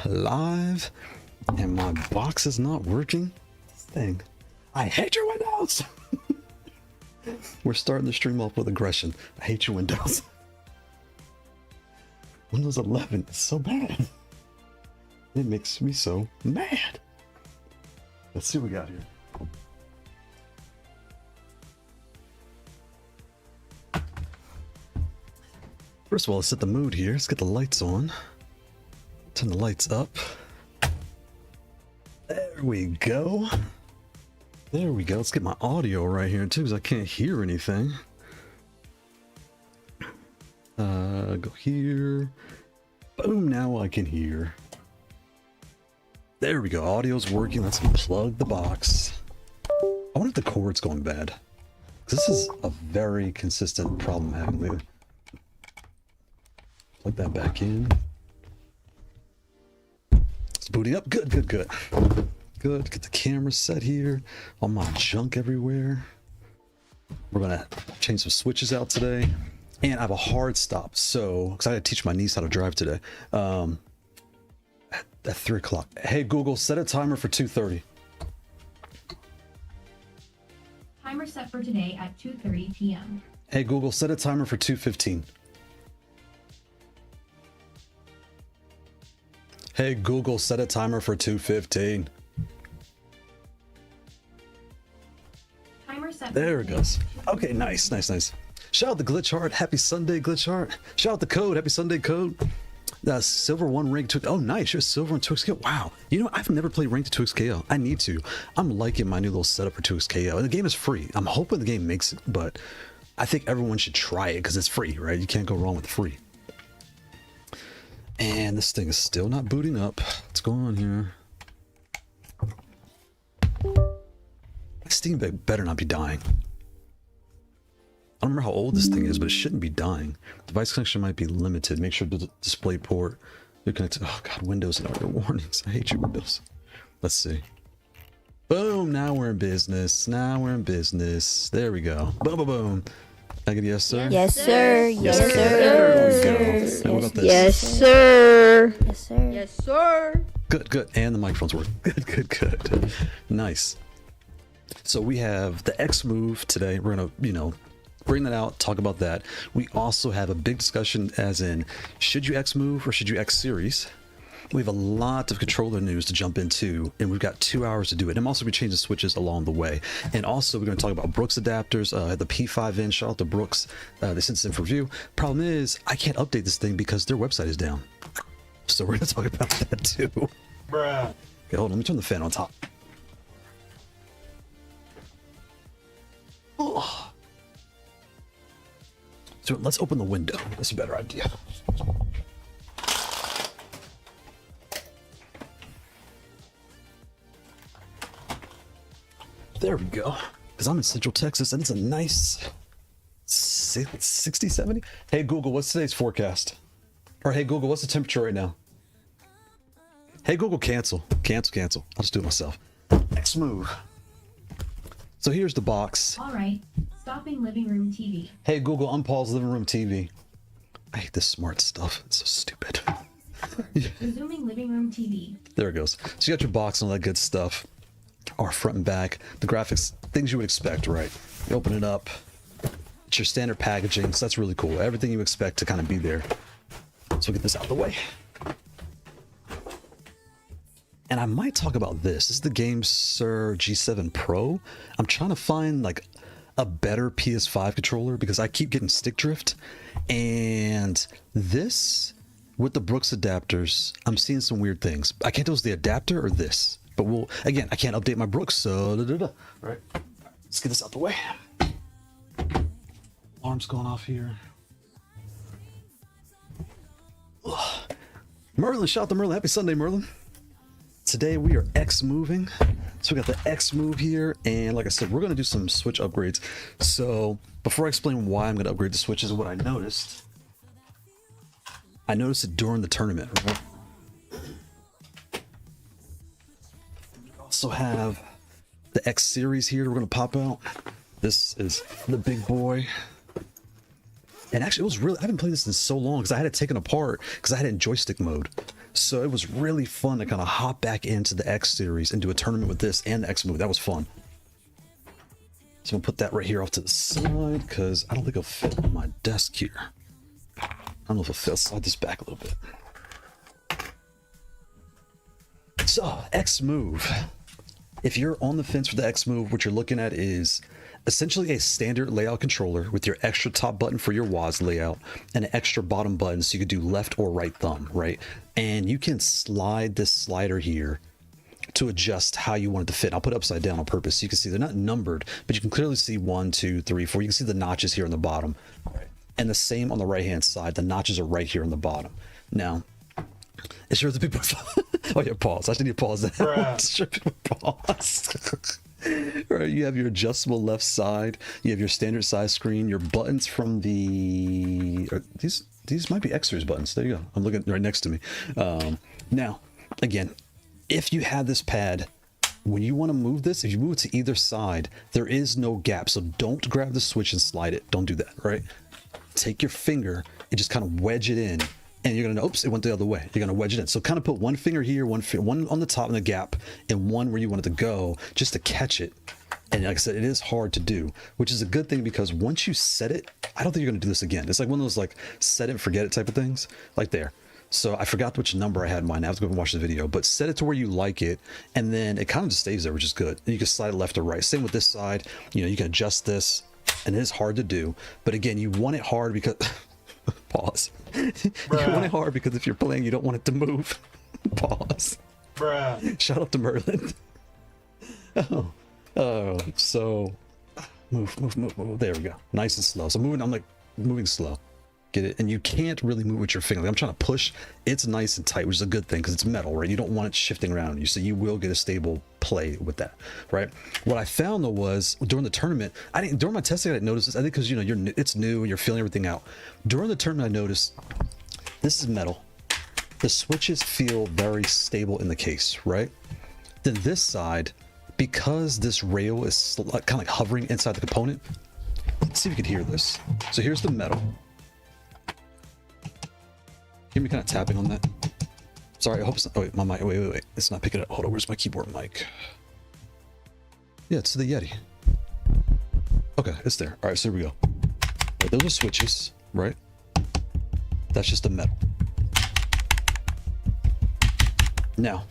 live and my box is not working. This thing. I hate your windows. We're starting the stream off with aggression. I hate your windows. Windows 11 is so bad. It makes me so mad. Let's see what we got here. First of all, let's set the mood here. Let's get the lights on. Turn the lights up. There we go. There we go. Let's get my audio right here too, because I can't hear anything. Go here. Boom, now I can hear. There we go. Audio's working. Let's unplug the box. I wonder if the cord's going bad. This is a very consistent problem I'm having lately. Plug that back in. It's booting up. Good, good, good. Good. Get the camera set here. All my junk everywhere. We're gonna change some switches out today. And I have a hard stop, so because I had to teach my niece how to drive today. At 3 o'clock. Hey Google, set a timer for 2:30. Timer set for today at 2:30 p.m. Hey Google, set a timer for 2:15. Hey Google, set a timer for 2:15. Timer set. There it goes. Okay, nice, nice, nice. Shout out to Glitch Heart. Happy Sunday, Glitch Heart. Shout out to Code. Happy Sunday, Code. Silver 1 rank 2. Oh, nice. You're silver on 2xKO. Wow. You know, I've never played ranked 2xKO. I need to. I'm liking my new little setup for 2xKO. And the game is free. I'm hoping the game makes it, but I think everyone should try it because it's free, right? You can't go wrong with free. And this thing is still not booting up. What's going on here? My Steam Deck better not be dying. I don't remember how old this thing is, but it shouldn't be dying. Device connection might be limited. Make sure the display port you're connected. Oh god, Windows and other warnings. I hate you, Windows. Let's see. Boom! Now we're in business. Now we're in business. There we go. Boom, boom, boom. Can I get a yes, sir? Yes, sir. Yes, sir. There we go. Now what about this? Yes, sir. Yes, sir. Yes, sir. Good, good. And the microphone's working. Good, good, good. Nice. So we have the X move today. We're gonna, bring that out, talk about that. We also have a big discussion as in, should you X move or should you X series? We have a lot of controller news to jump into, and we've got 2 hours to do it. And I'm also going to change the switches along the way. And also, we're going to talk about Brooks adapters, the P5 in. Shout out to Brooks. They sent this in for review. Problem is, I can't update this thing because their website is down. So we're going to talk about that too. Bruh. Okay, hold on. Let me turn the fan on top. Oh. So let's open the window. That's a better idea. There we go. Because I'm in Central Texas and it's a nice 60, 70. Hey Google, what's today's forecast? Or hey Google, what's the temperature right now? Hey Google, cancel. Cancel. I'll just do it myself. Next move. So here's the box. All right. Stopping living room TV. Hey Google, unpause living room TV. I hate this smart stuff. It's so stupid. Resuming living room TV. There it goes. So you got your box and all that good stuff. Or front and back. The graphics, things you would expect, right? You open it up. It's your standard packaging, so that's really cool. Everything you expect to kind of be there. So we'll get this out of the way. And I might talk about this. This is the GameSir G7 Pro. I'm trying to find like a better PS5 controller because I keep getting stick drift. And this, with the Brooks adapters, I'm seeing some weird things. I can't tell if it's the adapter or this. But we'll, again, I can't update my Brooks, so Right. Let's get this out the way. Alarm's going off here. Ugh. Merlin, shout out to Merlin. Happy Sunday, Merlin. Today we are X moving. So we got the X move here, and like I said, we're gonna do some switch upgrades. So before I explain why I'm gonna upgrade the switches, what I noticed it during the tournament. Right? We also have the X series here we're gonna pop out. This is the big boy. And actually, it was really, I haven't played this in so long because I had it taken apart because I had it in joystick mode. So it was really fun to kind of hop back into the X series and do a tournament with this and the X move. That was fun. So I'm gonna put that right here off to the side because I don't think it'll fit on my desk here. I don't know if it'll fit. I'll slide this back a little bit. So X move. If you're on the fence for the X move, what you're looking at is essentially a standard layout controller with your extra top button for your WAS layout and an extra bottom button so you could do left or right thumb, right? And you can slide this slider here to adjust how you want it to fit. I'll put it upside down on purpose so you can see they're not numbered, but you can clearly see 1, 2, 3, 4. You can see the notches here on the bottom. And the same on the right hand side. The notches are right here on the bottom. Now, it's sure the people. Oh yeah, pause. I should need to pause that. Sure people pause. All right, you have your adjustable left side. You have your standard size screen. Your buttons from the these might be X-Series buttons. There you go. I'm looking right next to me. Now, again, if you have this pad, when you want to move this, if you move it to either side, there is no gap. So don't grab the switch and slide it. Don't do that. Right? Take your finger and just kind of wedge it in. And you're gonna, oops, it went the other way. You're gonna wedge it in. So kind of put one finger here, one on the top in the gap, and one where you want it to go, just to catch it. And like I said, it is hard to do, which is a good thing because once you set it, I don't think you're gonna do this again. It's like one of those like set it and forget it type of things, like there. So I forgot which number I had in mind. I have to go and watch the video, but set it to where you like it, and then it kind of just stays there, which is good. And you can slide it left or right. Same with this side. You know, you can adjust this, and it is hard to do. But again, you want it hard because. Pause. You want it hard because if you're playing, you don't want it to move. Pause. Bruh. Shout out to Merlin. Oh, so move. There we go. Nice and slow. So I'm like moving slow. Get it? And you can't really move with your finger. Like I'm trying to push. It's nice and tight, which is a good thing because it's metal, right? You don't want it shifting around on you, so you will get a stable play with that, right? What I found though was during the tournament, during my testing I didn't notice this. I think because it's new and you're feeling everything out. During the tournament, I noticed this is metal. The switches feel very stable in the case, right? Then this side, because this rail is kind of like hovering inside the component. Let's see if you can hear this. So here's the metal. Hear me kind of tapping on that? Sorry, I hope it's not. Oh, wait, my mic. Wait. It's not picking it up. Hold on, where's my keyboard mic? Yeah, it's the Yeti. Okay, it's there. All right, so here we go. Right, those are switches, right? That's just the metal. Now,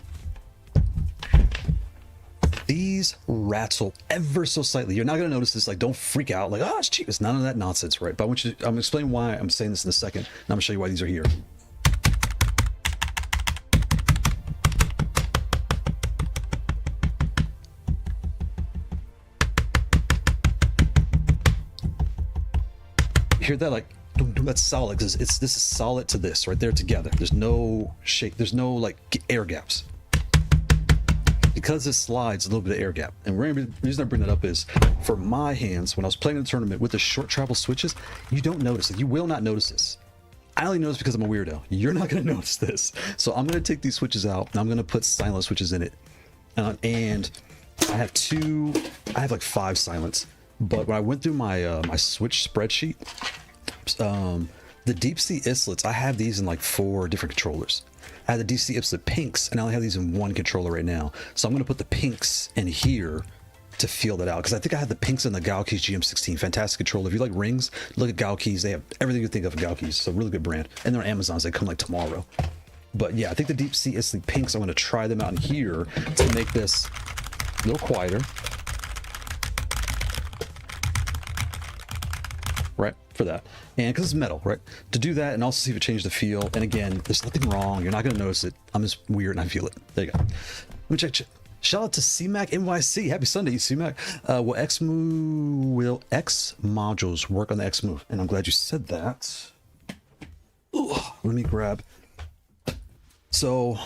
these rattle ever so slightly. You're not going to notice this. Like, don't freak out. Like, oh, it's cheap. It's none of that nonsense, right? But I'm going to explain why I'm saying this in a second. And I'm going to show you why these are here. Hear that? Like, that's solid because this is solid to this right there together. There's no shake. There's no like air gaps. Because this slides a little bit of air gap. And the reason I bring that up is for my hands, when I was playing in the tournament with the short travel switches, you don't notice it. You will not notice this. I only notice because I'm a weirdo. You're not going to notice this. So I'm going to take these switches out and I'm going to put silent switches in it. And I have like 5 silents. But when I went through my my switch spreadsheet, the deep sea islets, I have these in like 4 different controllers. I had the DC Islet pinks, and I only have these in 1 controller right now. So I'm going to put the pinks in here to feel that out. Because I think I had the pinks in the Galkeys GM16. Fantastic controller. If you like rings, look at Galkeys. They have everything you think of Galkeys. So really good brand. And they're on Amazon. So they come like tomorrow. But yeah, I think the Deep Sea Islet pinks, I'm going to try them out in here to make this a little quieter. Right, for that. And because it's metal, right? To do that and also see if it changes the feel. And again, there's nothing wrong. You're not going to notice it. I'm just weird and I feel it. There you go. Let me check. Shout out to CMAC NYC. Happy Sunday, CMAC. Will X modules work on the X move? And I'm glad you said that. Ooh, let me grab. So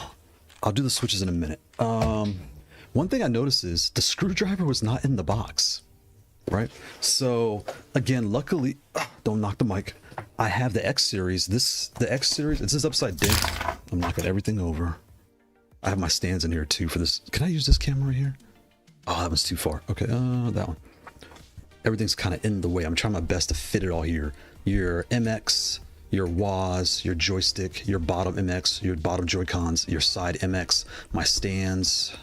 I'll do the switches in a minute. One thing I noticed is the screwdriver was not in the box. Right, so again, luckily, don't knock the mic. I have the X series. The X series. This is upside down. I'm knocking everything over. I have my stands in here too for this. Can I use this camera here? Oh, that one's too far. Okay, that one. Everything's kind of in the way. I'm trying my best to fit it all here. Your MX, your WAS, your joystick, your bottom MX, your bottom Joy-Cons, your side MX, my stands,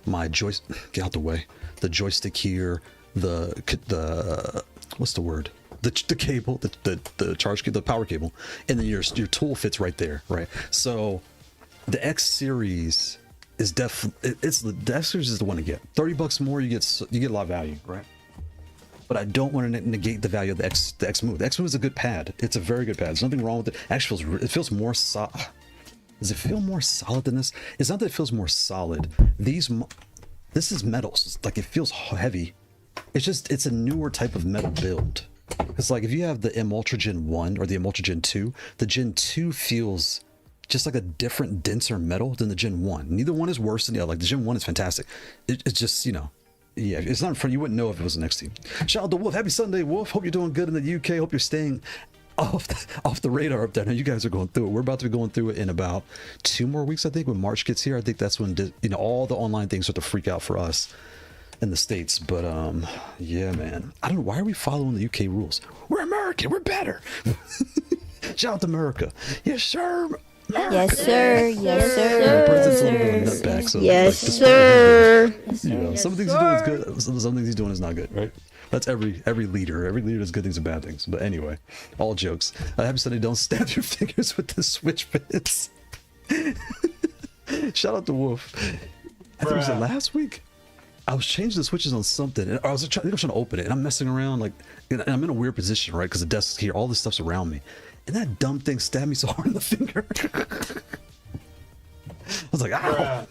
my get out the way, the joystick here, the what's the word? The cable, the charge cable, the power cable, and then your tool fits right there, right? So the X series is the X series is the one to get. $30 more, you get a lot of value, right? But I don't want to negate the value of the X Move. The X Move is a good pad. It's a very good pad. There's nothing wrong with it. Actually, it feels more solid. Does it feel more solid than this? It's not that it feels more solid. This is metal. So it's like it feels heavy. It's a newer type of metal build. It's like if you have the M Ultra Gen 1 or the M Ultra Gen 2, the Gen 2 feels just like a different, denser metal than the Gen 1. Neither one is worse than the other. Like the Gen 1 is fantastic. It's just, you know, yeah, it's not in front. You wouldn't know if it was the next team. Shout out to Wolf. Happy Sunday, Wolf. Hope you're doing good in the UK. Hope you're staying off the radar up there. I know you guys are going through it. We're about to be going through it in about 2 more weeks, I think. When March gets here, I think that's when all the online things start to freak out for us in the States. But yeah, man. I don't know. Why are we following the UK rules? We're American. We're better. Shout out to America. Yes, sir. Yes, sir. Yes, sir. The president's a little bit of a nutbag, so Yes, like, sir. you know, some things he's doing is good. Some things he's doing is not good, right? That's every leader. Every leader does good things and bad things. But anyway, all jokes. Happy Sunday. Don't stab your fingers with the switch bits. Shout out to Wolf. I think it was last week. I was changing the switches on something, and I was trying to open it, and I'm messing around, like, and I'm in a weird position, right? Because the desk's here, all this stuff's around me, and that dumb thing stabbed me so hard in the finger. I was like, ow!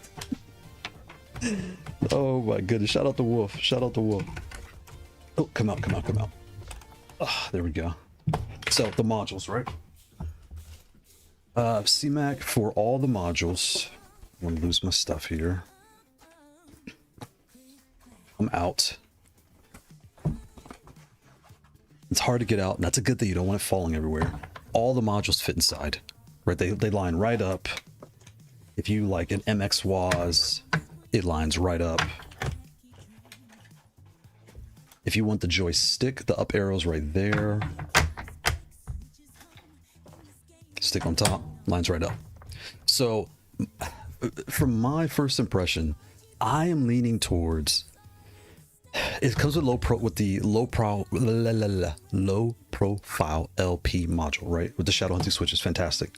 Oh my goodness! Shout out to Wolf! Shout out to Wolf! Oh, come out! Oh, there we go. So the modules, right? CMAC for all the modules. I'm gonna lose my stuff here. I'm out. It's hard to get out, and that's a good thing. You don't want it falling everywhere. All the modules fit inside, right? They line right up. If you like an MX WAS, it lines right up. If you want the joystick, the up arrow's right there. Stick on top, lines right up. So, from my first impression, I am leaning towards. It comes with low profile LP module, right? With the shadow hunting switch is fantastic.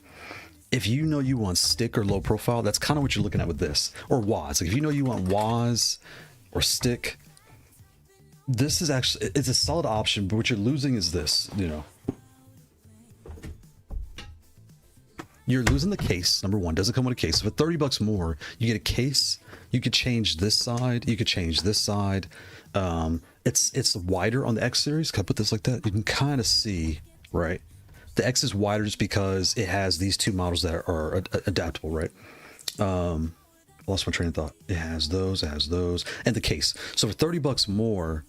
If you know you want stick or low profile, that's kind of what you're looking at with this, or WAS. Like if you know you want WAS or stick, this is actually, it's a solid option. But what you're losing is this, you know. You're losing the case. Number one, doesn't come with a case. For $30 more, you get a case. You could change this side. You could change this side. It's wider on the X series. Can I put this like that? You can kind of see, right? The X is wider just because it has these two models that are adaptable, right? I lost my train of thought. It has those, and the case. So for $30 more,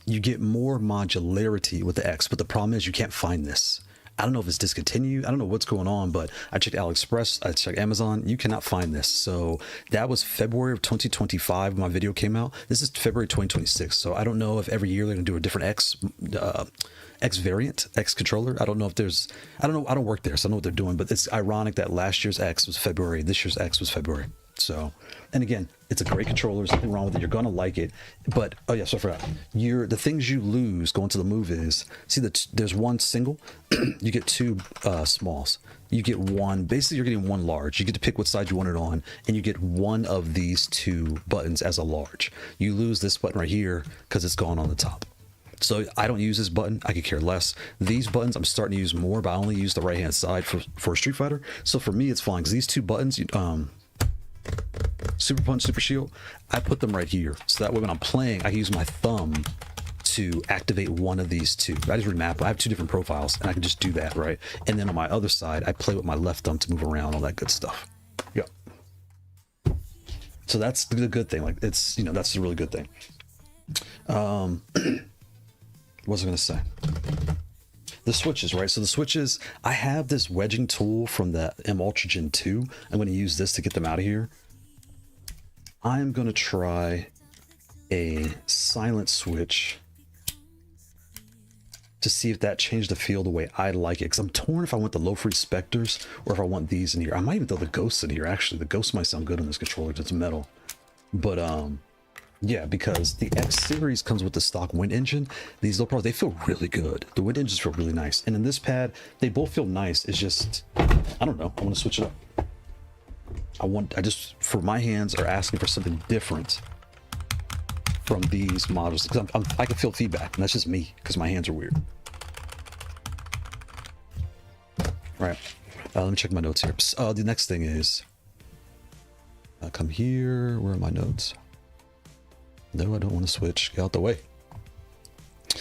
you get more modularity with the X. But the problem is you can't find this. I don't know if it's discontinued. I don't know what's going on, but I checked AliExpress, I checked Amazon. You cannot find this. So that was February of 2025 when my video came out. This is February 2026. So I don't know if every year they're gonna do a different X variant, X controller. I don't know if there's, I don't know. I don't work there, so I don't know what they're doing, but it's ironic that last year's X was February. This year's X was February. So, and again, it's a great controller. There's nothing wrong with it. You're gonna like it. But oh yeah, so I forgot. The things you lose going to the move is, see that there's one single, you get two smalls. You get one. Basically, you're getting one large. You get to pick what side you want it on, and you get one of these two buttons as a large. You lose this button right here because it's gone on the top. So I don't use this button. I could care less. These buttons I'm starting to use more, but I only use the right hand side for Street Fighter. So for me, it's fine because these two buttons, Super Punch, Super Shield, I put them right here. So that way when I'm playing, I can use my thumb to activate one of these two. I just remap. I have two different profiles, and I can just do that, right? And then on my other side, I play with my left thumb to move around, all that good stuff. Yeah. So that's the good thing. Like it's, that's a really good thing. What was I going to say? The switches, right? So the switches, I have this wedging tool from the M Ultra Gen 2. I'm going to use this to get them out of here. I'm going to try a silent switch to see if that changed the feel the way I like it. Because I'm torn if I want the Lofree Specters or if I want these in here. I might even throw the Ghosts in here, actually. The Ghosts might sound good on this controller because it's metal. But, yeah, because the X series comes with the stock wind engine. These low pros, they feel really good. The wind engines feel really nice. And in this pad, they both feel nice. It's just, I don't know. I want to switch it up. I just, for my hands, are asking for something different from these models. Because I can feel feedback, and that's just me, because my hands are weird. Right. Let me check my notes here. The next thing is, come here. Where are my notes? No, I don't want to switch. Get out the way.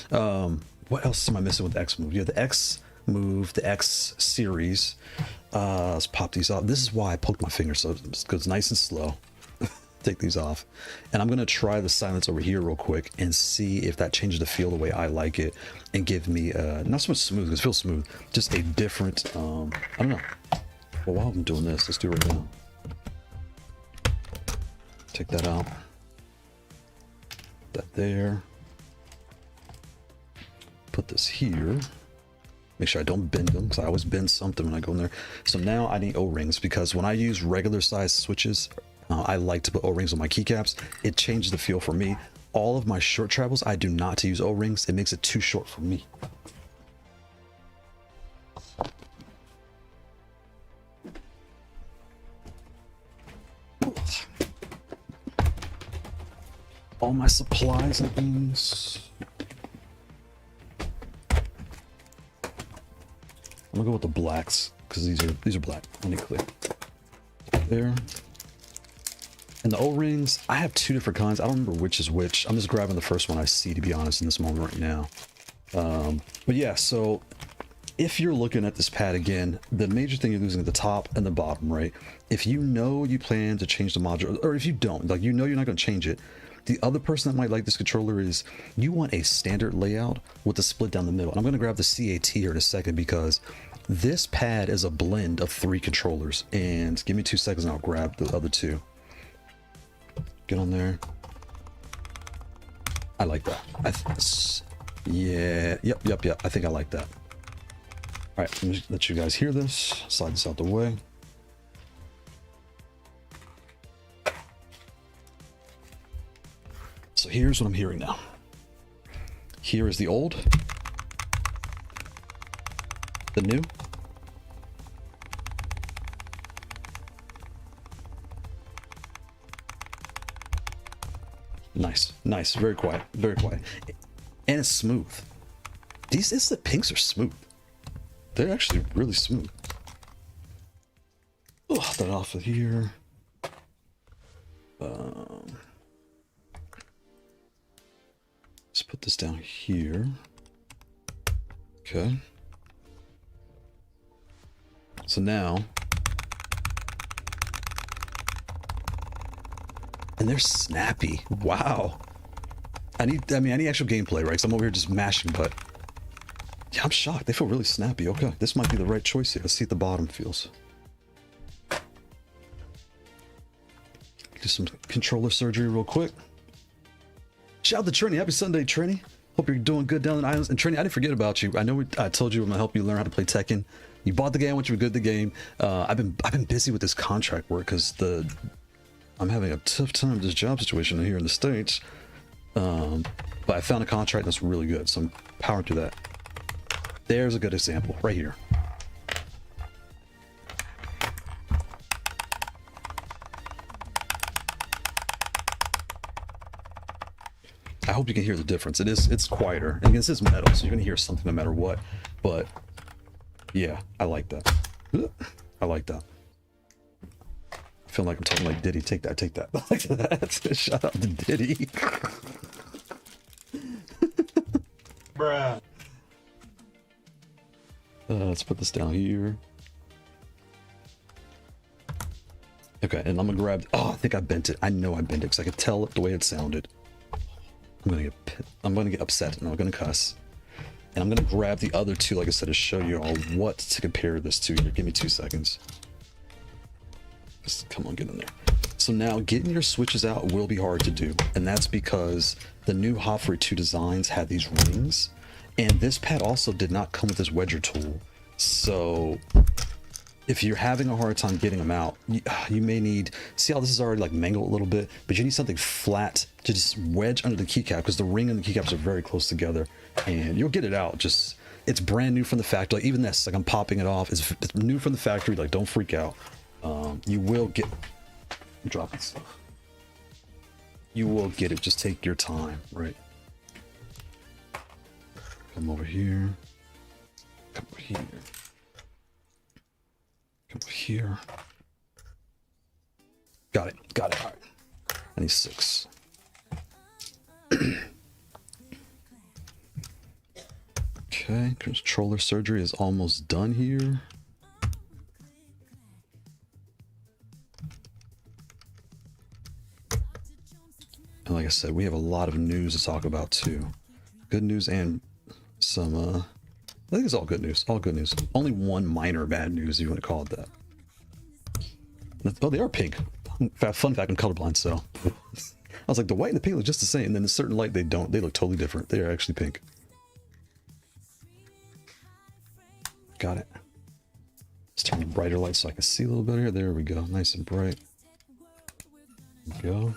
What else am I missing with the X move? You have the X move, the X series. Let's pop these off. This is why I poked my finger, so it goes nice and slow. Take these off. And I'm going to try the silence over here real quick and see if that changes the feel the way I like it and give me, not so much smooth, because it feels smooth, just a different, I don't know. Well, while I'm doing this, let's do it right now. Take that out. That there. Put this here. Make sure I don't bend them, because I always bend something when I go in there. So now I need O-rings, because when I use regular size switches, I like to put O-rings on my keycaps. It changes the feel for me. All of my short travels, I do not use O-rings. It makes it too short for me. All my supplies and things. I'm gonna go with the blacks because these are black. Let me clear. There. And the O-rings, I have two different kinds. I don't remember which is which. I'm just grabbing the first one I see, to be honest, in this moment right now. But yeah, so if you're looking at this pad again, the major thing you're losing at the top and the bottom, right? If you know you plan to change the module, or if you don't, like you know you're not going to change it, the other person that might like this controller is you want a standard layout with a split down the middle. And I'm going to grab the CAT here in a second because this pad is a blend of 3 controllers. And give me 2 seconds and I'll grab the other 2. Get on there. I like that. Yeah, yep. I think I like that. All right, let me let you guys hear this. Slide this out the way. So here's what I'm hearing now. Here is the old, the new, nice, very quiet, and it's smooth. These Islet pinks are smooth. They're actually really smooth. Oh, that off of here. Let's put this down here. Okay. So now, and they're snappy. Wow. I need actual gameplay, right? Because I'm over here just mashing, but yeah, I'm shocked. They feel really snappy. Okay, this might be the right choice here. Let's see if the bottom feels. Do some controller surgery real quick. Shout out to Trini. Happy Sunday, Trini. Hope you're doing good down in the islands. And Trini, I didn't forget about you. I know I told you I'm gonna help you learn how to play Tekken. You bought the game. I want you to be good at the game. I've been busy with this contract work because I'm having a tough time with this job situation here in the States. But I found a contract that's really good, so I'm powering through that. There's a good example right here. I hope you can hear the difference. It's quieter. And this is metal, so you're gonna hear something no matter what. But yeah, I like that. I like that. I feel like I'm talking like Diddy. Take that, take that. Like that. Shout out to Diddy. Bruh. Let's put this down here. Okay, and I'm gonna grab. Oh, I think I bent it. I know I bent it because I could tell the way it sounded. I'm gonna get upset and I'm gonna cuss. And I'm gonna grab the other 2, like I said, to show you all what to compare this to here. Give me 2 seconds. Just come on, get in there. So now getting your switches out will be hard to do, and that's because the new Haute42 designs had these rings, And this pad also did not come with this wedger tool. So if you're having a hard time getting them out, you may need, see how this is already like mangled a little bit, but you need something flat to just wedge under the keycap, because the ring and the keycaps are very close together, and you'll get it out. Just, it's brand new from the factory. Like even this, like I'm popping it off, it's new from the factory. Like don't freak out. You will get, I'm dropping stuff. You will get it. Just take your time, right? Come over here. Come over here. Come over here. Got it. Got it. All right. I need 6. Okay. Controller surgery is almost done here. And like I said, we have a lot of news to talk about too. Good news and some, I think it's all good news. All good news. Only one minor bad news, if you want to call it that. Oh, they are pink. Fun fact, I'm colorblind, so. I was like, the white and the pink look just the same. And then in a certain light, they don't. They look totally different. They are actually pink. Got it. Let's turn the brighter light so I can see a little better here. There we go. Nice and bright. There we go.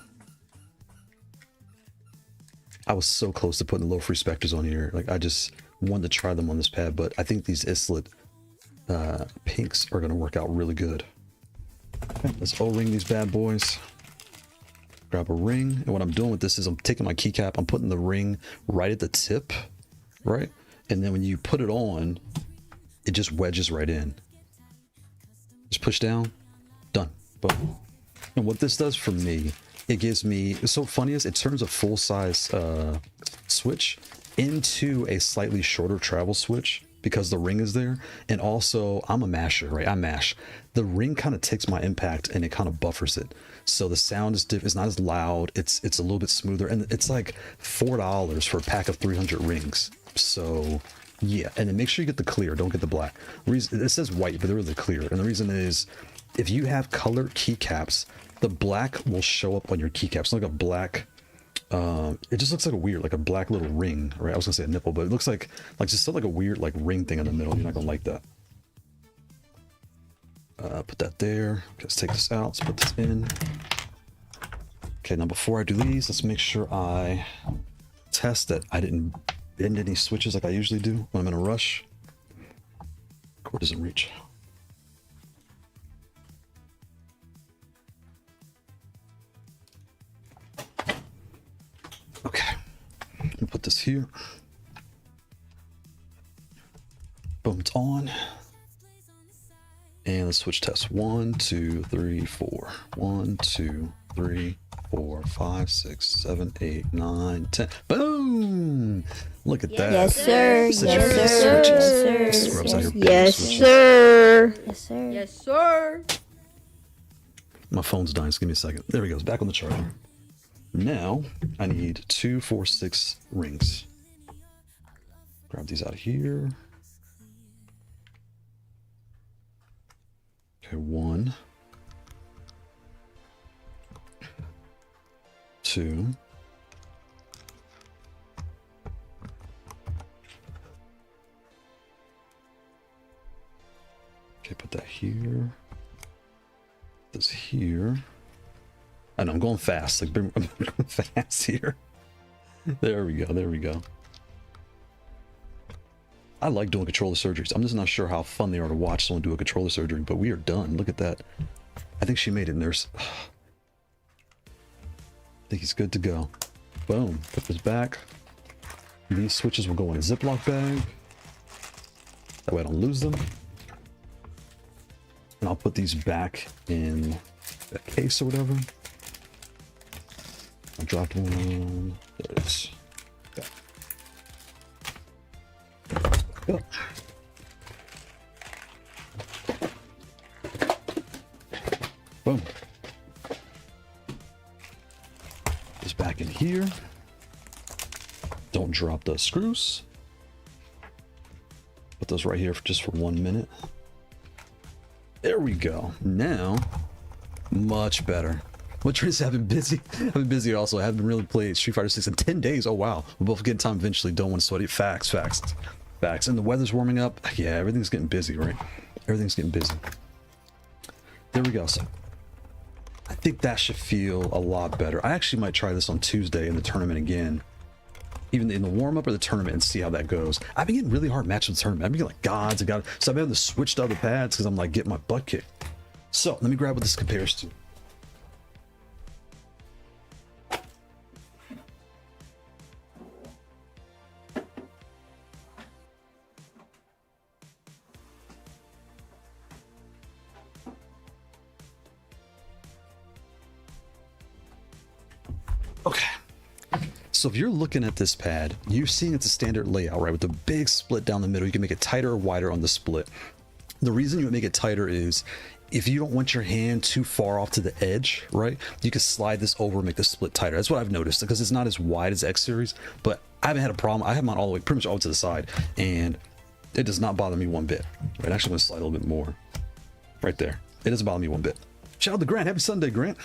I was so close to putting the Lofree Specters on here. Like I just wanted to try them on this pad, but I think these Islet pinks are going to work out really good. Okay, let's O-ring these bad boys. Grab a ring, and what I'm doing with this is I'm taking my keycap, I'm putting the ring right at the tip, right? And then when you put it on, it just wedges right in. Just push down, done. Boom. And what this does for me, it gives me, it's so funny is it turns a full size switch into a slightly shorter travel switch because the ring is there. And also I'm a masher, right? I mash. The ring kind of takes my impact and it kind of buffers it. So the sound is different. It's not as loud. It's a little bit smoother, and it's like $4 for a pack of 300 rings. So yeah, and then make sure you get the clear, don't get the black. It says white, but there is a clear. And the reason is if you have colored keycaps, the black will show up on your keycaps. It's like a black, it just looks like a weird, like a black little ring, right? I was gonna say a nipple, but it looks like just like a weird like ring thing in the middle. You're not gonna like that. Put that there. Let's take this out. Let's put this in. Okay, now before I do these, let's make sure I test that I didn't bend any switches like I usually do when I'm in a rush. Cord doesn't reach. Okay, let me put this here. Boom, it's on. And let's switch test. 1, 2, 3, 4. 1, 2, 3, 4, 5, 6, 7, 8, 9, 10. Boom! Look at that. Yes, sir. Yes, sir. Yes, sir. Yes, sir. Yes, sir. My phone's dying, so give me a second. There we go. It's back on the charger. Now, I need 2, 4, 6 rings. Grab these out of here. Okay, 1, 2, okay, put that here. This here. I know I'm going fast. Like I'm going fast here. There we go. There we go. I like doing controller surgeries. I'm just not sure how fun they are to watch someone do a controller surgery, but we are done. Look at that. I think she made it, nurse. I think he's good to go. Boom. Put this back. These switches will go in a Ziploc bag. That way I don't lose them. And I'll put these back in a case or whatever. I dropped one. There it is. Yeah. Go. Boom. This back in here. Don't drop the screws. Put those right here for just for 1 minute. There we go. Now, much better. What Trace? I've been busy. I've been busy also. I haven't really played Street Fighter 6 in 10 days. Oh wow. We'll both get time eventually. Don't want to sweat it. Facts. And the weather's warming up. Yeah, everything's getting busy, right? Everything's getting busy. There we go. So I think that should feel a lot better. I actually might try this on Tuesday in the tournament again. Even in the warm-up or the tournament, and see how that goes. I've been getting really hard matches in the tournament. I've been getting like gods and gods. So I've been able to switch to other pads because I'm like getting my butt kicked. So let me grab what this compares to. Okay. So if you're looking at this pad, you're seeing it's a standard layout, right? With the big split down the middle. You can make it tighter or wider on the split. The reason you would make it tighter is if you don't want your hand too far off to the edge, right? You can slide this over and make the split tighter. That's what I've noticed because it's not as wide as X series, but I haven't had a problem. I have mine all the way, pretty much all to the side, and it does not bother me one bit. Right? Actually, I'm gonna slide a little bit more right there. It doesn't bother me one bit. Shout out to Grant. Happy Sunday, Grant.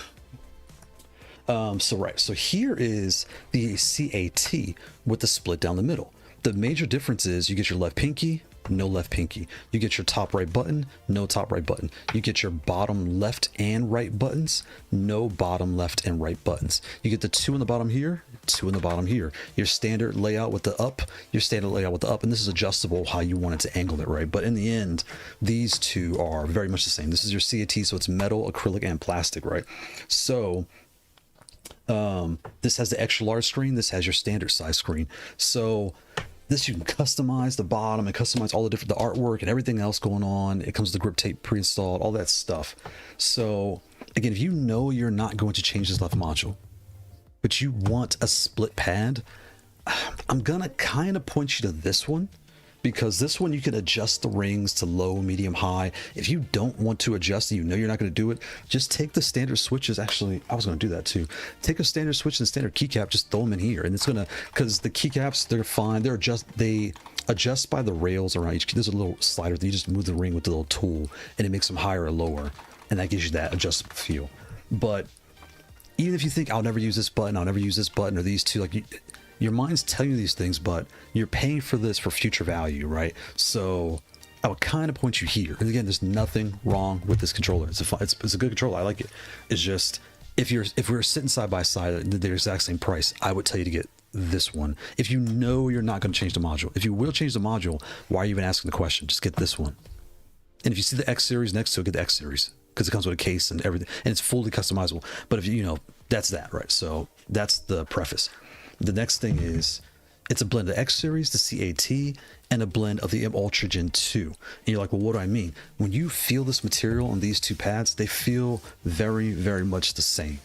So here is the CAT with the split down the middle. The major difference is you get your left pinky, no left pinky. You get your top right button, no top right button. You get your bottom left and right buttons, no bottom left and right buttons. You get the 2 in the bottom here, 2 in the bottom here. Your standard layout with the up, your standard layout with the up, and this is adjustable how you want it to angle it, right? But in the end, these two are very much the same. This is your CAT, so it's metal, acrylic, and plastic, right? So this has the extra large screen, this has your standard size screen. So this, you can customize the bottom and customize all the artwork and everything else going on. It comes with the grip tape pre-installed, all that stuff. So again, if you know you're not going to change this left module, but you want a split pad, I'm gonna kind of point you to this one, because this one you can adjust the rings to low, medium, high. If you don't want to adjust and you know you're not going to do it, just take the standard switches. Actually, I was going to do that too. Take a standard switch and standard keycap, just throw them in here, and it's gonna, because the keycaps, they're fine. They adjust by the rails around each. There's a little slider that you just move the ring with the little tool, and it makes them higher or lower, and that gives you that adjustable feel. But even if you think I'll never use this button, or these two, like your mind's telling you these things, but you're paying for this for future value, right? So I would kind of point you here. And again, there's nothing wrong with this controller. It's a good controller. I like it. It's just if we're sitting side by side at the exact same price, I would tell you to get this one. If you know you're not going to change the module, if you will change the module, why are you even asking the question? Just get this one. And if you see the X series next to it, get the X series, because it comes with a case and everything, and it's fully customizable. But if you know, that's that, right? So that's the preface. The next thing is it's a blend of the X series, the CAT, and a blend of the M Ultra Gen 2. And you're like, well, what do I mean? When you feel this material on these two pads, they feel very, very much the same,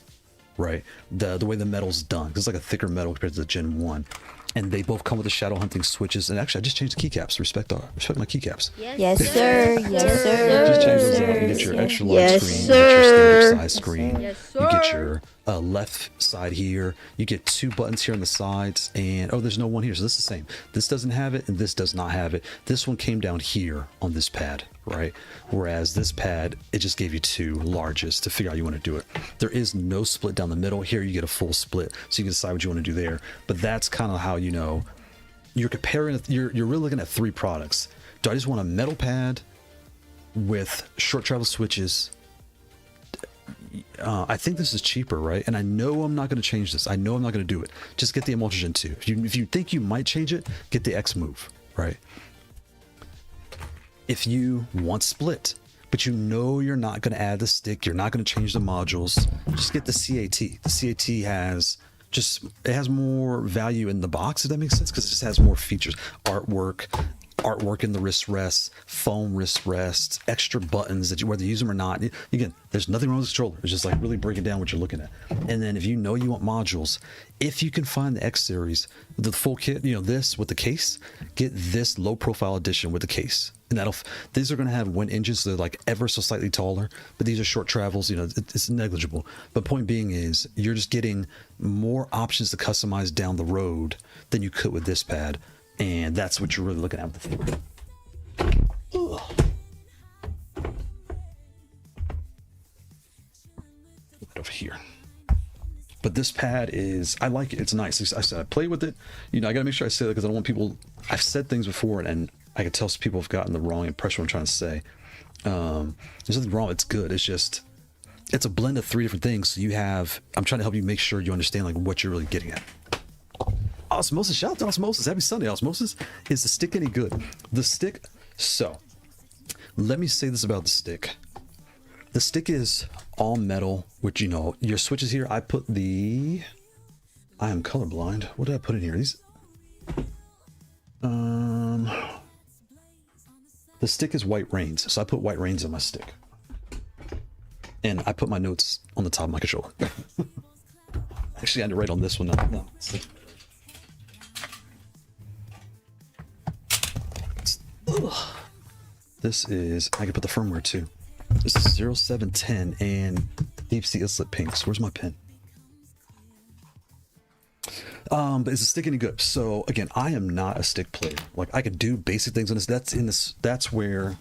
right? The way the metal's done, because it's like a thicker metal compared to the Gen 1. And they both come with the shadow hunting switches. And actually, I just changed the keycaps. Respect my keycaps. Yes, sir. Yes, sir. Just change those out. You get your extra large Yes, screen. sir. You get your standard size screen. Yes, You get your left side here. You get 2 buttons here on the sides. And oh, there's no one here. So this is the same. This doesn't have it, and this does not have it. This one came down here on this pad, right? Whereas this pad, it just gave you 2 larges to figure out how you want to do it. There is no split down the middle. Here you get a full split, so you can decide what you want to do there. But that's kind of how, you know, you're comparing. You're really looking at 3 products. Do I just want a metal pad with short travel switches? I think this is cheaper, right? And I know I'm not going to change this. I know I'm not going to do it. Just get the M Ultra Gen 2. If you think you might change it, get the X Move, right? If you want split, but you know you're not going to add the stick, you're not going to change the modules, just get the CAT. The CAT has more value in the box, if that makes sense, because it just has more features. Artwork in the wrist rests, foam wrist rests, extra buttons that you, whether you use them or not. Again, there's nothing wrong with this controller. It's just like really breaking down what you're looking at. And then if you know you want modules, if you can find the X series, the full kit, you know, this with the case, get this low profile edition with the case. And these are going to have wind engines, so they're like ever so slightly taller, but these are short travels, you know, it's negligible. But point being is you're just getting more options to customize down the road than you could with this pad. And that's what you're really looking at with the 3. Right over here. But this pad is, I like it. It's nice. I said I play with it. You know, I gotta make sure I say that because I don't want people. I've said things before, and I can tell people have gotten the wrong impression of what I'm trying to say. There's nothing wrong. It's good. It's just, it's a blend of 3 different things. So you have, I'm trying to help you make sure you understand like what you're really getting at. Osmosis, shout out to Osmosis. Happy Sunday. Osmosis, is the stick any good? The stick, so let me say this about the stick. The stick is all metal, which, you know, your switches here, I put I am colorblind. What did I put in here? These, the stick is white rains. So I put white rains on my stick. And I put my notes on the top of my controller. Actually, I had to write on this one. No. This is, I can put the firmware too. This is 0710 and Deep Sea Islet Pinks. Where's my pen? But is the stick any good? So again, I am not a stick player. Like, I could do basic things on this. That's where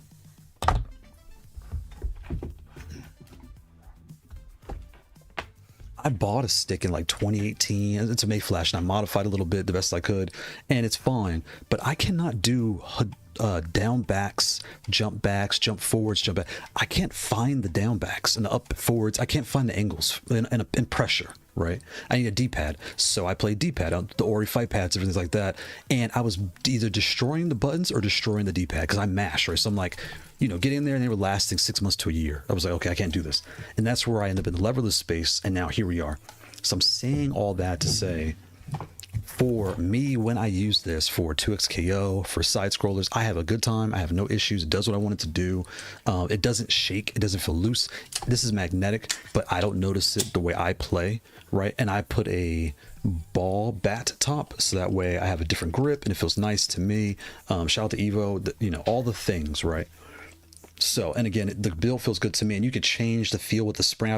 I bought a stick in like 2018. It's a Mayflash, and I modified a little bit the best I could, and it's fine. But I cannot do down backs, jump forwards, jump back. I can't find the down backs and the up forwards. I can't find the angles and pressure. Right, I need a D-pad, so I played D-pad on the Ori fight pads, everything like that, and I was either destroying the buttons or destroying the D-pad because I mashed, right? So I'm like, you know, getting in there, and they were lasting 6 months to a year. I was like, okay, I can't do this, and that's where I end up in the leverless space, and now here we are. So I'm saying all that to say, for me, when I use this for 2x KO, for side scrollers, I have a good time. I have no issues. It does what I want it to do. It doesn't shake. It doesn't feel loose. This is magnetic, but I don't notice it the way I play, right? And I put a ball bat top, so that way I have a different grip and it feels nice to me. Shout out to Evo, you know, all the things, right? So, and again, the build feels good to me, and you could change the feel with the spring.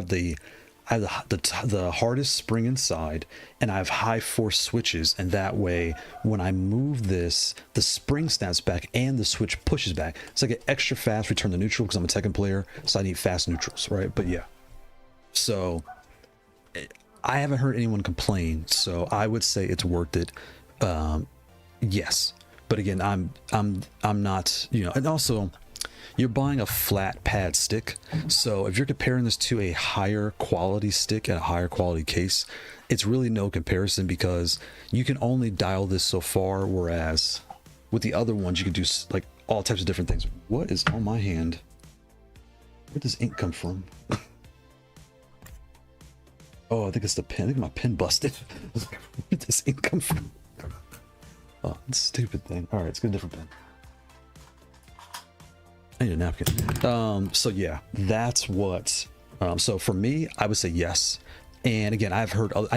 I have the hardest spring inside, and I have high force switches, and that way when I move this, the spring snaps back and the switch pushes back, so I get extra fast return to neutral because I'm a Tekken player, so I need fast neutrals, right? But yeah, so I haven't heard anyone complain, so I would say it's worth it. Yes, but again, I'm not, you know, and also, you're buying a flat pad stick, so if you're comparing this to a higher quality stick and a higher quality case, it's really no comparison because you can only dial this so far, whereas with the other ones you can do like all types of different things. What is on my hand? Where does ink come from? Oh, I think it's the pen. I think my pen busted. Where did this ink come from? Oh, stupid thing. All right, let's get a different pen. I need a napkin. So yeah, that's what. So for me, I would say yes. And again, I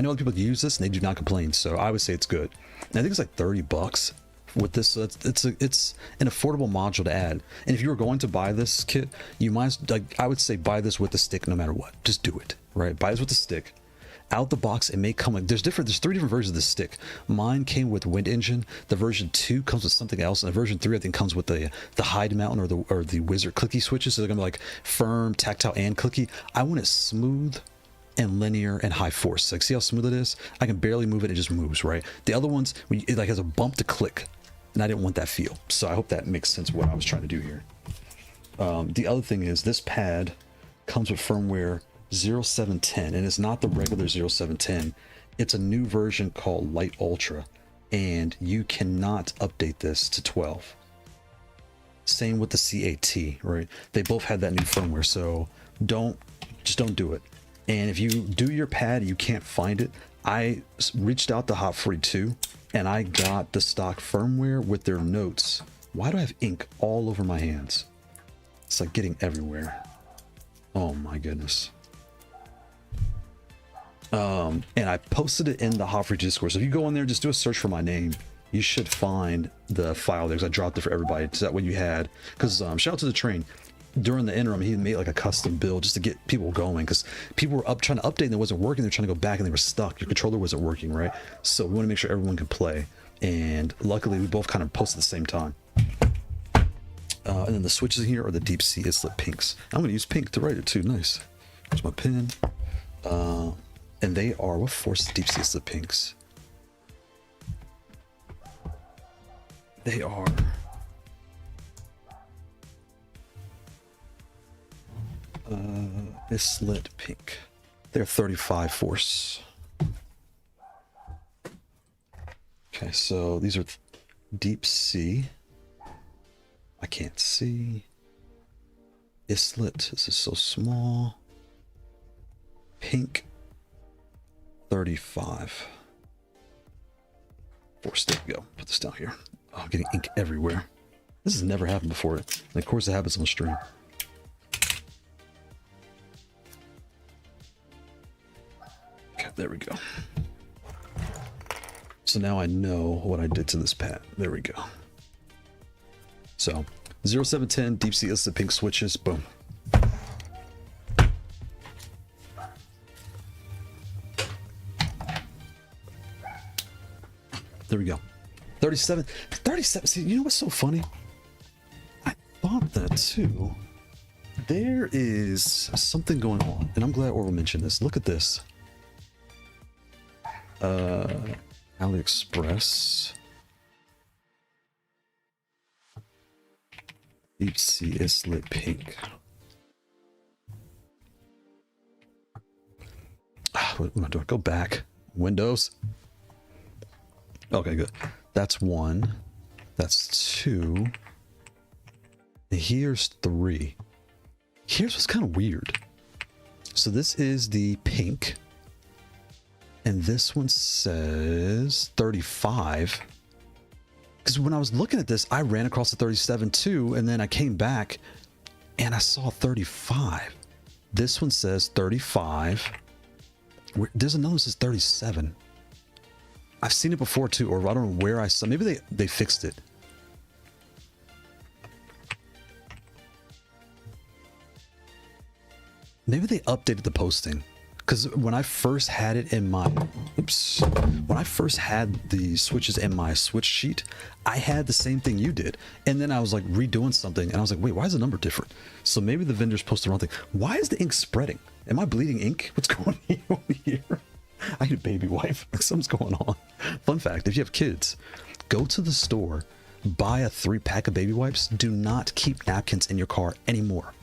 know other people use this and they do not complain. So I would say it's good. And I think it's like $30 with this. So it's an affordable module to add. And if you were going to buy this kit, you might, like, I would say buy this with the stick no matter what. Just do it, right? Buy this with the stick. Out the box, it may come like there's 3 different versions of this stick. Mine came with Wind Engine. The version 2 comes with something else, and the version 3 I think comes with the Hide Mountain or the Wizard clicky switches. So they're gonna be like firm, tactile, and clicky. I want it smooth and linear and high force. Like, see how smooth it is? I can barely move it; it just moves, right? The other ones, it like has a bump to click, and I didn't want that feel. So I hope that makes sense what I was trying to do here. The other thing is this pad comes with firmware 0710, and it's not the regular 0710. It's a new version called Light Ultra, and you cannot update this to 12. Same with the CAT, right? They both had that new firmware, so just don't do it. And if you do your pad and you can't find it, I reached out to Haute42 and I got the stock firmware with their notes. Why do I have ink all over my hands? It's like getting everywhere. Oh my goodness. And I posted it in the Haute42 Discord. So if you go in there, just do a search for my name. You should find the file there because I dropped it for everybody. So that way you had, because shout out to the train. During the interim, he made like a custom build just to get people going because people were trying to update and it wasn't working. They're trying to go back and they were stuck. Your controller wasn't working, right? So we want to make sure everyone can play. And luckily, we both kind of posted at the same time. And then the switches in here are the Deep Sea Islet pinks. I'm going to use pink to write it too. Nice. There's my pen. And they are, what force deep sea Islet pinks? They are Islet pink. They're 35 force. Okay, so these are deep sea. I can't see. Islet, this is so small. Pink, 35. Force, there we go. Put this down here. Oh, I'm getting ink everywhere. This has never happened before. And of course it happens on stream. Okay, there we go. So now I know what I did to this pad. There we go. So 0710 deep sea Islet pink switches. Boom. There we go. 37. See, you know what's so funny? I thought that too. There is something going on, and I'm glad Orville mentioned this. Look at this. AliExpress. Deep sea Islet pink. What am I doing? Go back. Windows. Okay, good. That's 1. That's 2. And here's 3. Here's what's kind of weird. So this is the pink. And this one says 35. Because when I was looking at this, I ran across the 37 too. And then I came back and I saw 35. This one says 35. There's another one that says 37. I've seen it before too, or I don't know where I saw. Maybe they fixed it. Maybe they updated the posting. Because when I first had it in my, when I first had the switches in my switch sheet, I had the same thing you did. And then I was like redoing something and I was like, wait, why is the number different? So maybe the vendors posted the wrong thing. Why is the ink spreading? Am I bleeding ink? What's going on here? I need a baby wipe. Something's going on. Fun fact, if you have kids, go to the store, buy a 3-pack of baby wipes. Do not keep napkins in your car anymore.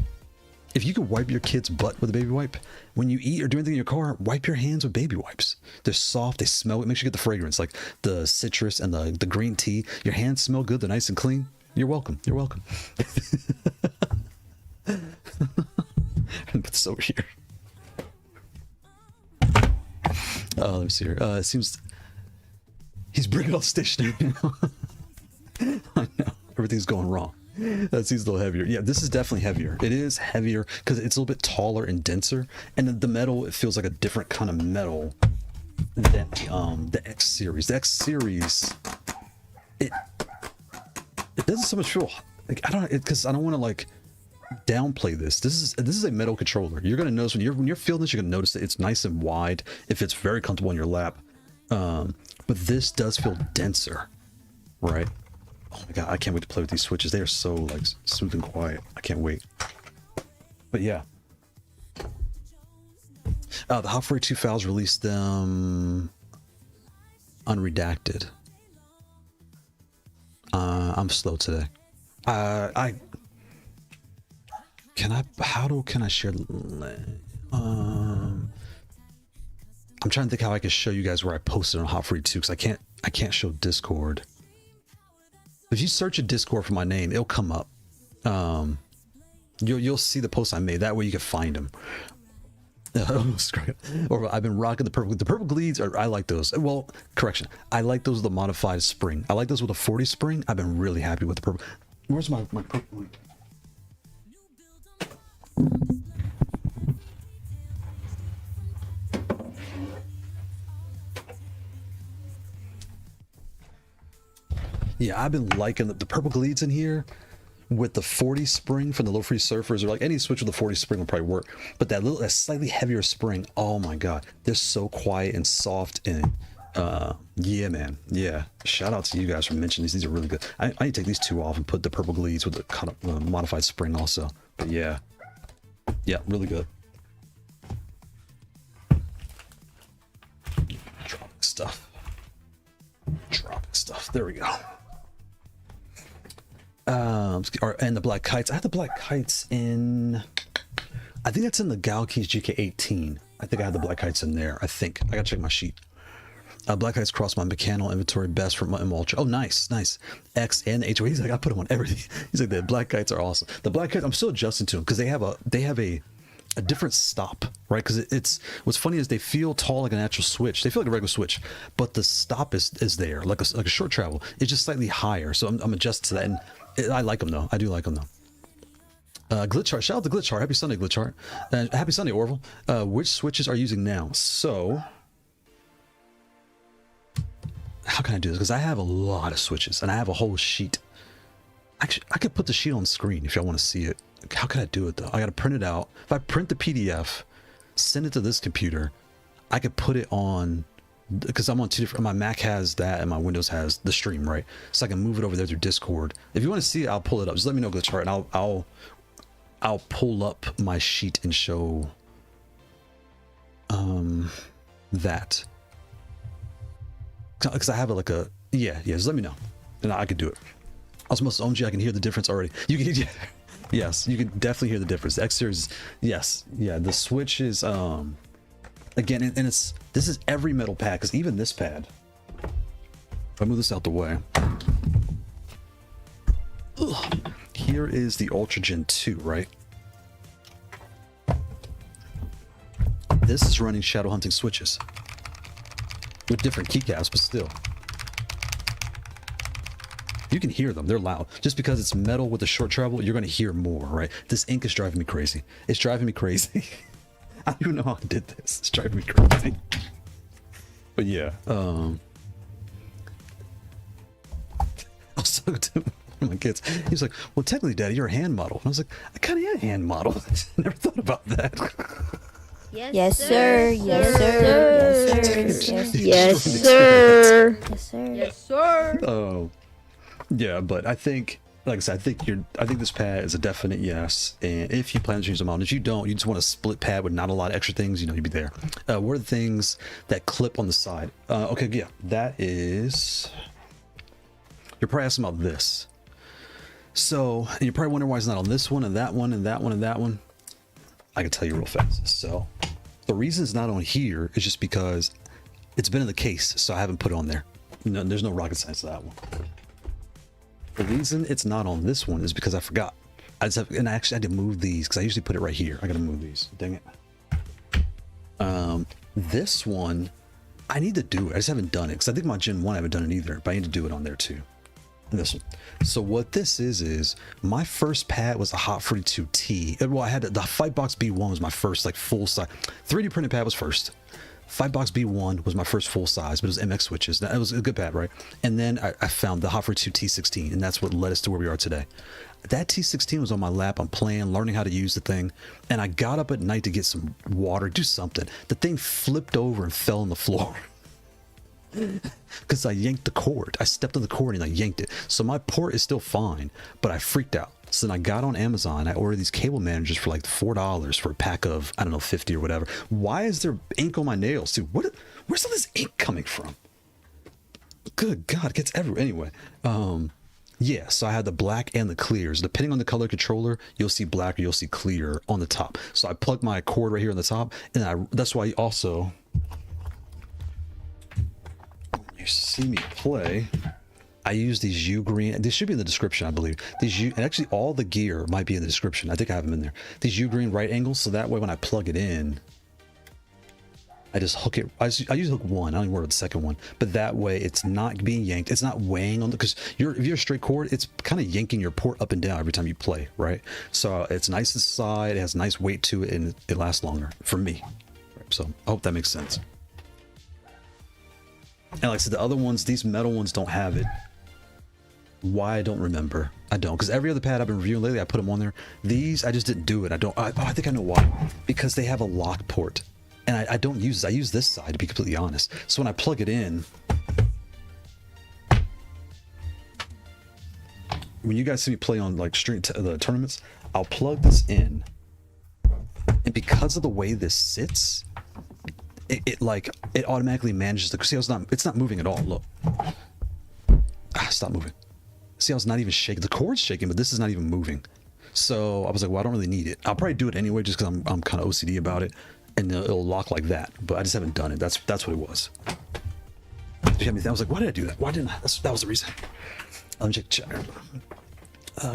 If you could wipe your kid's butt with a baby wipe, when you eat or do anything in your car, wipe your hands with baby wipes. They're soft, they smell, it makes you get the fragrance, like the citrus and the green tea. Your hands smell good, they're nice and clean. You're welcome. You're welcome. Put this over here. Oh, let me see here. It seems he's bringing all stationery now. I know. Everything's going wrong. That seems a little heavier. Yeah, this is definitely heavier. It is heavier because it's a little bit taller and denser. And the metal, it feels like a different kind of metal than the X series. The X series, it doesn't so much feel like, I don't, because I don't want to like downplay this. This is a metal controller. You're gonna notice when you're feeling this, you're gonna notice that it's nice and wide. If it's very comfortable in your lap, but this does feel denser, right? Oh my god, I can't wait to play with these switches. They are so like smooth and quiet. I can't wait. But yeah, the Haute42 files released them unredacted. I'm slow today. Can I share? I'm trying to think how I can show you guys where I posted on Haute42 because I can't show Discord. If you search a Discord for my name, it'll come up. You'll see the post I made. That way you can find them. Or I've been rocking the purple Gledes. I like those. Well, correction. I like those with the modified spring. I like those with a 40 spring. I've been really happy with the purple. Where's my purple Glede? Yeah, I've been liking the purple Gledes in here with the 40 spring from the LoFree Surfers, or like any switch with the 40 spring will probably work. But that slightly heavier spring, oh my god, they're so quiet and soft and yeah, man, yeah. Shout out to you guys for mentioning these. These are really good. I need to take these two off and put the purple Gledes with the kind of modified spring also. But yeah, really good. stuff. There we go. And the black kites. I had the black kites in. I think that's in the Galkeys GK18. I think I had the black kites in there. I think I gotta check my sheet. Black kites cross my mechanical inventory best for my ultra. Oh, nice, nice. X and HO. He's like, I put them on everything. He's like, the black kites are awesome. The black kites, I'm still adjusting to them because they have a different stop, right? Because it's what's funny is they feel tall like a natural switch. They feel like a regular switch, but the stop is there, like a short travel. It's just slightly higher, so I'm adjusted to that, and I like them though. I do like them though. Glitch Heart, shout out to Glitch Heart. Happy Sunday, Glitch Heart. Happy Sunday, Orville. Which switches are you using now? So, how can I do this? Because I have a lot of switches, and I have a whole sheet. Actually, I could put the sheet on the screen if y'all want to see it. How can I do it though? I got to print it out. If I print the PDF, send it to this computer, I could put it on, because I'm on two different, my Mac has that and my Windows has the stream, right? So I can move it over there through Discord. If you want to see it, I'll pull it up. Just let me know, Glitch Heart, and I'll pull up my sheet and show that. Because I have it like a, yeah, just let me know. And I could do it. Osmosis OMG, I can hear the difference already. You can, yeah, yes, you can definitely hear the difference. The X series, yes, yeah. The switch is, again, and this is every metal pad, because even this pad, if I move this out the way, here is the Ultra Gen 2, right? This is running shadow hunting switches with different keycaps, but still. You can hear them. They're loud. Just because it's metal with a short travel, you're going to hear more, right? This ink is driving me crazy. It's driving me crazy. I don't even know how I did this. It's driving me crazy. But yeah. I was talking to my kids. He was like, well, technically, Daddy, you're a hand model. And I was like, I kind of am a hand model. I never thought about that. Yes, sir. Yes, sir. Yes, sir. Yes, sir. Yes, sir. Yes, sir. Oh. Yeah, but I think, like I said, I think this pad is a definite yes. And if you plan to change them out, if you don't, you just want a split pad with not a lot of extra things, you know, you'd be there. What are the things that clip on the side? Okay, yeah, that is. You're probably asking about this. So, and you're probably wondering why it's not on this one and that one and that one and that one. I can tell you real fast. So, the reason it's not on here is just because it's been in the case, so I haven't put it on there. No, there's no rocket science to that one. The reason it's not on this one is because I forgot. I actually had to move these because I usually put it right here. I gotta move these. Dang it. This one, I need to do it. I just haven't done it because I think my Gen 1 I haven't done it either, but I need to do it on there too. And this one. So what this is my first pad was a Haute42T. Well, I had the Fightbox B1 was my first like full size 3D printed pad was first. Fightbox B1 was my first full size, but it was MX switches. It was a good pad, right? And then I found the Lofree T16, and that's what led us to where we are today. That T16 was on my lap. I'm playing, learning how to use the thing, and I got up at night to get some water, do something. The thing flipped over and fell on the floor because I yanked the cord. I stepped on the cord and I yanked it. So my port is still fine, but I freaked out. So then I got on Amazon. I ordered these cable managers for like $4 for a pack of, I don't know, 50 or whatever. Why is there ink on my nails, dude? Where's all this ink coming from? Good God, it gets everywhere. Anyway, yeah, so I had the black and the clears. Depending on the color controller, you'll see black or you'll see clear on the top. So I plugged my cord right here on the top, and that's why also, you see me play, I use these U green. They should be in the description, I believe. These U, and actually all the gear might be in the description. I think I have them in there. These U green right angles, so that way when I plug it in, I just hook it. I use hook one. I don't even worry about the second one. But that way it's not being yanked. It's not weighing on the, because if you're a straight cord, it's kind of yanking your port up and down every time you play, right? So it's nice inside. It has nice weight to it, and it lasts longer for me. So I hope that makes sense. And like I said, the other ones, these metal ones don't have it. Why I don't remember. I don't, because every other pad I've been reviewing lately, I put them on there. These I just didn't do it. I don't. I think I know why. Because they have a lock port, and I don't use this. I use this side, to be completely honest. So when I plug it in, when you guys see me play on like the tournaments, I'll plug this in, and because of the way this sits, it automatically manages the. See, it's not moving at all. Look. stop moving. See, I was not even shaking. The cord's shaking, but this is not even moving. So I was like, well, I don't really need it. I'll probably do it anyway, just because I'm kind of OCD about it, and it'll lock like that. But I just haven't done it. That's what it was. I was like, why did I do that? Why didn't I? That was the reason. Let me check.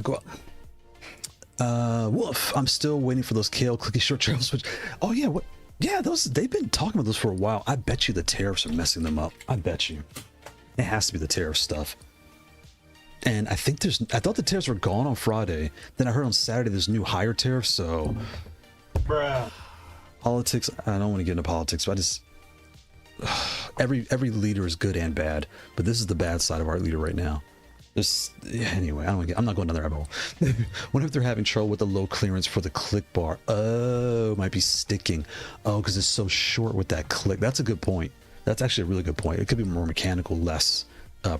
Go up. Wolf, I'm still waiting for those Kailh clicky short trails. Which, oh yeah, what? Yeah, they've been talking about those for a while. I bet you the tariffs are messing them up. I bet you. It has to be the tariff stuff. And I thought the tariffs were gone on Friday. Then I heard on Saturday there's new higher tariffs. So, bruh. Politics. I don't want to get into politics, but I just every leader is good and bad. But this is the bad side of our leader right now. Anyway, I'm not going down the rabbit hole. Wonder if they're having trouble with the low clearance for the click bar. Oh, might be sticking. Oh, because it's so short with that click. That's a good point. That's actually a really good point. It could be more mechanical, less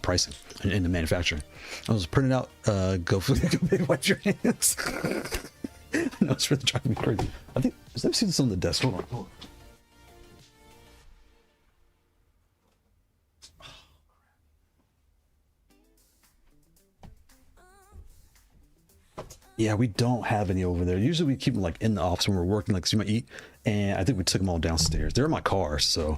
pricing in the manufacturing. I was printing out. Go wipe your hands. No, it's really driving me crazy. I think I've seen this on the desk. Hold on. Yeah, we don't have any over there. Usually we keep them like in the office when we're working, like so you might eat. And I think we took them all downstairs. They're in my car, so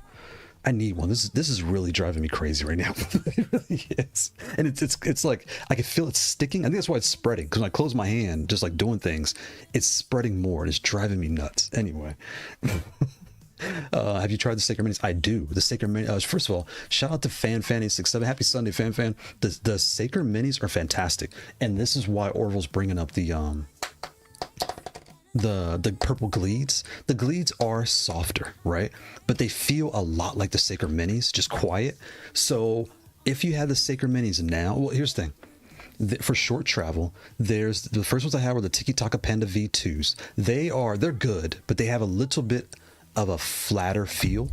I need one. This is really driving me crazy right now. It really is. And it's like I can feel it sticking. I think that's why it's spreading. Because when I close my hand, just like doing things, it's spreading more and it's driving me nuts. Anyway. Have you tried the Sacred Minis? I do. The Sacred Minis. First of all, shout out to FanFan867. Happy Sunday, FanFan. The Sacred Minis are fantastic, and this is why Orville's bringing up the purple Gledes. The Gledes are softer, right? But they feel a lot like the Sacred Minis, just quiet. So if you have the Sacred Minis now, well, here's the thing. For short travel, there's the first ones I have are the Tikitaka Panda V2s. They're good, but they have a little bit of a flatter feel,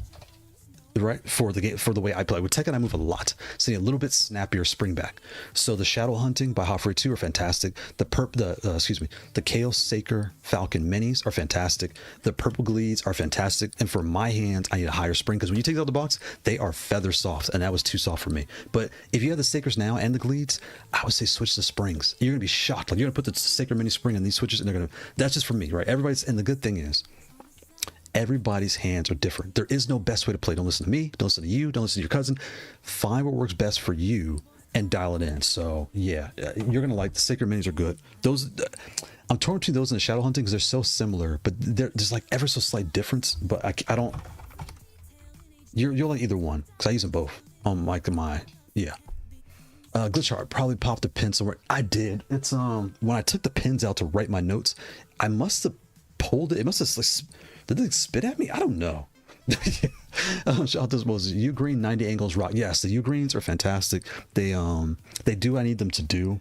right? For the way I play with Tekken, I move a lot, so you need a little bit snappier spring back. So the Shadow Hunting by Haute42 are fantastic. The Kailh Silent Falcon Minis are fantastic. The purple Gledes are fantastic. And for my hands, I need a higher spring because when you take it out of the box, they are feather soft, and that was too soft for me. But if you have the Sacreds now and the Gledes, I would say switch the springs. You're gonna be shocked. Like you're gonna put the Sacred Mini spring on these switches, and that's just for me, right? And the good thing is, everybody's hands are different. There is no best way to play. Don't listen to me. Don't listen to you. Don't listen to your cousin. Find what works best for you and dial it in. So yeah, you're gonna like the Sacred Minis are good. Those I'm torn between those and the Shadow Hunting because they're so similar, but there's like ever so slight difference. But I don't. You'll like either one because I use them both on like my glitch heart. Probably popped a pin somewhere. I did. It's when I took the pins out to write my notes, I must have pulled it. It must have like. Did they spit at me? I don't know. Shout out to those U Green 90 angles rock. Yes, the U Greens are fantastic. They do I need them to do.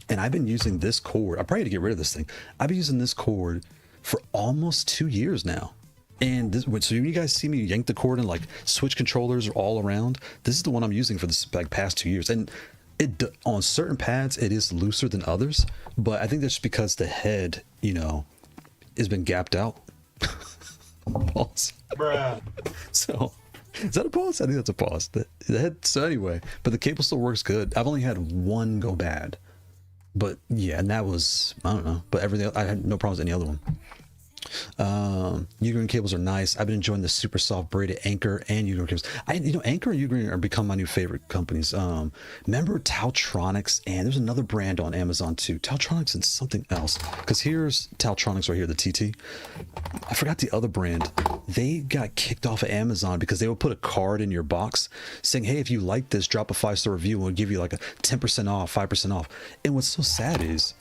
And I've been using this cord. I probably need to get rid of this thing. I've been using this cord for almost 2 years now. And so when you guys see me yank the cord and like switch controllers all around, this is the one I'm using for this like past 2 years. And on certain pads it is looser than others, but I think that's because the head, has been gapped out. Pause. Bruh. So is that a pause? I think that's a pause. The head. So anyway, but the cable still works good. I've only had one go bad, but yeah, and that was, I don't know, but everything I had no problems with any other one. U-Green cables are nice. I've been enjoying the super soft braided Anchor and U-Green cables. Anchor and U-Green are become my new favorite companies. Remember Taltronics, and there's another brand on Amazon too. Taltronics and something else. Because here's Taltronics right here, the TT. I forgot the other brand. They got kicked off of Amazon because they would put a card in your box saying, hey, if you like this, drop a 5-star review and we'll give you like a 10% off, 5% off. And what's so sad is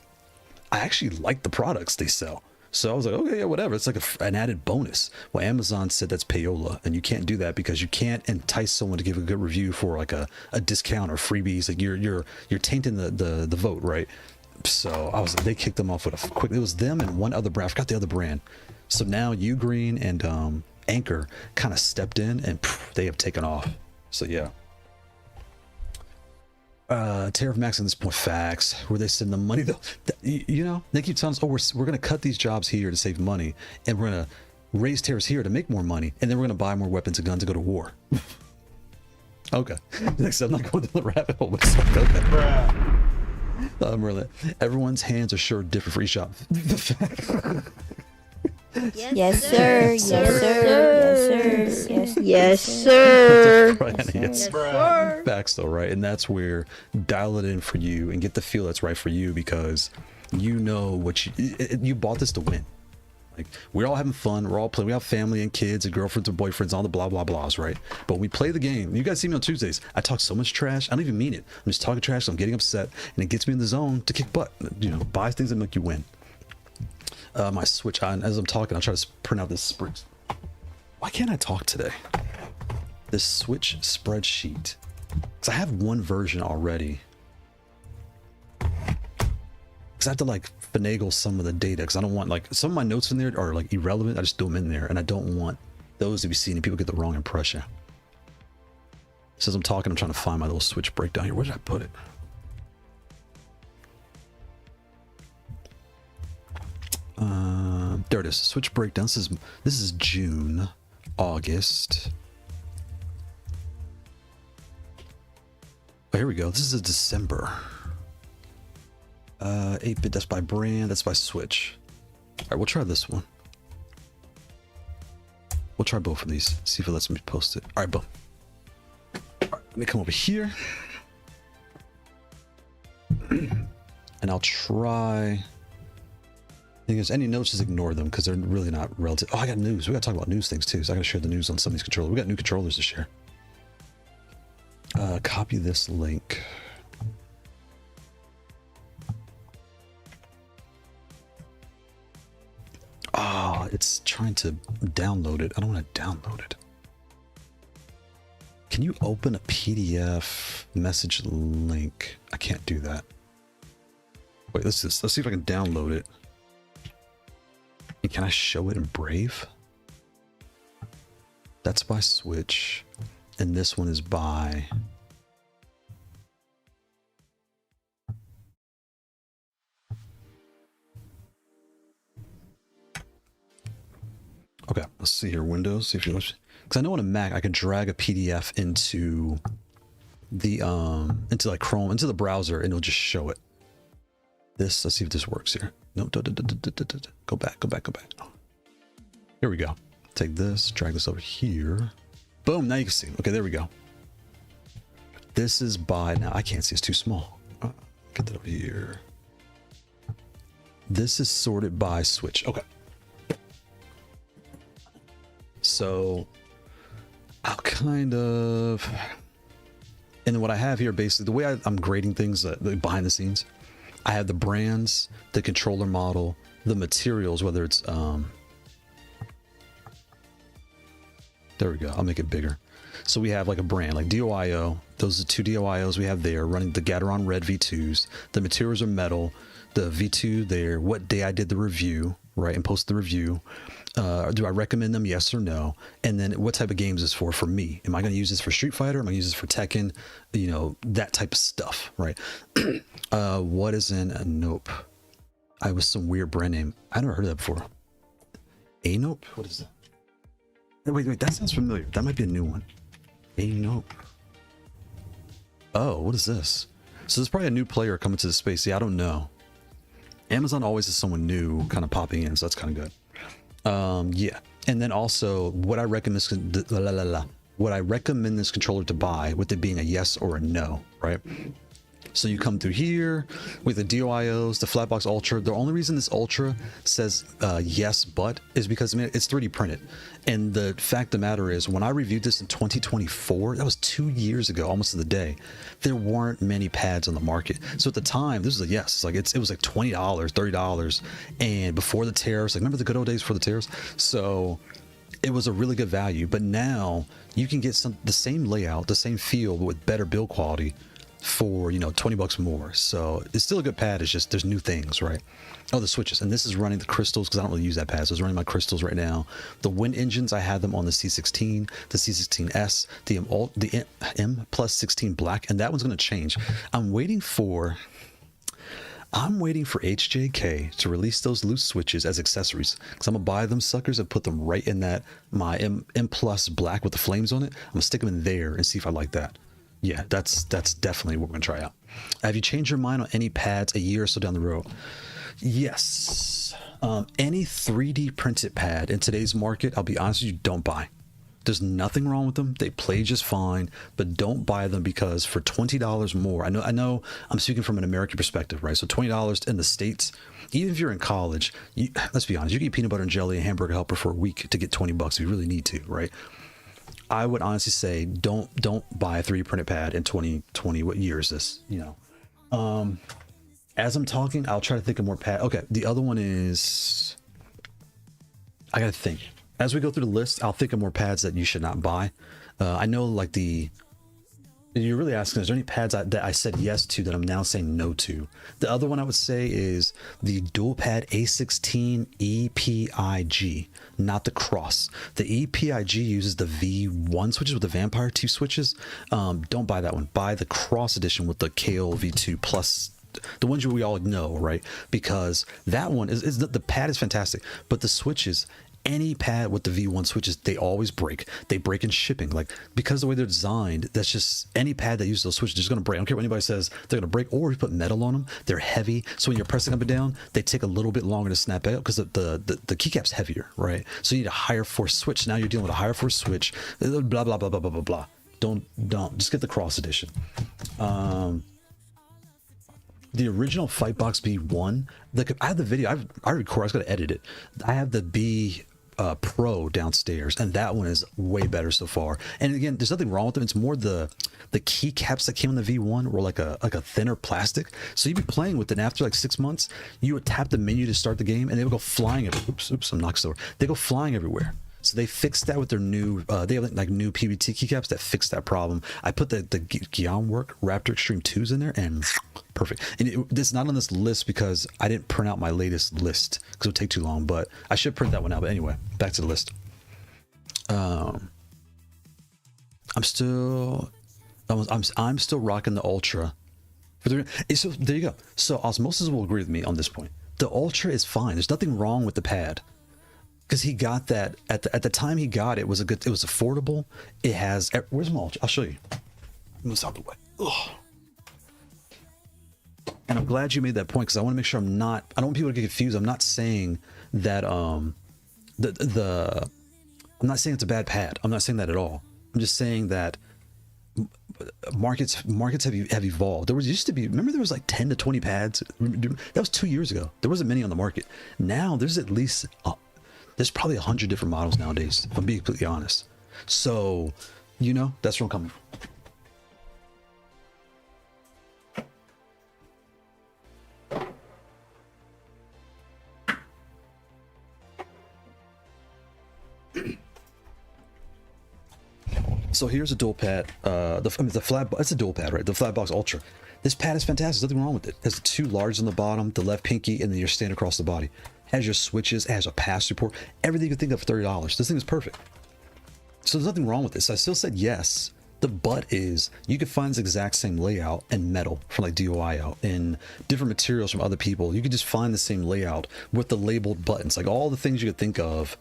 I actually like the products they sell. So I was like, okay, yeah, whatever. It's like an added bonus. Well, Amazon said that's payola, and you can't do that because you can't entice someone to give a good review for like a discount or freebies. Like you're tainting the vote, right? So I was like, they kicked them off with a quick. It was them and one other brand. I forgot the other brand. So now U-Green and Anchor kind of stepped in, and they have taken off. So yeah. Tariff max at this point, facts. Where they send the money though, they keep telling us, oh, we're gonna cut these jobs here to save money, and we're gonna raise tariffs here to make more money, and then we're gonna buy more weapons and guns to go to war. Okay. Next, I'm not going down the rabbit hole, but it's like, okay. Really, everyone's hands are sure different for each shop. Yes, sir. Yes, sir. Yes, sir. Yes, facts though, right? And that's where dial it in for you and get the feel that's right for you, because you know what you bought this to win. Like, we're all having fun, we're all playing, we have family and kids and girlfriends and boyfriends, all the blah blah blahs, right? But we play the game. You guys see me on Tuesdays, I talk so much trash, I don't even mean it. I'm just talking trash, I'm getting upset, and it gets me in the zone to kick butt. You know, buy things that make you win. My Switch on, as I'm talking, I'll try to print out this spread. Why can't I talk today? This Switch spreadsheet, because I have one version already. Because I have to like finagle some of the data, because I don't want, like, some of my notes in there are like irrelevant. I just throw them in there, and I don't want those to be seen and people get the wrong impression. So as I'm talking, I'm trying to find my little Switch breakdown here. Where did I put it? There it is. Switch breakdown. This is June, August. Oh, here we go. This is a December. 8-bit, that's by brand, that's by Switch. All right, we'll try this one. We'll try both of these, see if it lets me post it. All right, boom. All right, let me come over here. And I'll try. Thing is, any notes, just ignore them because they're really not relative. Oh, I got news. We got to talk about news things too. So I got to share the news on some of these controllers. We got new controllers to share. Copy this link. Oh, it's trying to download it. I don't want to download it. Can you open a PDF message link? I can't do that. Wait, let's see if I can download it. And can I show it in Brave? That's by Switch, and this one is by. Okay, let's see here. Windows, see if you because I know on a Mac I can drag a PDF into the into like Chrome, into the browser, and it'll just show it. Let's see if this works here. No, go back. Here we go. Take this, drag this over here. Boom, now you can see. Okay, there we go. This is by, now I can't see, it's too small. Get that over here. This is sorted by Switch. Okay. So I'll kind of, and then what I have here, basically, the way I'm grading things behind the scenes, I have the brands, the controller model, the materials, whether it's, there we go, I'll make it bigger. So we have like a brand, like DOIO, those are two DOIOs we have there, running the Gateron Red V2s. The materials are metal, the V2 there, what day I did the review, right, and post the review. Do I recommend them, yes or no? And then what type of games is for me? Am I going to use this for Street Fighter? Am I going to use this for Tekken? You know, that type of stuff, right? What is in a Nope? I was some weird brand name. I never heard of that before. A Nope? What is that? Wait, that sounds familiar. That might be a new one. A Nope. Oh, what is this? So there's probably a new player coming to the space. Yeah, I don't know. Amazon always has someone new kind of popping in, so that's kind of good. Yeah, and then also what I recommend this controller to buy, with it being a yes or a no, right? So you come through here with the DOIOs, the Flatbox Ultra. The only reason this Ultra says yes but is because, I mean, it's 3D printed. And the fact of the matter is, when I reviewed this in 2024, that was 2 years ago, almost to the day, there weren't many pads on the market. So at the time, this was a yes. It's like it was like $20, $30, and before the tariffs, like, remember the good old days before the tariffs? So it was a really good value. But now you can get the same layout, the same feel, but with better build quality for, you know, $20 more. So it's still a good pad. It's just there's new things, right? Oh, the switches, and this is running the crystals because I don't really use that pad, so it's running my crystals right now. The wind engines, I had them on the C16, the C16S, the M plus 16 black, and that one's going to change. I'm waiting for I'm waiting for HJK to release those loose switches as accessories, because I'm gonna buy them suckers and put them right in that my M Plus black with the flames on it. I'm gonna stick them in there and see if I like that. Yeah, that's definitely what we're gonna try out. Have you changed your mind on any pads a year or so down the road? Yes. Any 3D printed pad in today's market, I'll be honest with you, don't buy. There's nothing wrong with them. They play just fine, but don't buy them, because for $20 more, I know I'm speaking from an American perspective, right? So $20 in the States, even if you're in college, let's be honest, you can eat peanut butter and jelly and hamburger helper for a week to get $20 if you really need to, right? I would honestly say don't buy a 3D printed pad in 2020. What year is this? As I'm talking, I'll try to think of more pad. Okay, the other one is, I gotta think. As we go through the list, I'll think of more pads that you should not buy. I know, like, you're really asking, is there any pads that I said yes to that I'm now saying no to? The other one I would say is the dual pad A16 EPIG, not the cross. The EPIG uses the V1 switches with the Vampire 2 switches. Don't buy that one. Buy the cross edition with the Kailh V2 plus, the ones we all know, right? Because that one is the pad is fantastic, but the switches, any pad with the V1 switches, they always break. They break in shipping, like, because the way they're designed, that's just, any pad that uses those switches is going to break. I don't care what anybody says, they're going to break. Or if you put metal on them, they're heavy, so when you're pressing up and down, they take a little bit longer to snap out, because the keycap's heavier, right? So you need a higher force switch. Now you're dealing with a higher force switch, blah blah blah blah blah blah blah. Don't just get the cross edition. The original Fightbox B1, I have the video, I record, I was going to edit it. I have the B Pro downstairs, and that one is way better so far. And again, there's nothing wrong with them. It's more the keycaps that came on the V1 were like a thinner plastic. So you'd be playing with it, and after like 6 months, you would tap the menu to start the game, and they would go flying everywhere. Oops, I'm knocked over. They go flying everywhere. So they fixed that with their new, they have like new PBT keycaps that fix that problem. I put the Gyeongwork Raptor Extreme 2s in there, and perfect. And it's not on this list because I didn't print out my latest list because it would take too long, but I should print that one out. But anyway, back to the list. I'm still rocking the Ultra. So there you go. So Osmosis will agree with me on this point. The Ultra is fine. There's nothing wrong with the pad. Because he got that at the time he got it, it was affordable. It has, where's my Ultra? I'll show you. Move this out the way. Ugh. And I'm glad you made that point, because I want to make sure I don't want people to get confused. I'm not saying that I'm not saying it's a bad pad. I'm not saying that at all. I'm just saying that markets have evolved. There used to be, remember, there was like 10 to 20 pads. That was 2 years ago. There wasn't many on the market. Now there's at least there's probably 100 different models nowadays, if I'm being completely honest. So, that's where I'm coming from. So here's a dual pad. It's a dual pad, right? The Flatbox Ultra. This pad is fantastic. There's nothing wrong with it. It has the 2 larges on the bottom, the left pinky, and then your stand across the body. Has your switches, has a pass report, everything you can think of for $30. This thing is perfect. So there's nothing wrong with this. I still said yes. The but is, you can find this exact same layout and metal from like DOI out, in different materials from other people. You can just find the same layout with the labeled buttons, like all the things you could think of.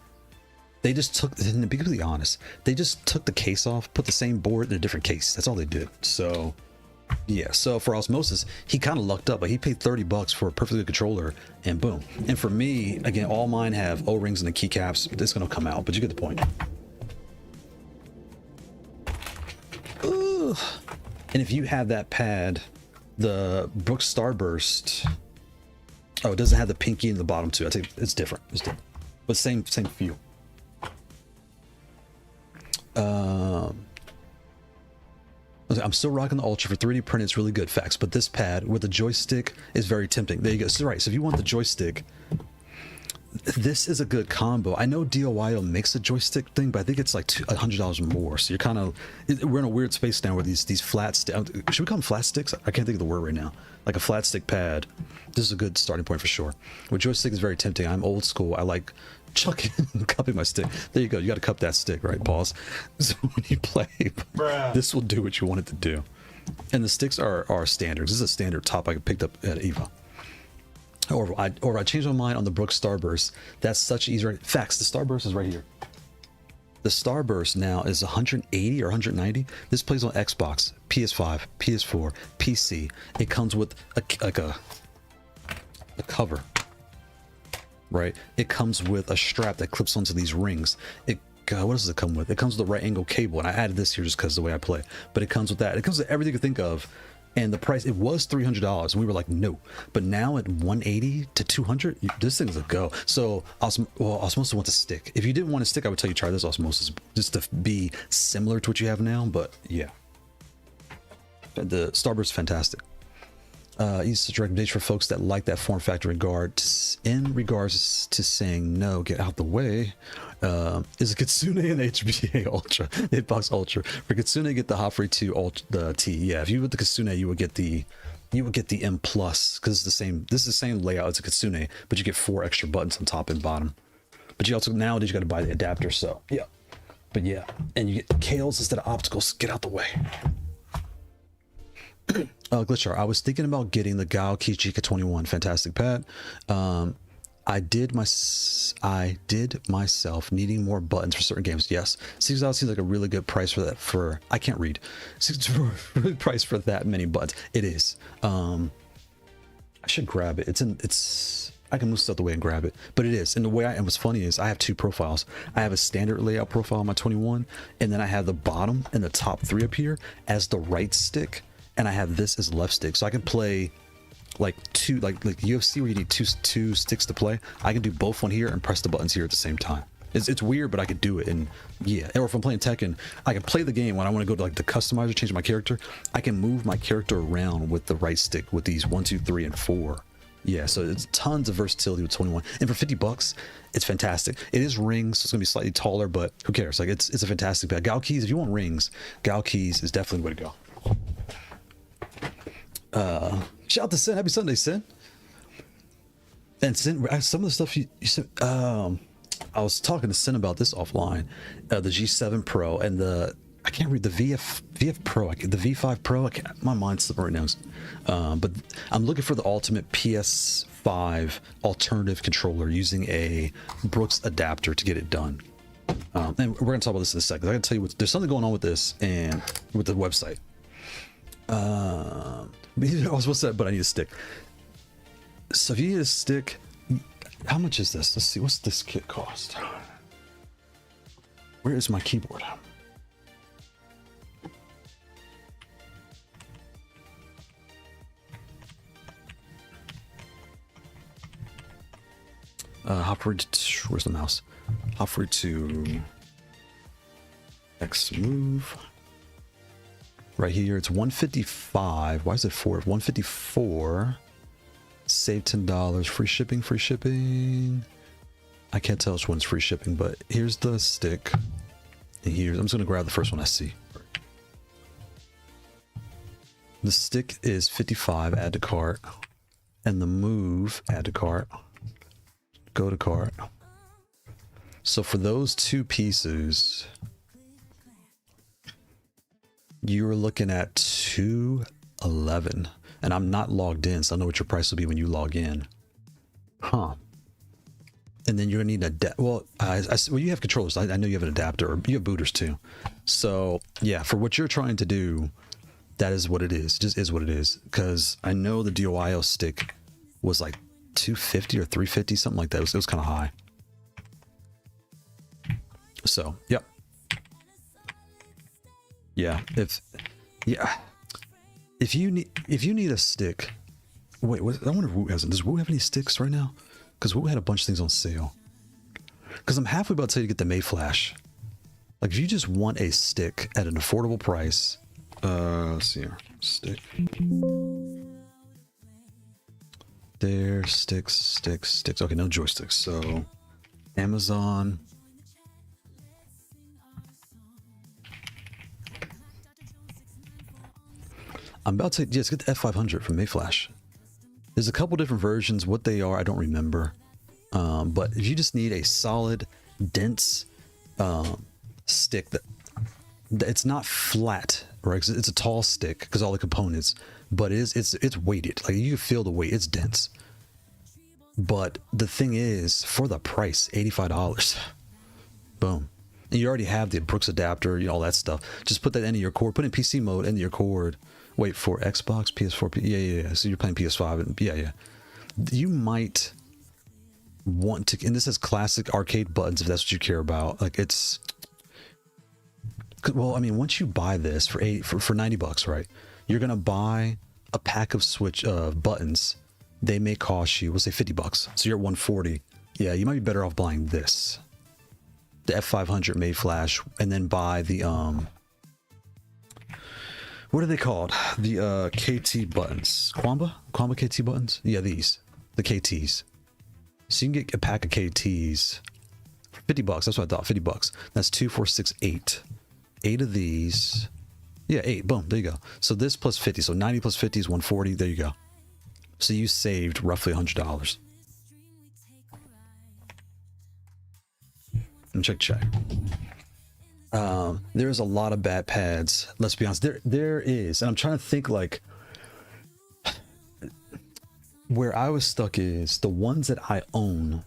They just took, and to be completely honest, they just took the case off, put the same board in a different case. That's all they did. So yeah, so for Osmosis, he kind of lucked up, but he paid $30 for a perfectly good controller, and boom. And for me, again, all mine have O-rings and the keycaps. It's gonna come out, but you get the point. Ugh. And if you have that pad, the Brooks Starburst, oh, it doesn't have the pinky in the bottom too. I think it's different. It's different, but same feel. I'm still rocking the Ultra for 3D print. It's really good, facts. But this pad with the joystick is very tempting. There you go. So, right. So if you want the joystick, this is a good combo. I know DOIO makes a joystick thing, but I think it's like $100 more. So you're kind of, we're in a weird space now where these flat should we call them flat sticks? I can't think of the word right now. Like a flat stick pad. This is a good starting point for sure. With joystick is very tempting. I'm old school. I like chucking and cupping my stick. There you go. You got to cup that stick, right? Pause. So when you play, this will do what you want it to do. And the sticks are standards. This is a standard top I picked up at Eva. Or I changed my mind on the Brooks Starburst. That's such easy. Facts. The Starburst is right here. The Starburst now is 180 or 190. This plays on Xbox, PS5, PS4, PC. It comes with a cover, right? It comes with a strap that clips onto these rings. What does it come with? It comes with a right angle cable, and I added this here just because of the way I play. But it comes with that. It comes with everything you can think of. And the price, it was $300, and we were like, no. But now at 180 to 200, this thing's a go. So Osmosis wants a stick. If you didn't want a stick, I would tell you try this Osmosis just to be similar to what you have now. But yeah, the Starburst is fantastic. It's a recommendation for folks that like that form factor in regards to saying no, get out the way. Is a Kitsune and HBA Ultra, Hitbox Ultra. For Kitsune, get the Haute42 Ultra, the T. Yeah, if you would the Kitsune, you would get the M plus because it's the same. This is the same layout as a Kitsune, but you get 4 extra buttons on top and bottom. But you also nowadays you got to buy the adapter. So yeah, but yeah, and you get Kailh's instead of opticals. Get out the way. Glitchar, I was thinking about getting the Kailh Kijika 21. Fantastic, Pat. I did myself needing more buttons for certain games. Yes, $6 seems like a really good price for that. For I can't read. Really price for that many buttons. It is. I should grab it. I can move stuff away and grab it, but it is. And the way and what's funny is I have 2 profiles. I have a standard layout profile on my 21, and then I have the bottom and the top 3 up here as the right stick. And I have this as left stick, so I can play like UFC where you need two sticks to play. I can do both on here and press the buttons here at the same time. It's weird, but I could do it. And yeah, or if I'm playing Tekken, I can play the game when I want to go to like the customizer, change my character. I can move my character around with the right stick with these 1, 2, 3, and 4. Yeah, so it's tons of versatility with 21, and for $50, it's fantastic. It is rings, so it's gonna be slightly taller, but who cares? Like it's a fantastic bag. Kailh Keys, if you want rings, Kailh Keys is definitely the way to go. Shout out to Sin. Happy Sunday, Sin. And Sin, some of the stuff you said, I was talking to Sin about this offline. The G7 Pro and I can't read the VF Pro, the V5 Pro. My mind's slipping right now. But I'm looking for the ultimate PS5 alternative controller using a Brooks adapter to get it done. And we're gonna talk about this in a second. I gotta tell you there's something going on with this and with the website. I was supposed to, but I need a stick. So if you need a stick, how much is this? Let's see, what's this kit cost? Where is my keyboard? Haute42, where's the mouse? Haute42 X move. Right here, it's $155. Why is it 4? 154. Save $10. Free shipping, free shipping. I can't tell which one's free shipping, but here's the stick. And here's, I'm just gonna grab the first one I see. The stick is 55, add to cart. And the move, add to cart. Go to cart. So for those 2 pieces, you're looking at $211, and I'm not logged in, so I know what your price will be when you log in. Huh? And then you're gonna need a well, you have controllers. I know you have an adapter, or you have booters too. So yeah, for what you're trying to do, that is what it is. It just is what it is. Because I know the DOIO stick was like $250 or $350, something like that. It was kind of high. So yep. Yeah, if you need a stick, wait, I wonder if Woo has it. Does Woo have any sticks right now? Because Woo had a bunch of things on sale. Because I'm halfway about to tell you to get the Mayflash. Like if you just want a stick at an affordable price, let's see here, stick. There, sticks. Okay, no joysticks. So Amazon. I'm about to just get the F500 from Mayflash. There's a couple different versions. What they are, I don't remember. But if you just need a solid, dense stick that it's not flat, right? It's a tall stick because all the components, but it's weighted. Like you can feel the weight. It's dense. But the thing is, for the price, $85. Boom. And you already have the Brooks adapter, you know, all that stuff. Just put that into your cord, put in PC mode into your cord. Wait, for Xbox, PS4, yeah. So you're playing PS5, and yeah. You might want to, and this has classic arcade buttons if that's what you care about. Like it's, well, I mean, once you buy this for $90, right? You're gonna buy a pack of Switch buttons. They may cost you, we'll say $50. So you're at 140. Yeah, you might be better off buying this, the F500 Made Flash, and then buy the what are they called? The KT buttons, Quamba KT buttons. Yeah, these, the KTs. So you can get a pack of KTs for $50. That's what I thought. $50. That's 2, 4, 6, 8. 8 of these. Yeah, 8. Boom. There you go. So this plus 50. So 90 plus 50 is 140. There you go. So you saved roughly $100. And check. There's a lot of bad pads. Let's be honest. There is, and I'm trying to think like where I was stuck is the ones that I own.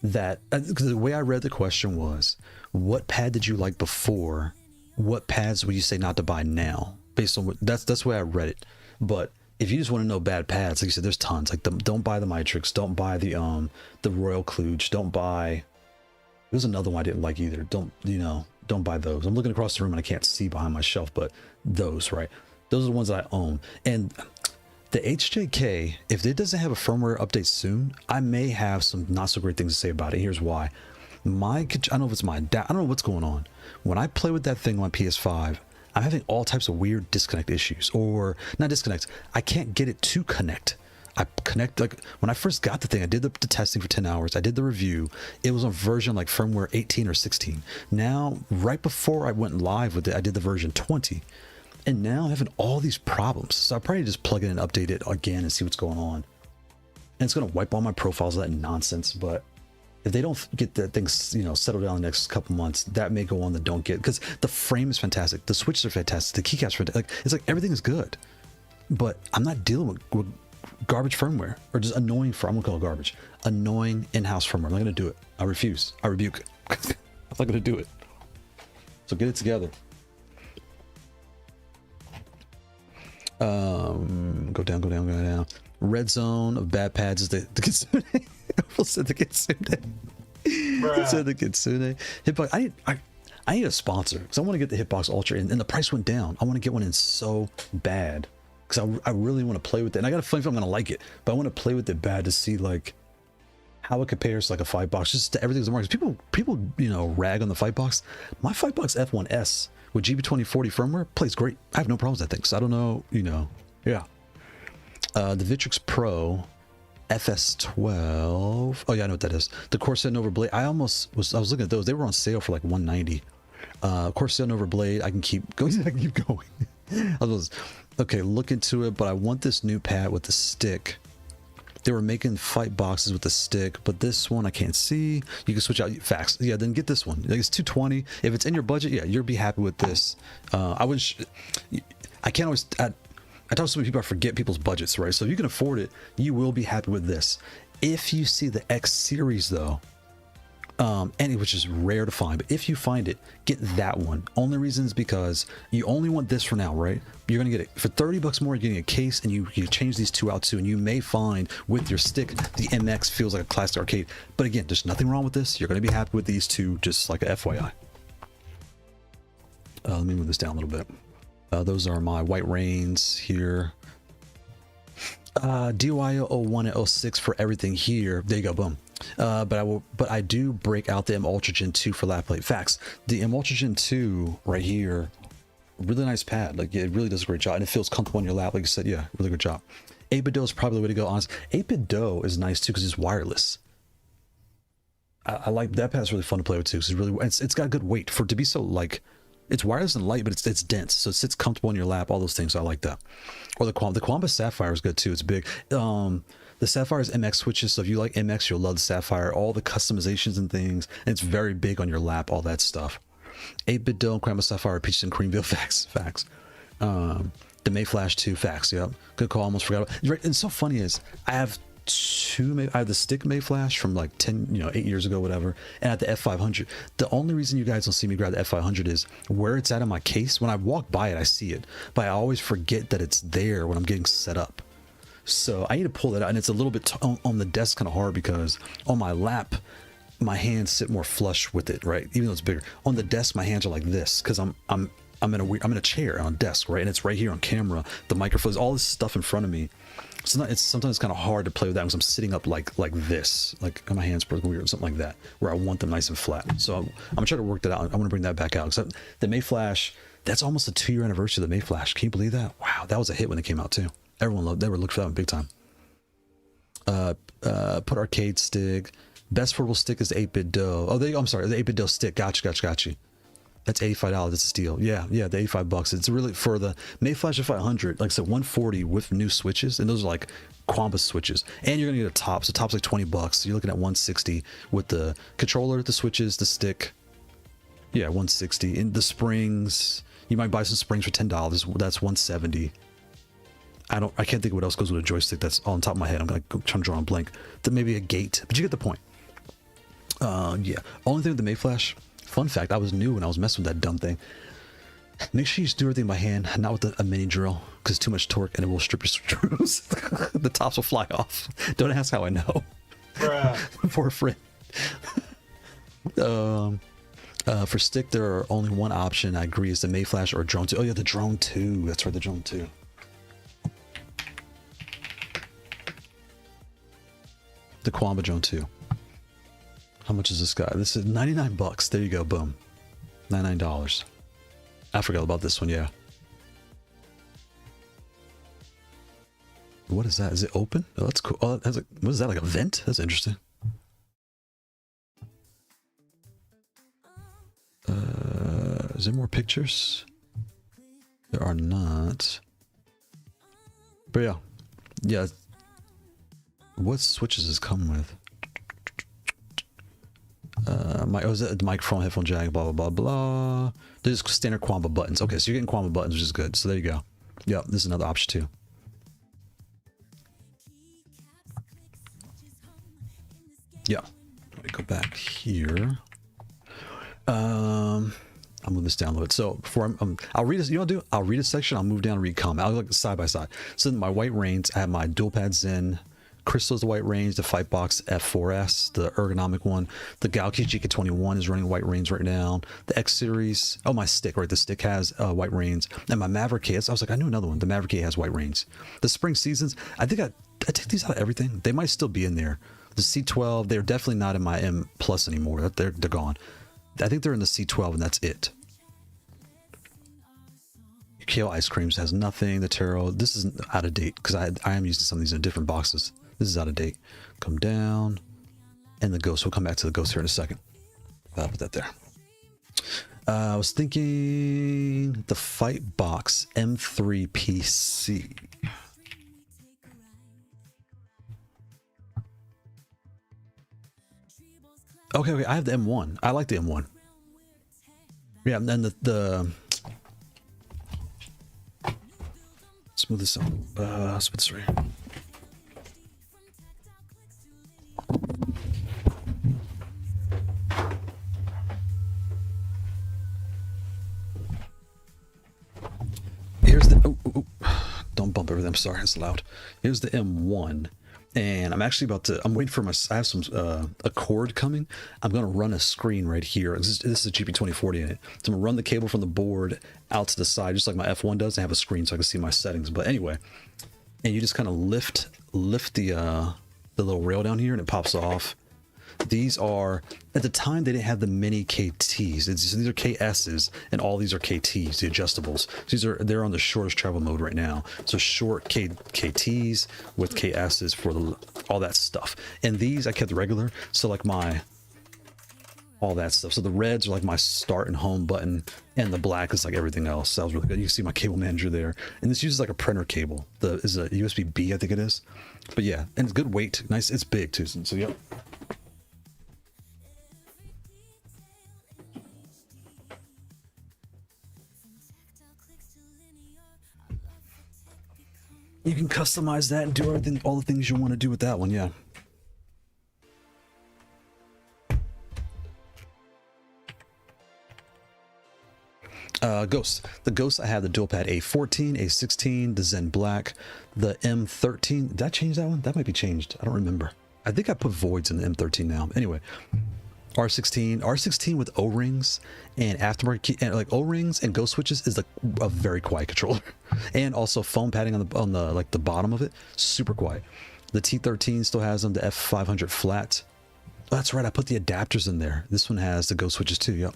That the way I read the question was, what pad did you like before? What pads would you say not to buy now? Based on what that's the way I read it. But if you just want to know bad pads, like you said, there's tons. Like don't buy the Mitrix, don't buy the Royal Kludge, don't buy. There's another one I didn't like either. Don't buy those. I'm looking across the room and I can't see behind my shelf, but those, right? Those are the ones that I own. And the HJK, if it doesn't have a firmware update soon, I may have some not so great things to say about it. Here's why. I don't know if it's I don't know what's going on. When I play with that thing on PS5, I'm having all types of weird disconnect issues, or not disconnects. I can't get it to connect. I connect, like when I first got the thing, I did the testing for 10 hours. I did the review. It was on version like firmware 18 or 16. Now, right before I went live with it, I did the version 20. And now I'm having all these problems. So I'll probably just plug it in and update it again and see what's going on. And it's going to wipe all my profiles, that nonsense. But if they don't get that thing, settled down the next couple months, that may go on the don't get. Because the frame is fantastic. The switches are fantastic. The keycaps are fantastic. It's like everything is good. But I'm not dealing with garbage firmware, or just annoying I'm gonna call it garbage, annoying in-house firmware. I'm not gonna do it. I refuse. I rebuke. I'm not gonna do it. So get it together. Go down. Red zone of bad pads is the Kitsune. I almost said the Kitsune. I said the Kitsune. Hitbox. I need a sponsor because I want to get the Hitbox Ultra in, and the price went down. I want to get one in so bad. Because I really want to play with it, and I got a feeling I'm gonna like it, but I want to play with it bad to see like how it compares to like a Fightbox, just to everything's in the market. People rag on the Fightbox. My Fightbox F1S with GB2040 firmware plays great. I have no problems with that thing. So I don't know, yeah. The Vitrix Pro FS12. Oh yeah, I know what that is. The Corsair Nova Blade. I was looking at those. They were on sale for like $190. Corsair Nova Blade. I can keep going. Okay, look into it, but I want this new pad with the stick. They were making fight boxes with the stick, but this one I can't see. You can switch out facts. Yeah, then get this one. Like it's $220. If it's in your budget, yeah, you'll be happy with this. I can't always. I talk to so many people, I forget people's budgets, right? So if you can afford it, you will be happy with this. If you see the X series though, which is rare to find, but if you find it, get that one. Only reason is because you only want this for now, right? You're gonna get it for $30 more. You're getting a case, and you change these two out too, and you may find with your stick the MX feels like a classic arcade. But again, there's nothing wrong with this. You're gonna be happy with these two, just like a FYI. Let me move this down a little bit. Those are my White Rains here. DYO 01 and 06 for everything here. There you go, boom. But I do break out the M Ultra Gen 2 for lap plate. Facts. The M Ultra Gen 2 right here, really nice pad. Like it really does a great job, and it feels comfortable on your lap. Like you said, yeah, really good job. 8-bit is probably the way to go. Honest, 8-bit is nice too because it's wireless. I like that pad. Is really fun to play with too. Because it's got good weight for it to be so like. It's wireless and light, but it's dense, so it sits comfortable in your lap. All those things, so I like that. Or the Quamba Sapphire is good too. It's big. The Sapphire is MX switches, so if you like MX, you'll love the Sapphire. All the customizations and things, and it's very big on your lap. All that stuff. 8-bit and Quamba Sapphire, Peaches and Creamville. Facts. The May Flash 2. Facts. Yep. Good call. Almost forgot. Right. And so funny is I have I have the stick May Flash from like 8 years ago, whatever, and at the F500. The only reason you guys don't see me grab the F500 is where it's at in my case. When I walk by it, I see it, but I always forget that it's there when I'm getting set up. So I need to pull that out, and it's a little bit on the desk, kind of hard because on my lap, my hands sit more flush with it, right? Even though it's bigger. On the desk, my hands are like this because I'm in a chair on a desk, right? And it's right here on camera. The microphone's all this stuff in front of me. So it's sometimes kind of hard to play with that because I'm sitting up like this, like my hands are weird, something like that, where I want them nice and flat. So I'm gonna try to work that out. I want to bring that back out. Because the May Flash, that's almost a 2-year anniversary of the May Flash. Can you believe that? Wow, that was a hit when it came out too. Everyone loved. They were looking for that one big time. Put arcade stick. Best portable stick is the 8-bit dough. Oh, I'm sorry, the 8-bit dough stick. Gotcha. That's $85. That's a steal. Yeah, the $85. It's really for the May Flash 500. Like I said, 140 with new switches, and those are like Quamba switches. And you're gonna get a top. So top's like $20. So you're looking at 160 with the controller, the switches, the stick. Yeah, 160. And the springs, you might buy some springs for $10. That's 170. I can't think of what else goes with a joystick. That's all on top of my head. I'm like trying to draw a blank. Then maybe a gate, but you get the point. Yeah. Only thing with the May Flash. Fun fact, I was new when I was messing with that dumb thing. Make sure you do everything by hand, not with a mini drill, because too much torque and it will strip your screws. The tops will fly off. Don't ask how I know. For a friend. For stick, there are only one option. I agree, is the May Flash or Drone 2. Oh yeah, the Drone 2. That's right, the Drone 2. The Quamba Drone 2. How much is this guy? This is $99. There you go. Boom. $99. I forgot about this one. Yeah. What is that? Is it open? Oh, that's cool. Oh, what is that? Like a vent? That's interesting. Is there more pictures? There are not. But yeah. Yeah. What switches does it come with? Is it the microphone, headphone jack, blah, blah, blah, blah. There's standard Quamba buttons. Okay, so you're getting Quamba buttons, which is good. So there you go. Yep, this is another option too. Yeah. Let me go back here. I'll move this down a little bit. So before I'll read this, you know what I'll do? I'll read a section, I'll move down and read comment. I'll look side by side. So in my white range, I have my dual pad Zen. Crystal's the white range, the Fightbox F4S, the ergonomic one. The Galaxy GK21 is running white range right now. The X series, oh, my stick, right? The stick has white range. And my Maverick case, I was like, I knew another one. The Maverick K has white range. The spring seasons, I think I take these out of everything. They might still be in there. The C12, they're definitely not in my M Plus anymore. They're gone. I think they're in the C12 and that's it. Kailh Ice Creams has nothing. The Taro, this is out of date because I am using some of these in different boxes. This is out of date. Come down. And the Ghost. We'll come back to the Ghost here in a second. I'll put that there. I was thinking the Fightbox M3 PC. Okay. I have the M1. I like the M1. Yeah, and then the let's move this on. Let's put this right here. Here's the don't bump everything. I'm sorry, it's loud. Here's the M1, and I'm actually I'm waiting for I have some a cord coming. I'm gonna run a screen right here. This is a GP2040 in it. So I'm gonna run the cable from the board out to the side, just like my F1 does, and have a screen so I can see my settings. But anyway, and you just kind of lift the little rail down here, and it pops off. These are, at the time, they didn't have the mini KTs. These are KSs, and all these are KTs, the adjustables. They're on the shortest travel mode right now. So short KTs with KSs for all that stuff. And these I kept regular, so like all that stuff. So the reds are like my start and home button, and the black is like everything else. That was really good. You can see my cable manager there. And this uses like a printer cable. Is a USB-B, I think it is. But yeah, and it's good weight. Nice. It's big too. So yep. you can customize that and do everything, all the things you want to do with that one. Yeah. Ghost. The Ghost, I have the dual pad A14, A16, the Zen Black, the M13. Did I change that one? That might be changed. I don't remember. I think I put voids in the M13 now. Anyway, R16 with O-rings and aftermarket key, and like O-rings and ghost switches is like a very quiet controller, and also foam padding on the like the bottom of it, super quiet. The T13 still has them. The F500 flat. Oh, that's right. I put the adapters in there. This one has the ghost switches too. Yep.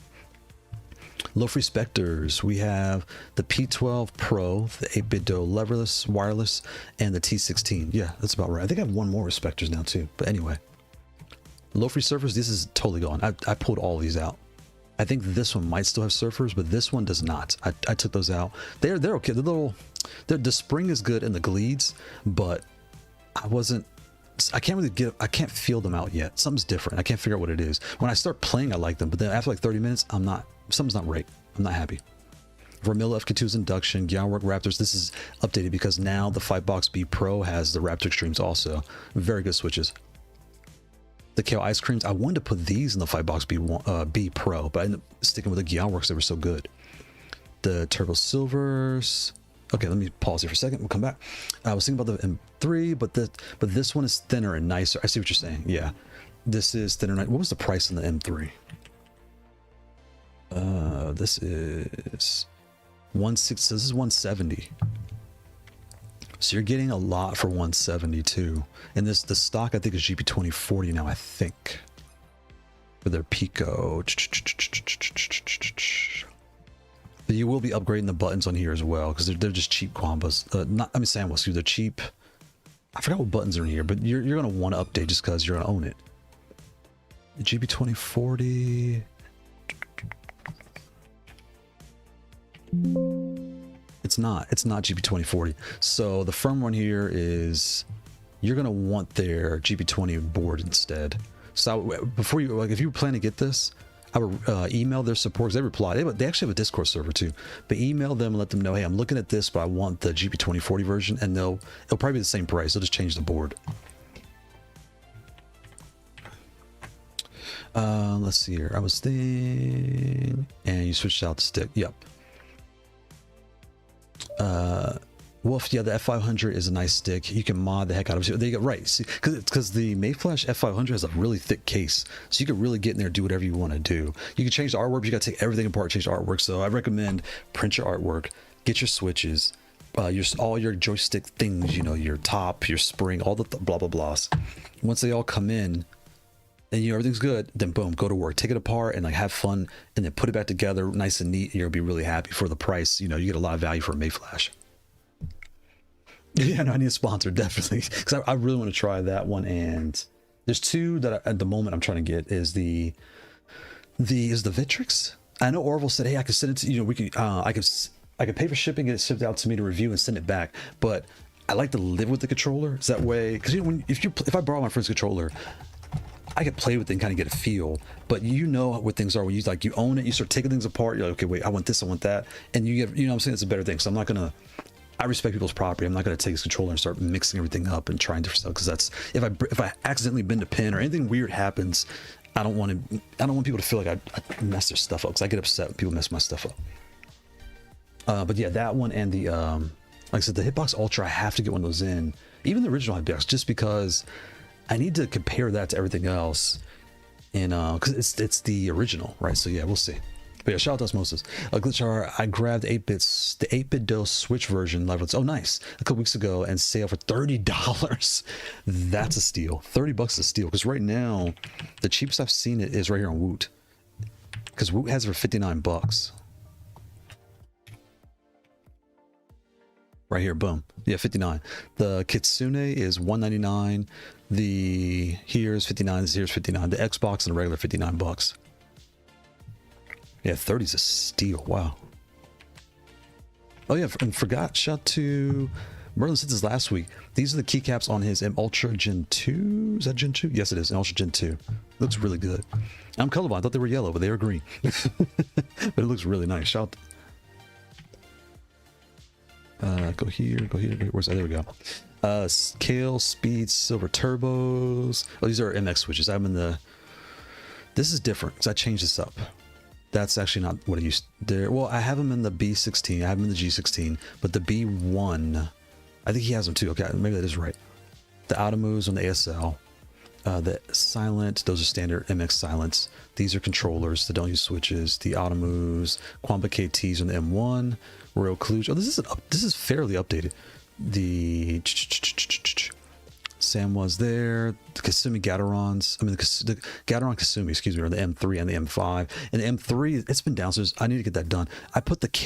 Lofree Specters, we have the P12 Pro, the 8-bit DO Leverless wireless, and the T16. Yeah, that's about right. I think I have one more with Specters now too. But anyway, LoFree Surfers, this is totally gone. I pulled all these out. I think this one might still have surfers, but this one does not. I took those out. They're okay. The spring is good in the Gledes, but I can't feel them out yet. Something's different. I can't figure out what it is. When I start playing, I like them, but then after like 30 minutes, something's not right. I'm not happy. Vermilla FK2's induction, Gyanwork Raptors. This is updated because now the Fightbox B Pro has the Raptor Extremes also. Very good switches. The Kailh Ice Creams, I wanted to put these in the Fightbox B Pro, but I ended up sticking with the Gyanworks. They were so good. The Turbo Silvers. Okay, let me pause here for a second. We'll come back. I was thinking about the M3, but this one is thinner and nicer. I see what you're saying. Yeah, this is thinner. What was the price on the M3? This is 160. This is 170. So you're getting a lot for 172. And the stock I think is GP2040 now. I think for their Pico. But you will be upgrading the buttons on here as well because they're just cheap Quambas. Sandwich. They're cheap. I forgot what buttons are in here, but you're gonna want to update just because you're gonna own it. The GP2040. It's not GP2040. So the firm one here is you're gonna want their GP20 board instead. So before you, like, if you plan to get this, I would email their support because they reply. They actually have a Discord server too. But email them and let them know, hey, I'm looking at this, but I want the GP2040 version, and it'll probably be the same price. They'll just change the board. Let's see here. I was thinking, and you switched out the stick. Yep. Wolf, yeah, the F500 is a nice stick. You can mod the heck out of it. They get right, see, because the Mayflash F500 has a really thick case, so you can really get in there and do whatever you want to do. You can change the artwork, but you got to take everything apart, change the artwork. So I recommend print your artwork, get your switches, all your joystick things, you know, your top, your spring, all the blah blah blahs. Once they all come in, and you know everything's good, then boom, go to work, take it apart, and like have fun, and then put it back together, nice and neat. And you're gonna be really happy for the price. You know, you get a lot of value for a Mayflash. Yeah, no, I need a sponsor definitely because I really want to try that one. And there's two that at the moment I'm trying to get is the Vitrix. I know Orville said, hey, I could send it to you know, we can I could pay for shipping, get it shipped out to me to review and send it back, but I like to live with the controller. So that way, because you know, if I borrow my friend's controller, I can play with it and kind of get a feel, but you know what things are when you like, you own it, you start taking things apart, you're like, okay, wait, I want this, I want that, and you get, you know what I'm saying, it's a better thing. So I'm not gonna, I respect people's property. I'm not gonna take this controller and start mixing everything up and trying different stuff, because that's, if I accidentally bend a pin or anything weird happens, I don't want people to feel like I mess their stuff up, because I get upset when people mess my stuff up. But yeah, that one and the like I said, the Hitbox Ultra, I have to get one of those in, even the original Hitbox, just because I need to compare that to everything else, and because it's the original, right? So yeah, we'll see. But yeah, shout out to Osmosis. Glitchar, I grabbed the 8-bit DO Switch version Leverless. Oh, nice! A couple weeks ago, and sale for $30. That's a steal. $30 a steal. Because right now, the cheapest I've seen it is right here on Woot. Because Woot has it for $59. Right here, boom. Yeah, 59. The Kitsune is 199. The here's 59. This here's 59. The Xbox and the regular $59. Yeah, 30 is a steal. Wow. Oh yeah, and forgot. Shout to Merlin sent this last week. These are the keycaps on his M Ultra Gen 2. Is that Gen 2? Yes, it is. Ultra Gen 2. Looks really good. I'm colorblind. I thought they were yellow, but they were green. But it looks really nice. Shout. Go here, go here. Where's that? There we go. Kailh Speed Silver Turbos. Oh, these are MX switches. I'm in the. This is different because I changed this up. That's actually not what I used there. Well, I have them in the B16. I have them in the G16, but the B1, I think he has them too. Okay, maybe that is right. The auto moves on the ASL. The Silent, those are standard MX Silents. These are controllers that don't use switches. The auto moves, Quamba KTs on the M1. Royal Cluj. Oh, this is fairly updated. The Sam was there. The Kasumi Gatorons. I mean, the Gatoron Kasumi, excuse me, or the M3 and the M5. And the M3, it's been downstairs. I need to get that done.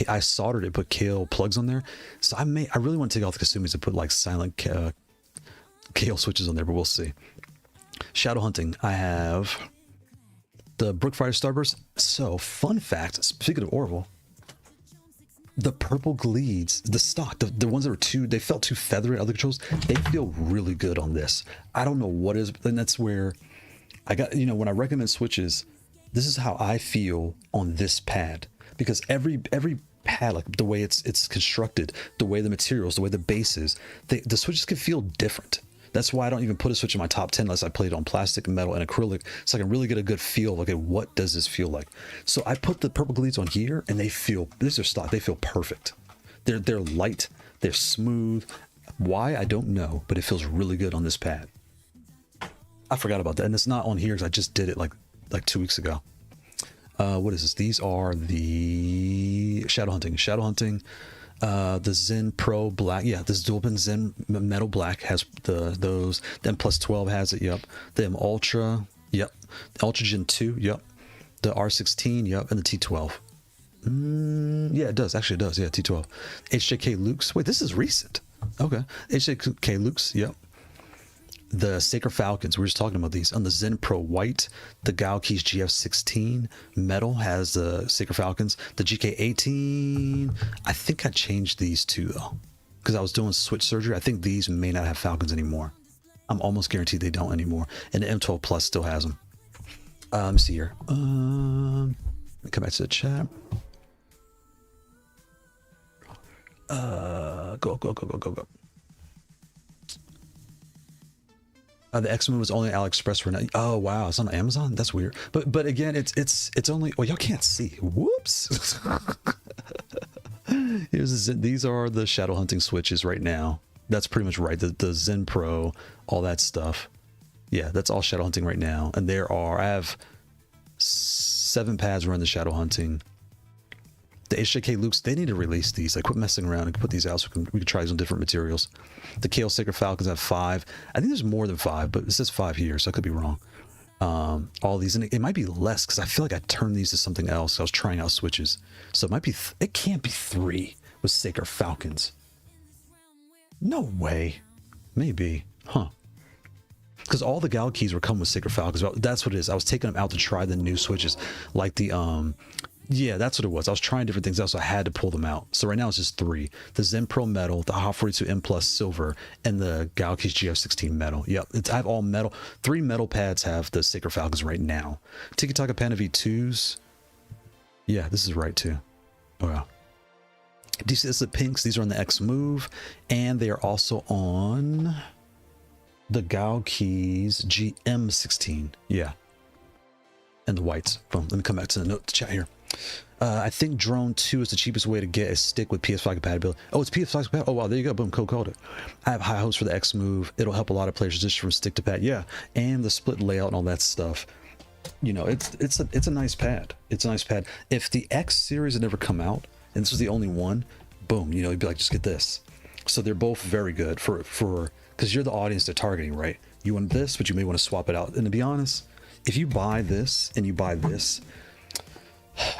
I soldered it, put Kailh plugs on there. So I really want to take off the Kasumis and put like silent Kailh switches on there, but we'll see. Shadow hunting. I have the Brookfire Starburst. So, fun fact, speaking of Orville, the purple Gledes, the stock, the ones that were they felt too feathery in other controls, they feel really good on this. I don't know what is, and that's where I got, when I recommend switches, this is how I feel on this pad. Because every pad, like the way it's constructed, the way the materials, the way the base is, the switches can feel different. That's why I don't even put a switch in my top 10 unless I play it on plastic, metal, and acrylic, so I can really get a good feel of, okay, what does this feel like? So I put the purple Gledes on here, and these are stock, they feel perfect. They're light, they're smooth. Why, I don't know, but it feels really good on this pad. I forgot about that, and it's not on here because I just did it like 2 weeks ago. What is this? These are the Shadow Hunting. The Zen Pro Black, yeah, this Dualpin Zen Metal Black has those. The M Plus 12 has it, yep. The M Ultra, yep. The Ultra Gen 2, yep. The R16, yep, and the T12. Yeah, it does. Actually, it does. Yeah, T12. HJK Luke's. Wait, this is recent. Okay. HJK Luke's, yep. The Sacred Falcons, we were just talking about these. On the Zen Pro White, the Galkeys GF16 Metal has the Sacred Falcons. The GK18, I think I changed these two though, because I was doing switch surgery. I think these may not have Falcons anymore. I'm almost guaranteed they don't anymore. And the M12 Plus still has them. Let me see here. Let me come back to the chat. Go. The X-Men was only on AliExpress for now. Oh wow, it's on Amazon. That's weird. But again, it's only. Well, y'all can't see. Whoops. These are the shadow hunting switches right now. That's pretty much right. The Zen Pro, all that stuff. Yeah, that's all shadow hunting right now. And I have 7 pads running the shadow hunting. The HJK Lukes, they need to release these. Like, quit messing around and put these out so we can try some different materials. The Kailh Sacred Falcons have 5. I think there's more than 5, but it says 5 here, so I could be wrong. All these, and it might be less because I feel like I turned these to something else. I was trying out switches, so it might be. It can't be 3 with Sacred Falcons. No way. Maybe, huh? Because all the Gal keys were coming with Sacred Falcons. That's what it is. I was taking them out to try the new switches, like the yeah, that's what it was. I was trying different things out, so I had to pull them out. So right now it's just 3. The Zen Pro Metal, the Haute42 M Plus Silver, and the Galkeys GF16 Metal. Yep, I have all metal. 3 metal pads have the Sacred Falcons right now. Tikitaka Panda V2s. Yeah, this is right too. Oh yeah. Do you see this? The pinks, these are on the X Move, and they are also on the Galkeys GM16. Yeah. And the whites. Boom. Let me come back to the note chat here. I think Drone 2 is the cheapest way to get a stick with PS5 compatibility. Oh, it's PS5 compatible. Oh, wow. There you go. Boom. Called it. I have high hopes for the X Move. It'll help a lot of players just from stick to pad. Yeah. And the split layout and all that stuff. You know, it's a nice pad. It's a nice pad. If the X series had never come out, and this was the only one, boom, you know, you'd be like, just get this. So they're both very good for because you're the audience they're targeting, right? You want this, but you may want to swap it out. And to be honest, if you buy this and you buy this,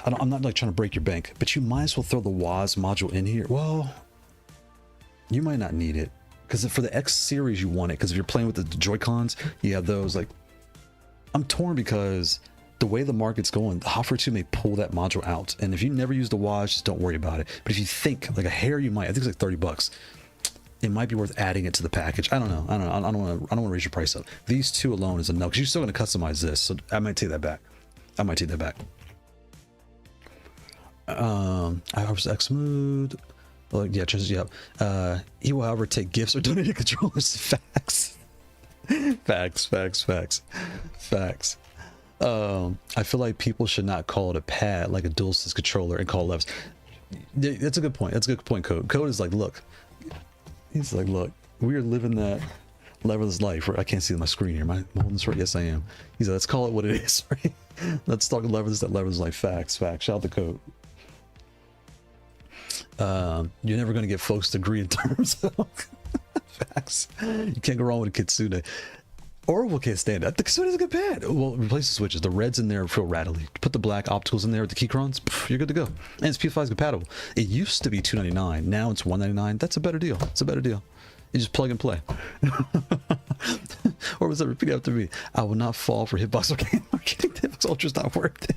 I'm not like trying to break your bank, but you might as well throw the WAS module in here. Well, you might not need it because for the X series you want it, because if you're playing with the Joy-Cons, you have those. Like, I'm torn because the way the market's going, the Haute42 may pull that module out, and if you never use the WAS, just don't worry about it. But if you think like a hair, you might. I think it's like $30. It might be worth adding it to the package. I don't know. I don't want to raise your price up. These 2 alone is enough because you're still going to customize this. So I might take that back. I was X Mood. Oh, yeah, just, yep. He will, however, take gifts or donated controllers. Facts. Facts. I feel like people should not call it a pad like a DualSense controller and call it levers. That's a good point. That's a good point, Code. Code is like, look. He's like, look, we are living that leverless life. Right? I can't see my screen here. Am I holding this right? Yes, I am. He's like, let's call it what it is, right? Let's talk leverless life. Facts. Shout out to Code. You're never going to get folks to agree in terms of facts. You can't go wrong with a Kitsune. Orbital can't stand it. The Kitsune is a good pad. Well, replace the switches. The reds in there feel rattly. Put the black opticals in there with the Keyrons. You're good to go. And it's PS5 compatible. It used to be $299. Now it's $199. That's a better deal. It's a better deal. You just plug and play. Or was that repeat after me? I will not fall for Hitbox Arcade. Hitbox Ultra's not worth it.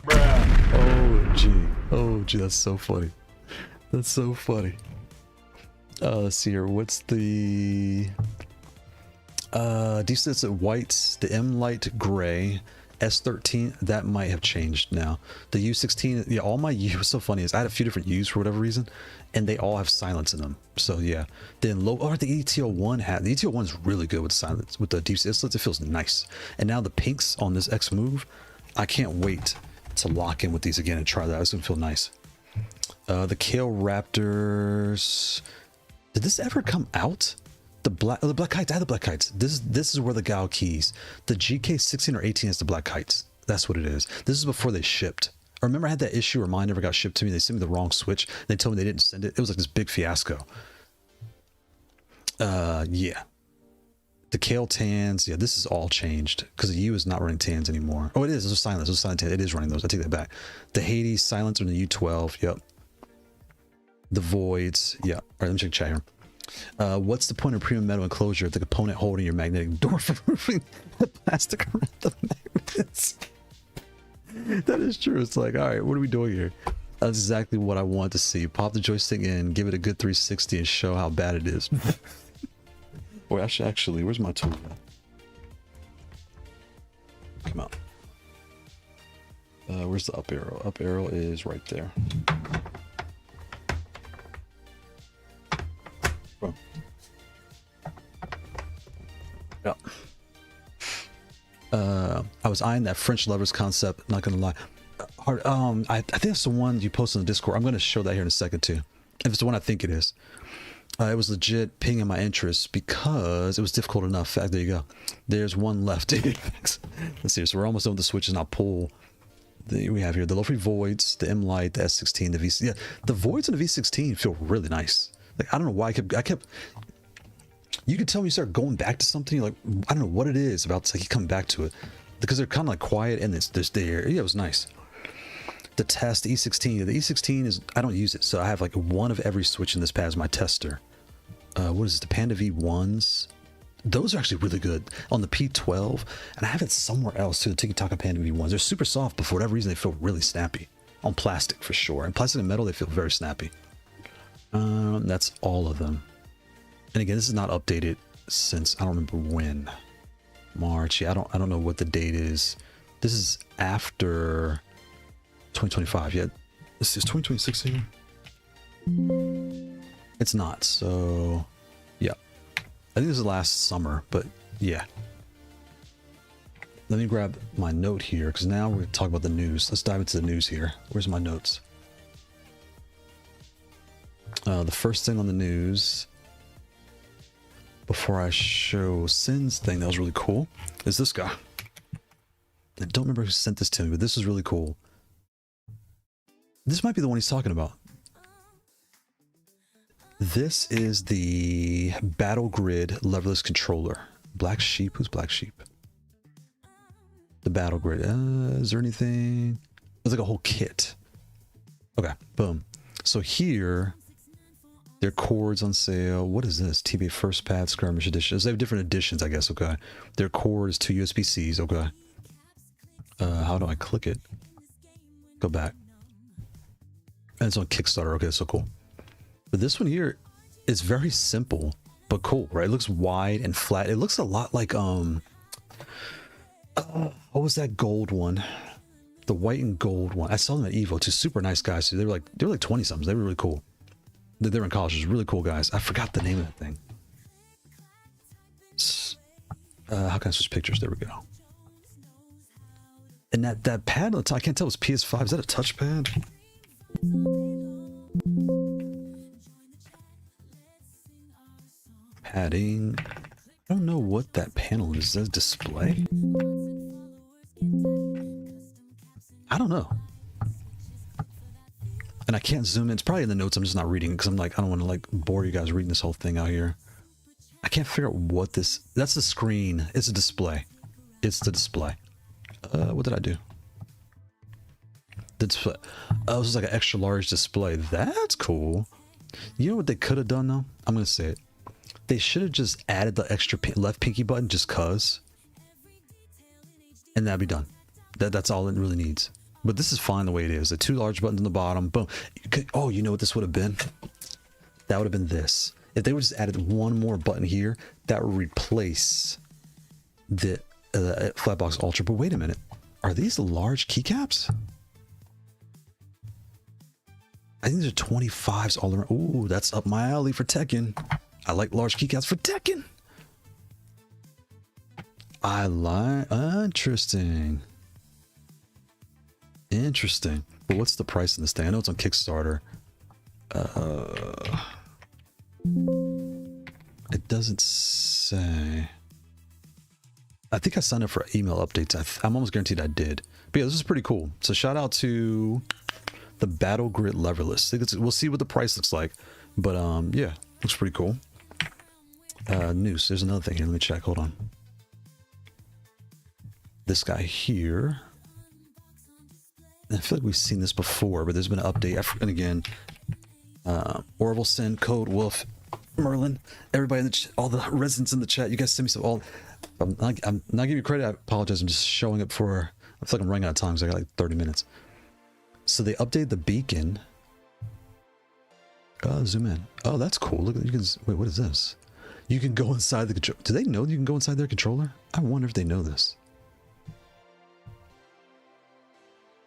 Bruh. Oh gee, that's so funny. That's so funny. Let's see here. What's the decent at whites, the M light gray, S13, that might have changed now. The U16, yeah, all my U, what's so funny is I had a few different U's for whatever reason, and they all have silence in them. So yeah. Then low, or the ETO1 had, the ETO1 is really good with silence, with the deep sea islets. It feels nice. And now the pinks on this X Move, I can't wait to lock in with these again and try that. It's gonna feel nice. The Kailh Raptors, did this ever come out? The black kites. I had the black kites. This is where the Gal keys. The GK 16 or 18 is the black kites. That's what it is. This is before they shipped. I remember I had that issue where mine never got shipped to me. They sent me the wrong switch. They told me they didn't send it. It was like this big fiasco. Yeah. The Kailh tans. Yeah, this is all changed because the U is not running tans anymore. Oh, it is. Those are silent. Those are silent tans. It is running those. I take that back. The Hades silencer and the U12. Yep. The voids. Yeah. All right, let me check chat here. What's the point of premium metal enclosure if the component holding your magnetic door for moving the plastic around the magnets? That is true. It's like, all right, what are we doing here? That's exactly what I want to see. Pop the joystick in, give it a good 360 and show how bad it is. Boy, I should actually, where's my tool? Come on. Where's the up arrow? Up arrow is right there. Yeah. I was eyeing that French lovers concept, not gonna lie. I think it's the one you posted on the Discord. I'm gonna show that here in a second too. If it's the one I think it is. It was legit pinging my interest because it was difficult enough. Fact, there you go. There's one left. Let's see. So we're almost done with the switches. Now pull. We have here the Lofree Voids, the M Light, the S16, the V. Yeah, the Voids and the V16 feel really nice. Like I don't know why I kept. You could tell when you start going back to something, you're like, I don't know what it is about. It's like you come back to it because they're kind of like quiet and it's there. Yeah, it was nice. The test E16. The E16 is, I don't use it, so I have like one of every switch in this pad as my tester. What is it? The Panda V1s. Those are actually really good on the P12, and I have it somewhere else too. The Tikitaka Panda V1s. They're super soft, but for whatever reason, they feel really snappy on plastic for sure. And plastic and metal, they feel very snappy. That's all of them. And again, this is not updated since I don't remember when. March. Yeah, I don't know what the date is. This is after 2025. Yeah, this is 2026 here. It's not. So, yeah. I think this is last summer, but yeah. Let me grab my note here because now we're going to talk about the news. Let's dive into the news here. Where's my notes? The first thing on the news, before I show Sin's thing that was really cool, is this guy. I don't remember who sent this to me, but this is really cool. This might be the one he's talking about. This is the Battle Grid Leverless controller. Black Sheep? Who's Black Sheep? The Battle Grid. Is there anything? It's like a whole kit. Okay, boom. So here, their cords on sale. What is this? TBA First Pad Skirmish Edition. They have different editions, I guess. Okay. Their cord is 2 USB-Cs. Okay. How do I click it? Go back. And it's on Kickstarter. Okay, so cool. But this one here is very simple, but cool, right? It looks wide and flat. It looks a lot like, what was that gold one? The white and gold one. I saw them at Evo too. Super nice guys too. They were like 20 something. They were really cool. They were in college. Really cool guys. I forgot the name of that thing. How can I switch pictures? There we go. And that pad on the top, I can't tell it's PS5. Is that a touchpad? Padding. I don't know what that panel is. Is that a display? I don't know. And I can't zoom in. It's probably in the notes. I'm just not reading it because I'm like, I don't want to like bore you guys reading this whole thing out here. I can't figure out what this... That's the screen. It's a display. It's the display. What did I do? The display. Oh, this is like an extra large display. That's cool. You know what they could have done though? I'm going to say it. They should have just added the extra left pinky button just cuz. And that'd be done. That's all it really needs. But this is fine the way it is. The 2 large buttons on the bottom. Boom. Oh, you know what this would have been? That would have been this. If they would just added one more button here, that would replace the Flatbox Ultra. But wait a minute. Are these large keycaps? I think these are 25s all around. Ooh, that's up my alley for Tekken. I like large keycaps for Tekken. I like... Interesting. Interesting. But what's the price of this thing? I know it's on Kickstarter. It doesn't say. I think I signed up for email updates. I'm almost guaranteed I did. But yeah, this is pretty cool. So shout out to the Battle Grid Leverless. We'll see what the price looks like. But yeah, looks pretty cool. Noose. There's another thing here. Let me check. Hold on. This guy here. I feel like we've seen this before, but there's been an update. And again, Orville, Sin, Code, Wolf, Merlin, everybody in the all the residents in the chat. You guys send me some. I'm not giving you credit. I apologize. I'm just showing up for. I feel like I'm running out of time because I got like 30 minutes. So they updated the beacon. Zoom in. Oh, that's cool. Look, you can. Wait, what is this? You can go inside the control. Do they know you can go inside their controller? I wonder if they know this.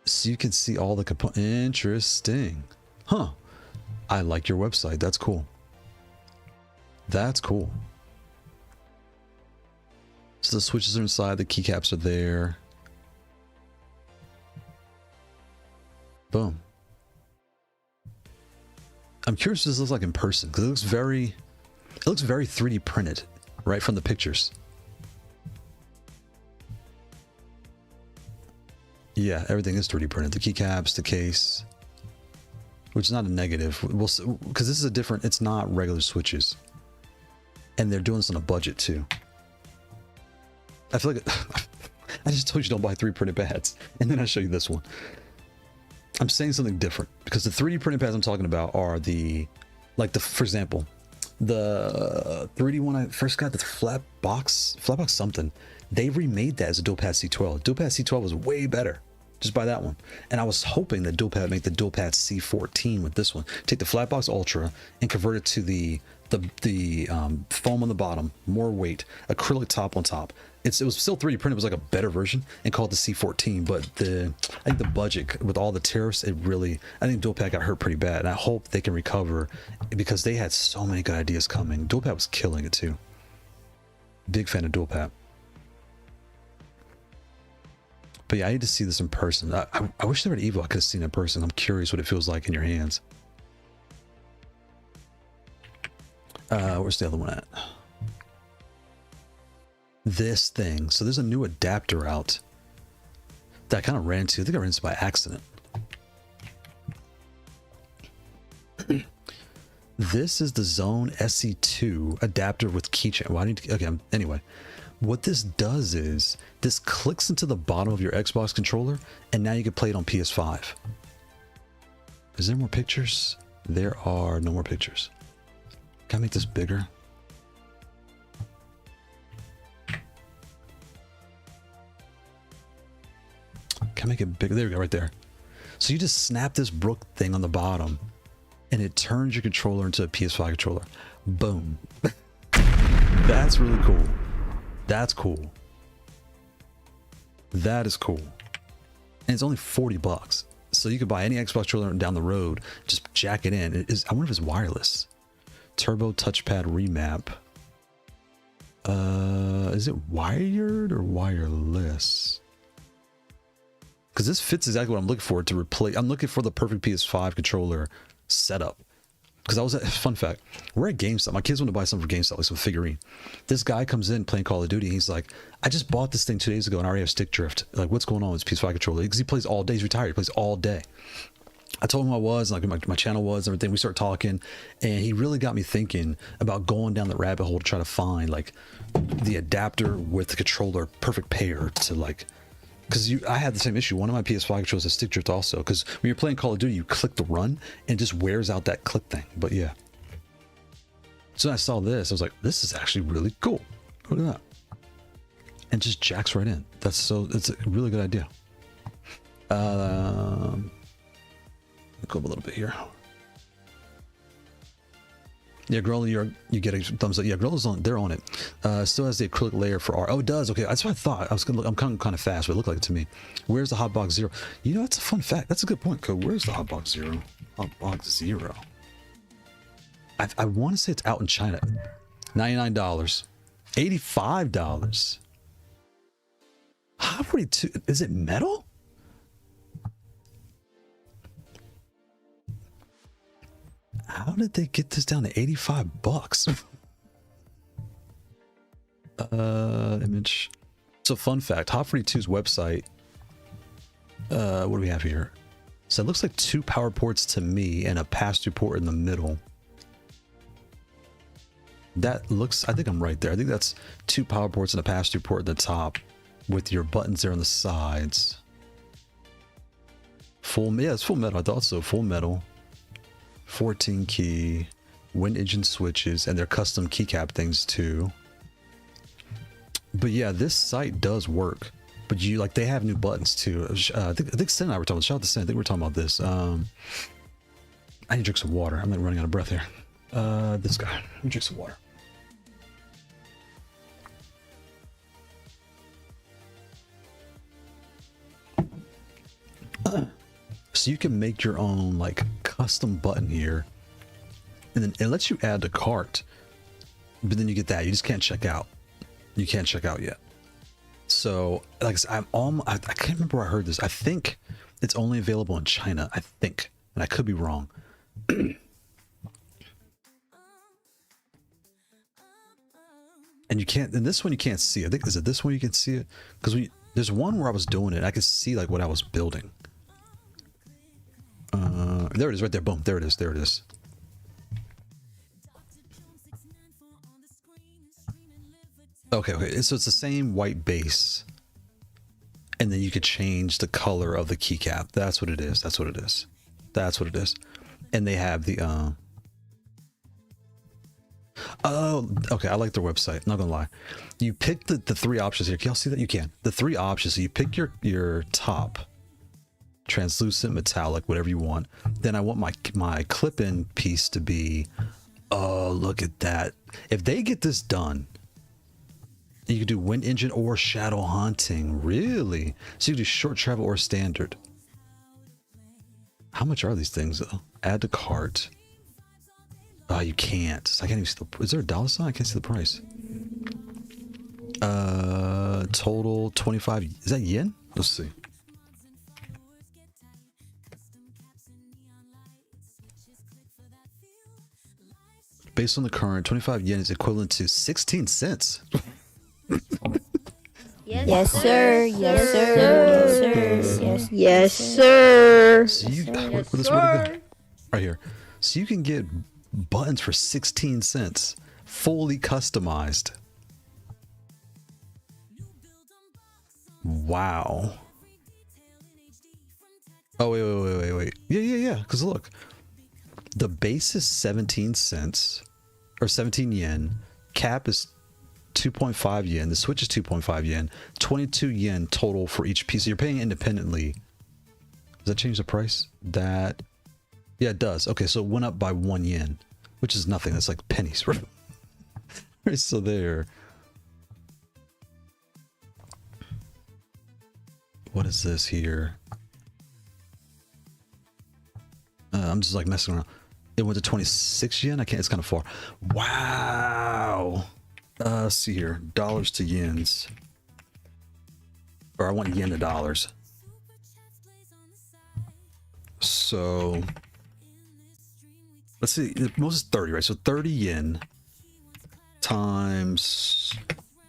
So you can see all the components. Interesting. Huh. I like your website. That's cool. That's cool. So the switches are inside. The keycaps are there. Boom. I'm curious what this looks like in person because it looks very 3D printed, right from the pictures. Yeah, everything is 3D printed. The keycaps, the case, which is not a negative. Because this is a different. It's not regular switches, and they're doing this on a budget too. I feel like I just told you don't buy 3D printed pads, and then I show you this one. I'm saying something different because the 3D printed pads I'm talking about are for example, the 3D one I first got, the Flatbox something. They remade that as a DualPad C12. DualPad C12 was way better. Just buy that one. And I was hoping that DualPad would make the DualPad C14 with this one. Take the Flatbox Ultra and convert it to the foam on the bottom, more weight, acrylic top on top. It was still 3D printed. It was like a better version and called the C14. But I think the budget with all the tariffs, I think DualPad got hurt pretty bad. And I hope they can recover because they had so many good ideas coming. DualPad was killing it too. Big fan of DualPad. But yeah, I need to see this in person. I wish they were at Evo. I could have seen it in person. I'm curious what it feels like in your hands. Where's the other one at? This thing. So there's a new adapter out that I kind of ran into. I think I ran into by accident. This is the Zone SE2 adapter with keychain. Well, anyway. What this does is this clicks into the bottom of your Xbox controller and now you can play it on PS5. Is there more pictures? There are no more pictures. Can I make this bigger? Can I make it bigger? There we go, right there. So you just snap this Brook thing on the bottom and it turns your controller into a PS5 controller. Boom. That's really cool. That's cool. That is cool. and it's only $40. So you could buy any Xbox controller down the road, just jack it in. I wonder if it's wireless. Turbo touchpad remap. Is it wired or wireless? Because this fits exactly what I'm looking for to replace. I'm looking for the perfect PS5 controller setup. Because I was at, fun fact, we're at GameStop. My kids want to buy something for GameStop, like some figurine. This guy comes in playing Call of Duty. He's like, I just bought this thing 2 days ago and I already have stick drift. Like, what's going on with his PS5 controller? Because he plays all day. He's retired. He plays all day. I told him I was, like my channel was, and everything. We start talking, and he really got me thinking about going down the rabbit hole to try to find like the adapter with the controller perfect pair to like. Because I had the same issue. One of my PS5 controllers has stick drift also. Because when you're playing Call of Duty, you click the run and it just wears out that click thing. But yeah. So when I saw this, I was like, this is actually really cool. Look at that. And just jacks right in. It's a really good idea. Go up a little bit here. Yeah, Gorilla, you get a thumbs up. Yeah, Gorilla's on. They're on it. Still has the acrylic layer for art. Oh, it does. Okay, that's what I thought. I was gonna look. I'm kind of fast, but it looked like it to me. Where's the Hotbox Zero? You know, that's a fun fact. That's a good point, Code. Where's the Hotbox Zero? Hotbox Zero. I want to say it's out in China. $99, $85. Haute42. Is it metal? How did they get this down to $85? Image. So fun fact, Haute42's website. What do we have here? So it looks like 2 power ports to me and a pass-through port in the middle. That looks, I think I'm right there. I think that's 2 power ports and a pass-through port at the top with your buttons there on the sides. Yeah, it's full metal. I thought so. Full metal. 14 key, wind engine switches, and their custom keycap things too. But yeah, this site does work. But they have new buttons too. I think Sin and I were talking about. Shout out to Sin. I think we were talking about this. I need to drink some water. I'm like running out of breath here. This guy. Let me drink some water. So you can make your own like custom button here, and then it lets you add to cart, but then you get that you just can't check out. You can't check out yet. So like I can't remember where I heard this. I think it's only available in China. I think, and I could be wrong. And you can't. In this one you can't see. I think is it this one you can see it because there's one where I was doing it. I could see like what I was building. There it is right there. Boom. There it is. There it is. Okay. So it's the same white base. And then you could change the color of the keycap. That's what it is. That's what it is. That's what it is. And they have the, oh, okay. I like their website. Not gonna lie. You pick the 3 options here. Can y'all see that? You can. The 3 options. So you pick your top. Translucent, metallic, whatever you want. Then I want my clip-in piece to be, oh, look at that. If they get this done, you can do wind engine or shadow hunting. Really? So you can do short travel or standard. How much are these things though? Add to cart. Oh, you can't. So I can't even see the, is there a dollar sign? I can't see the price. Total 25. Is that yen? Let's see. Based on the current, 25 yen is equivalent to 16 cents. Yes, sir. Yes, sir. Yes, sir. So where right here. So you can get buttons for 16 cents, fully customized. Wow. Oh, wait. Yeah. Because look, the base is 17 cents. Or 17 yen. Cap is 2.5 yen. The switch is 2.5 yen. 22 yen total for each piece. So you're paying independently. Does that change the price? Yeah, it does. Okay, so it went up by 1 yen, which is nothing. That's like pennies. So there. What is this here? I'm just like messing around. It went to 26 yen. I can't. It's kind of far. Wow. Let's see here. Dollars to yens. Or I want yen to dollars. So let's see. Most is 30, right? So 30 yen times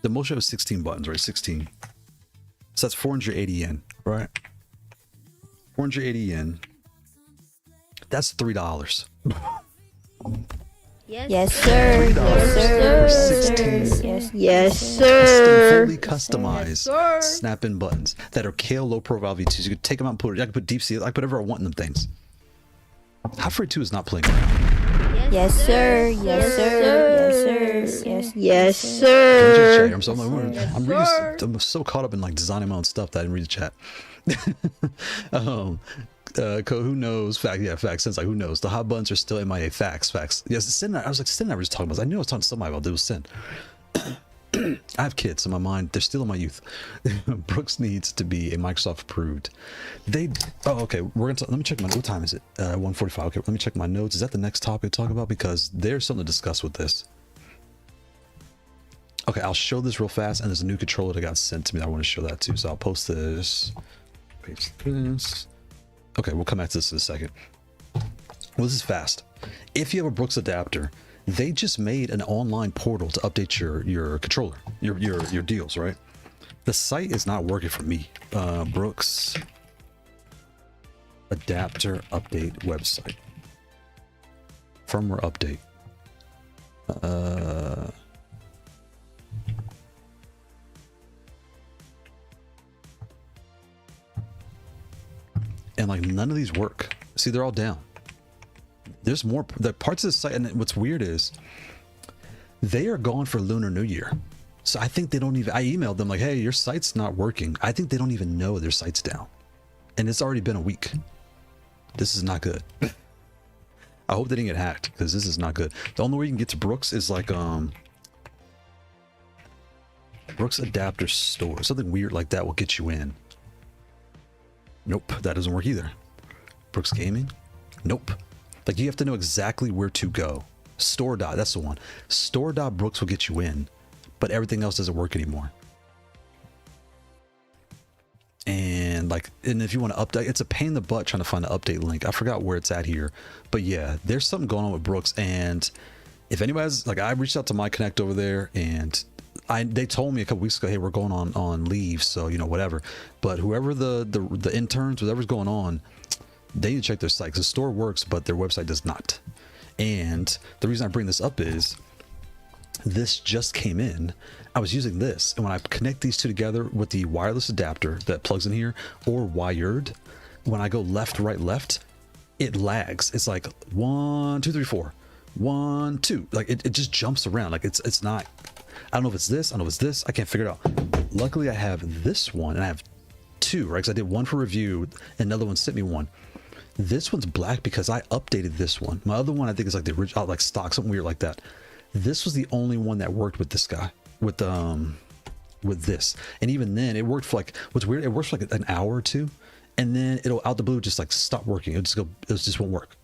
the most show is 16 buttons, right? 16. So that's 480 yen, right? 480 yen. That's $3. Yes, sir. Yes, sir. 16 Yes, sir. fully customized snap-in buttons that are Kailh low profile V2s. You could take them out and put it. I can put deep sea. I can put whatever I want in them things. Haute42 is not playing around. Yes, sir. Yes, sir. Yes, yes, Sir. sir. I'm so caught up in like designing my own stuff that I didn't read the chat. Who knows? Fact, yeah, facts. Since like, who knows? The hot buttons are still MIA. Facts. Yes, Sin. I was like, Sin. I was talking about. I knew I was talking to somebody about this. Sin. I have kids in my mind. They're still in my youth. Brooks needs to be a Microsoft approved. Oh, okay. We're gonna. Let me check my. What time is it? 1:45. Okay. Let me check my notes. Is that the next topic to talk about? Because there's something to discuss with this. Okay, I'll show this real fast, and there's a new controller that got sent to me. I want to show that too. So I'll post this. Paste this. Okay, we'll come back to this in a second. Well, this is fast. If you have a Brooks adapter, they just made an online portal to update your controller, your deals, right? The site is not working for me. Brooks adapter update website. Firmware update. And like none of these work. See, they're all down. There's more. The parts of the site, and what's weird is they are gone for Lunar New Year. So I think they don't even. I emailed them like, "Hey, your site's not working." I think they don't even know their site's down, and it's already been a week. This is not good. I hope they didn't get hacked because this is not good. The only way you can get to Brooks is like Brooks adapter store. Something weird like that will get you in. Nope, that doesn't work either. Brooks Gaming? Nope. Like you have to know exactly where to go. Store dot, that's the one. Store dot Brooks will get you in, but everything else doesn't work anymore. And like, and if you want to update, it's a pain in the butt trying to find the update link. I forgot where it's at here, but yeah, there's something going on with Brooks. And if anybody's like, I reached out to my Connect over there, and they told me a couple weeks ago, hey, we're going on leave, so you know, whatever. But whoever the interns, whatever's going on, they need to check their site because the store works, but their website does not. And the reason I bring this up is this just came in. I was using this, and when I connect these two together with the wireless adapter that plugs in here or wired, when I go left, right, left, it lags. It's like 1, 2, 3, 4, 1, 2. Like it just jumps around. Like it's not. I don't know if it's this. I don't know if it's this. I can't figure it out. Luckily, I have this one, and I have two, right? Because I did one for review, and another one sent me one. This one's black because I updated this one. My other one, I think, is like the original, like stock, something weird like that. This was the only one that worked with this guy, with this. And even then, it worked for like, what's weird, it works for like an hour or two, and then it'll out the blue just like stop working. It'll just go, it just won't work.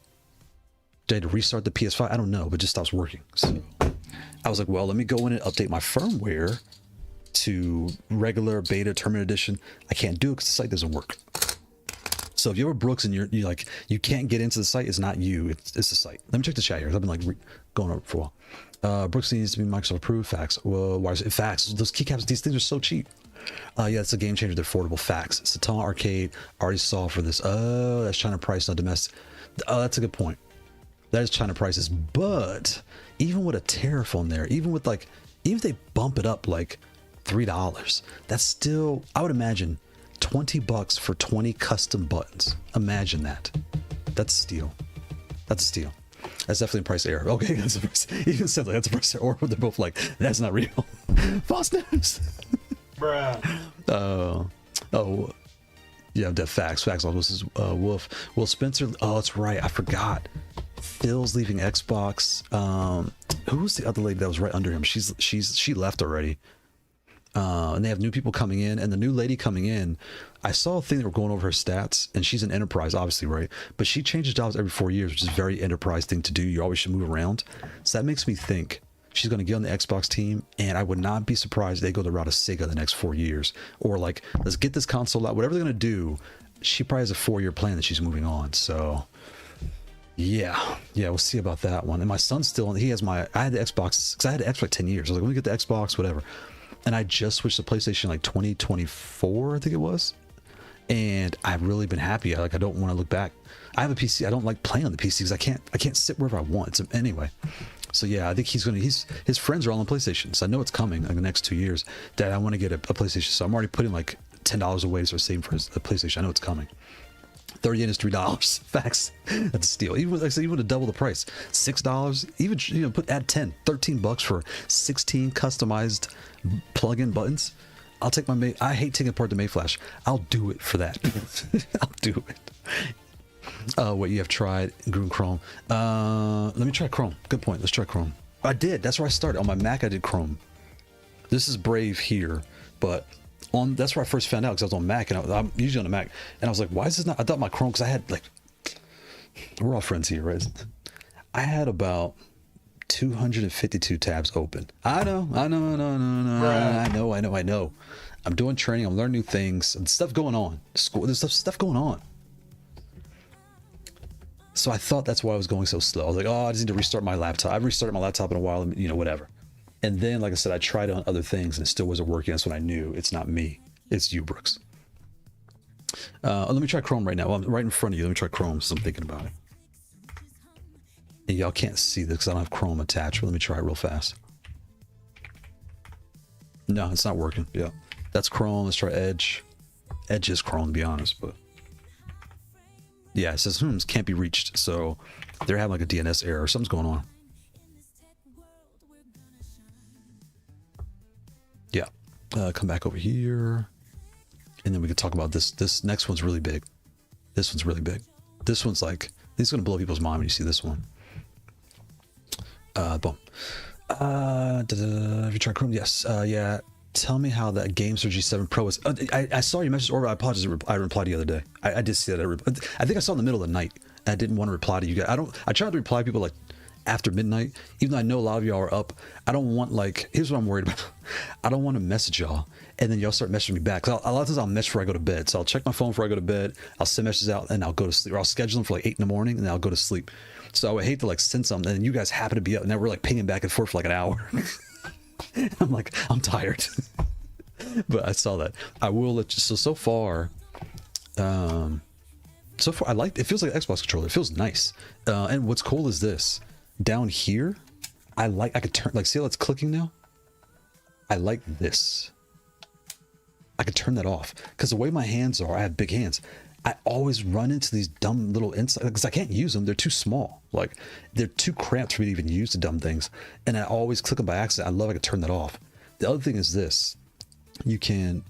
Did I have to restart the PS5? I don't know, but it just stops working. So I was like, well, let me go in and update my firmware to regular beta terminal edition. I can't do it because the site doesn't work. So if you have a Brooks and you're like, you can't get into the site, it's not you, it's the site. Let me check the chat here. I've been like going over for a while. Brooks needs to be Microsoft approved. Facts. Well, why is it facts? Those keycaps, these things are so cheap. Yeah, it's a game changer. They're affordable. Facts. Satan Arcade already saw for this. Oh, that's China price, not domestic. Oh, that's a good point. That is China prices. But even with a tariff on there, even with like, even if they bump it up like $3, that's still, I would imagine, $20 for 20 custom buttons. Imagine that. That's a steal. That's a steal. That's definitely a price error. Okay, that's a price. Even said like that's a price error, or they're both like, that's not real. False news. Bruh. Oh, yeah, the facts. Facts. This is Wolf. Will Spencer. Oh, that's right. I forgot. Phil's leaving Xbox. Who was the other lady that was right under him? She left already. And they have new people coming in, and the new lady coming in, I saw a thing that were going over her stats, and she's an enterprise, obviously, right? But she changes jobs every 4 years, which is a very enterprise thing to do. You always should move around. So that makes me think she's going to get on the Xbox team, and I would not be surprised if they go the route of Sega the next 4 years, or like, let's get this console out. Whatever they're going to do, she probably has a 4-year plan that she's moving on. So yeah, we'll see about that one. And my son's still, he has I had the Xbox, because I had the Xbox 10 years. I was like, let me get the Xbox, whatever. And I just switched to PlayStation like 2024, I think it was. And I've really been happy. I don't want to look back. I have a PC. I don't like playing on the PC because I can't sit wherever I want. So anyway, so yeah, I think his friends are all on PlayStation. So I know it's coming in the next 2 years. Dad, I want to get a PlayStation. So I'm already putting like $10 away to start saving for a PlayStation. I know it's coming. 30 yen is $3. Facts. That's a steal. Even like I said, even to double the price, $6. Even add 13 bucks for 16 customized plug-in buttons. I'll take my I hate taking apart the Mayflash. I'll do it for that. I'll do it. What you have tried Groom Chrome? Let me try Chrome. Good point. Let's try Chrome. I did. That's where I started. On my Mac, I did Chrome. This is Brave here, but that's where I first found out, because I was on Mac, and I'm usually on the Mac, and I was like, why is this not? I thought my Chrome, because I had like, we're all friends here, right? I had about 252 tabs open. I know. I'm doing training. I'm learning new things. And stuff going on. School. There's stuff going on. So I thought that's why I was going so slow. I was like, oh, I just need to restart my laptop. I've restarted my laptop in a while, whatever. And then, like I said, I tried on other things and it still wasn't working. That's when I knew it's not me. It's you, Brooks. Let me try Chrome right now. Well, I'm right in front of you. Let me try Chrome since I'm thinking about it. And y'all can't see this because I don't have Chrome attached, but let me try it real fast. No, it's not working. Yeah, that's Chrome. Let's try Edge. Edge is Chrome, to be honest, but yeah, it says can't be reached. So they're having like a DNS error. Something's going on. Yeah, come back over here, and then we can talk about this. This next one's really big. This one's really big. This one's like, this is gonna blow people's mind when you see this one. Boom. Have you tried Chrome? Yes. Yeah. Tell me how that Game Surge G7 Pro is. I saw your message, or I apologize. I replied the other day. I did see that. I think I saw it in the middle of the night. I didn't want to reply to you guys. I tried to reply to people like after midnight, even though I know a lot of y'all are up. I don't want, like, here's what I'm worried about. I don't want to message y'all and then y'all start messaging me back. Cause a lot of times I'll message before I go to bed. So I'll check my phone before I go to bed. I'll send messages out and I'll go to sleep, or I'll schedule them for like 8 in the morning and then I'll go to sleep. So I would hate to like send something and you guys happen to be up and then we're like pinging back and forth for like an hour. I'm like, I'm tired. But I saw that. I will let you. So far, I like, it feels like an Xbox controller. It feels nice. And what's cool is this. Down here, I could turn, like, see how it's clicking now? I like this. I could turn that off because the way my hands are, I have big hands. I always run into these dumb little inside, because I can't use them. They're too small. Like, they're too cramped for me to even use the dumb things. And I always click them by accident. I could turn that off. The other thing is this. You can,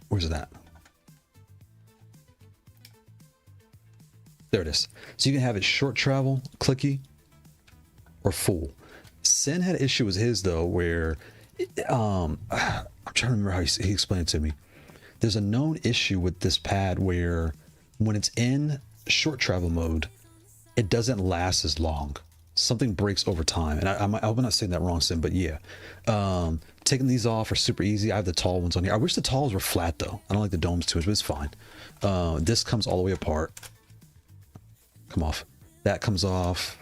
where's that? There it is. So you can have it short travel, clicky, or full. Sin had an issue with his though, where I'm trying to remember how he explained it to me. There's a known issue with this pad where when it's in short travel mode, it doesn't last as long. Something breaks over time. And I'm not saying that wrong, Sin, but yeah. Taking these off are super easy. I have the tall ones on here. I wish the talls were flat though. I don't like the domes too much, but it's fine. This comes all the way apart. Come off. That comes off.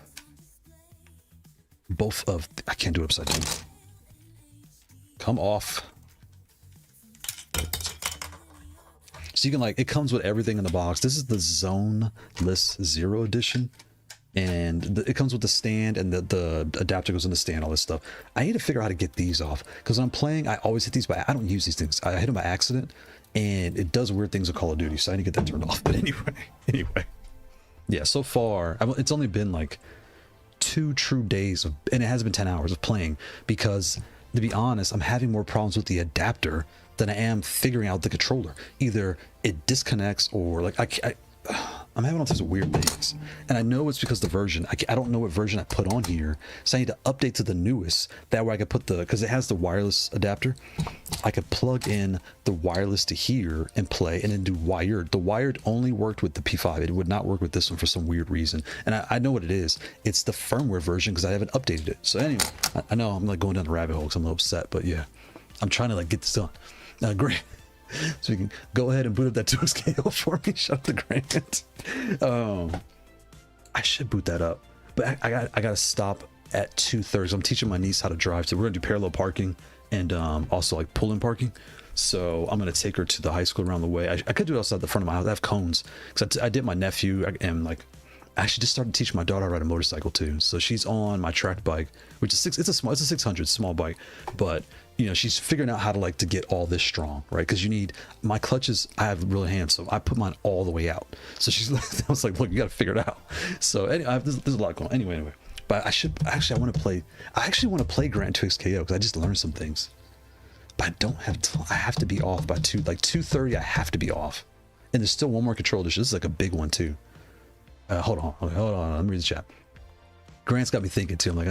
Both of, I can't do it upside down. Come off. So you can, like, it comes with everything in the box. This is the Zoneless Zero edition. And it comes with the stand, and the adapter goes in the stand, all this stuff. I need to figure out how to get these off. Because when I'm playing, I always hit these by, I don't use these things. I hit them by accident. And it does weird things with Call of Duty. So I need to get that turned off. But anyway. Yeah, so far, it's only been like 2 true days of, and it hasn't been 10 hours of playing, because to be honest, I'm having more problems with the adapter than I am figuring out the controller. Either it disconnects, or like I'm having all types of weird things, and I know it's because the version. I don't know what version I put on here, so I need to update to the newest. That way I could put because it has the wireless adapter. I could plug in the wireless to here and play, and then do wired. The wired only worked with the P5. It would not work with this one for some weird reason, and I know what it is. It's the firmware version because I haven't updated it. So anyway, I know I'm like going down the rabbit hole because I'm a little upset, but yeah, I'm trying to like get this done. Great. So we can go ahead and boot up that 2xKO for me. Shout out to Grant. I should boot that up, but I gotta stop at 2:30. I'm teaching my niece how to drive. So we're gonna do parallel parking and also like pull-in parking. So I'm gonna take her to the high school around the way. I could do it outside the front of my house. I have cones because I did my nephew and like I actually just started teaching my daughter how to ride a motorcycle too. So she's on my track bike, which is it's a 600 small bike, but you know, she's figuring out how to like to get all this strong, right? Because you need my clutches. I have really hands, so I put mine all the way out. So she's like, I was like, look, you got to figure it out. So anyway, there's a lot going on. Anyway, but I want to play. I actually want to play Grand 2xKO because I just learned some things. But I don't have to. I have to be off by 2:30. I have to be off, and there's still one more control issue. This is like a big one too. Hold on. Let me read the chat. Grant's got me thinking too. I'm like,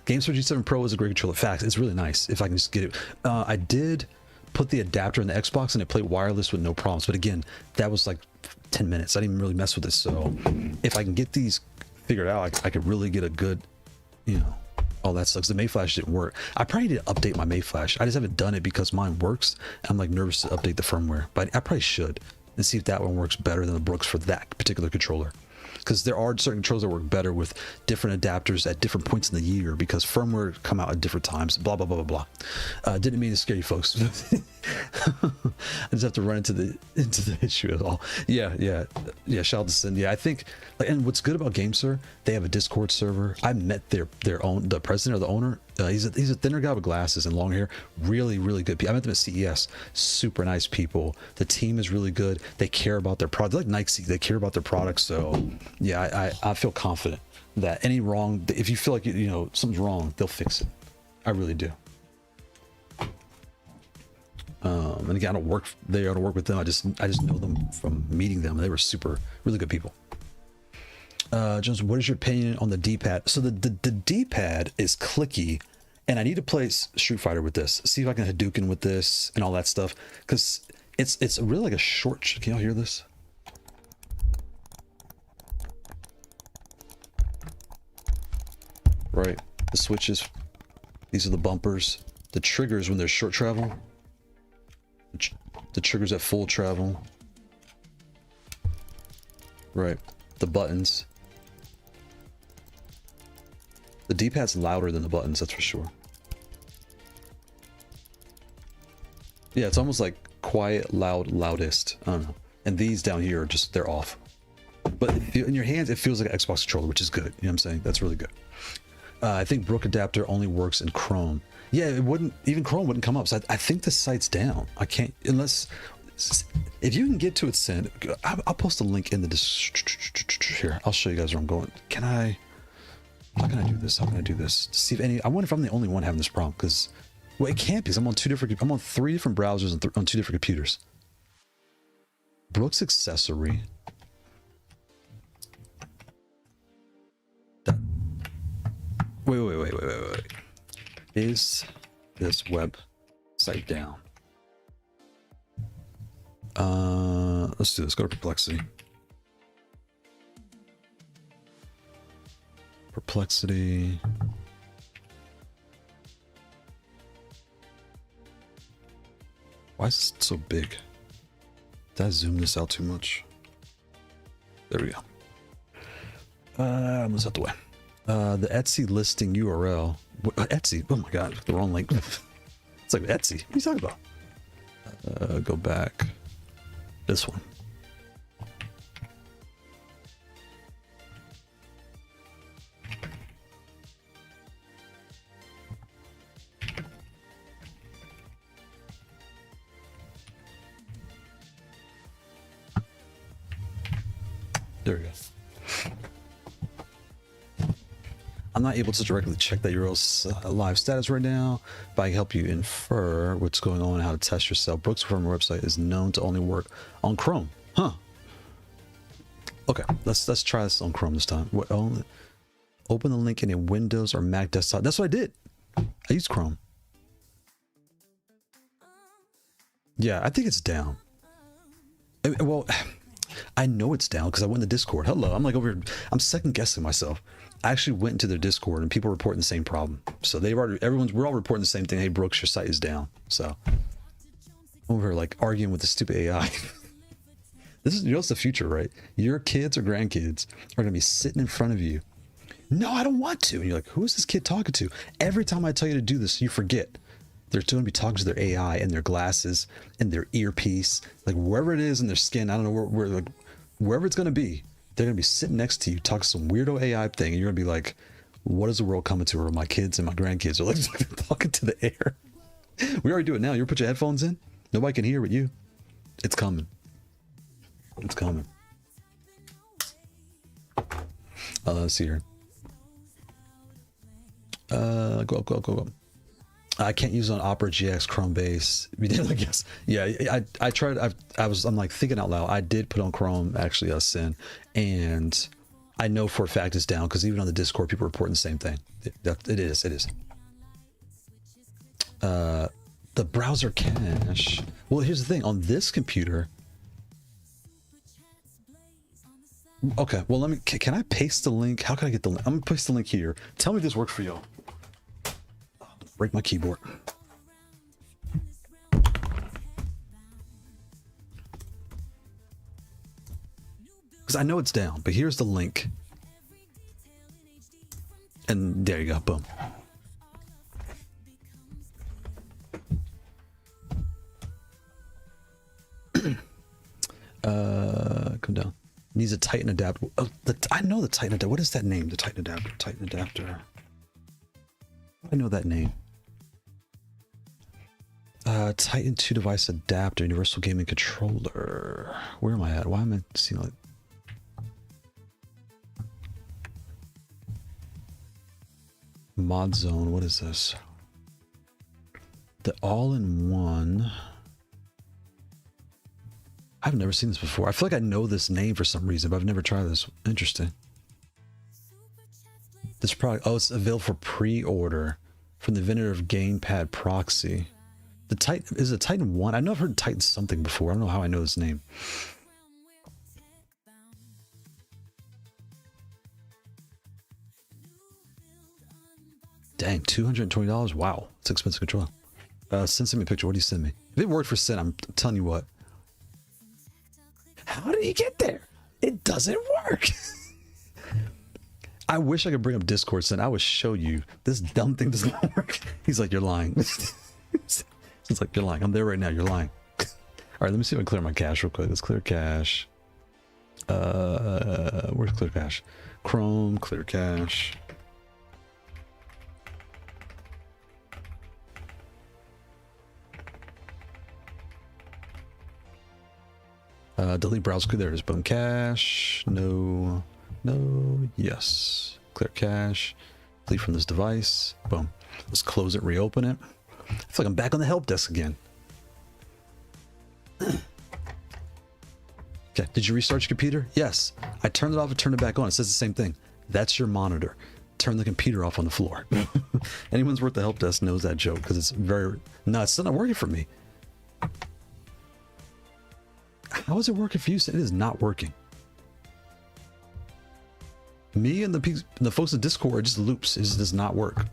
GameStar G7 Pro is a great controller. Facts, it's really nice if I can just get it. I did put the adapter in the Xbox and it played wireless with no problems. But again, that was like 10 minutes. I didn't even really mess with it. So if I can get these figured out, I could really get a good, you know, all that sucks. The Mayflash didn't work. I probably need to update my Mayflash. I just haven't done it because mine works. I'm like nervous to update the firmware, but I probably should and see if that one works better than the Brooks for that particular controller. Because there are certain controls that work better with different adapters at different points in the year because firmware come out at different times, blah, blah, blah, blah, blah. Didn't mean to scare you folks. I just have to run into the issue at all. Yeah. Shout out to Cindy. I think, like, and what's good about GameSir, they have a Discord server. I met the president or the owner. He's a thinner guy with glasses and long hair. Really, really good people. I met them at CES. Super nice people. The team is really good. They care about their product. Like Nike, they care about their products. So yeah, I feel confident that any wrong, if you feel like you know something's wrong, they'll fix it. I really do. And again, I don't work there. I don't work with them. I just know them from meeting them. They were really good people. Jones, what is your opinion on the D-pad? So the D-pad is clicky, and I need to play Street Fighter with this. See if I can Hadouken with this and all that stuff, because it's really like a short. Can y'all hear this? Right, the switches. These are the bumpers. The triggers when there's short travel. The triggers at full travel. Right, the buttons. The D-pad's louder than the buttons, that's for sure. Yeah, it's almost like quiet, loud, loudest. I don't know. And these down here are just, they're off. But in your hands, it feels like an Xbox controller, which is good. You know what I'm saying? That's really good. I think Brook adapter only works in Chrome. Yeah, it wouldn't, even Chrome wouldn't come up. So I think the site's down. I can't, unless, if you can get to it, send. I'll post a link in the here. I'll show you guys where I'm going. How can I do this? How can I do this? To see if any, I wonder if I'm the only one having this problem, because, well, it can't be, because I'm on 3 different browsers and on 2 different computers. Brooks accessory. Wait. Is this website down? Let's do this. Go to Perplexity. Perplexity. Why is this so big? Did I zoom this out too much? There we go. Let's out the way. The Etsy listing URL. Etsy? Oh my god, the wrong link. It's like Etsy. What are you talking about? Go back. This one. There we go. I'm not able to directly check that URL's live status right now, but I can help you infer what's going on and how to test yourself. Brooks' firmware website is known to only work on Chrome. Huh. Okay, let's try this on Chrome this time. What? Oh, open the link in a Windows or Mac desktop. That's what I did. I used Chrome. Yeah, I think it's down. Well, I know it's down because I went to Discord. Hello, I'm like over here. I'm second guessing myself. I actually went into their Discord and people are reporting the same problem. So they've already, we're all reporting the same thing. Hey, Brooks, your site is down. So I'm over here like arguing with the stupid AI. This is, you know, it's the future, right? Your kids or grandkids are going to be sitting in front of you. No, I don't want to. And you're like, who is this kid talking to? Every time I tell you to do this, you forget. They're still going to be talking to their AI and their glasses and their earpiece, like wherever it is in their skin. I don't know where like, wherever it's going to be. They're going to be sitting next to you, talking some weirdo AI thing, and you're going to be like, what is the world coming to? Or my kids and my grandkids are like talking to the air. We already do it now. You ever put your headphones in? Nobody can hear but you. It's coming. It's coming. Let's see here. Go. I can't use it on Opera GX Chrome base. We did, I guess. Yeah, I tried. I'm like thinking out loud. I did put on Chrome actually, Sin, and I know for a fact it's down because even on the Discord, people are reporting the same thing. It is. The browser cache. Well, here's the thing. On this computer. Okay. Well, let me. Can I paste the link? How can I get the link? I'm gonna paste the link here. Tell me if this works for y'all. Break my keyboard. Because I know it's down, but here's the link. And there you go. Boom. Come down. Needs a Titan adapter. Oh, I know the Titan adapter. What is that name? The Titan adapter. Titan adapter. I know that name. Titan 2 device adapter, universal gaming controller. Where am I at? Why am I seeing like mod zone? What is this? The all-in-one. I've never seen this before. I feel like I know this name for some reason, but I've never tried this. Interesting. This product, oh, it's available for pre-order from the vendor of Gamepad Proxy. The Titan, is it Titan 1? I know I've heard Titan something before. I don't know how I know this name. Dang, $220? Wow, it's expensive controller. Send me a picture. What do you send me? If it worked for Sin, I'm telling you what. How did he get there? It doesn't work. I wish I could bring up Discord, Sin. I would show you this dumb thing does not work. He's like, you're lying. It's like, you're lying. I'm there right now. You're lying. All right, let me see if I can clear my cache real quick. Let's clear cache. Where's clear cache? Chrome, clear cache. Delete browser. There it is. Boom. Cache. No. Yes. Clear cache. Delete from this device. Boom. Let's close it. Reopen it. I feel like I'm back on the help desk again. Okay. Did you restart your computer? Yes. I turned it off and turned it back on. It says the same thing. That's your monitor. Turn the computer off on the floor. Anyone's worth the help desk knows that joke because it's very... No, it's still not working for me. How is it working for you? It is not working. Me and the folks in Discord just loops. It just does not work.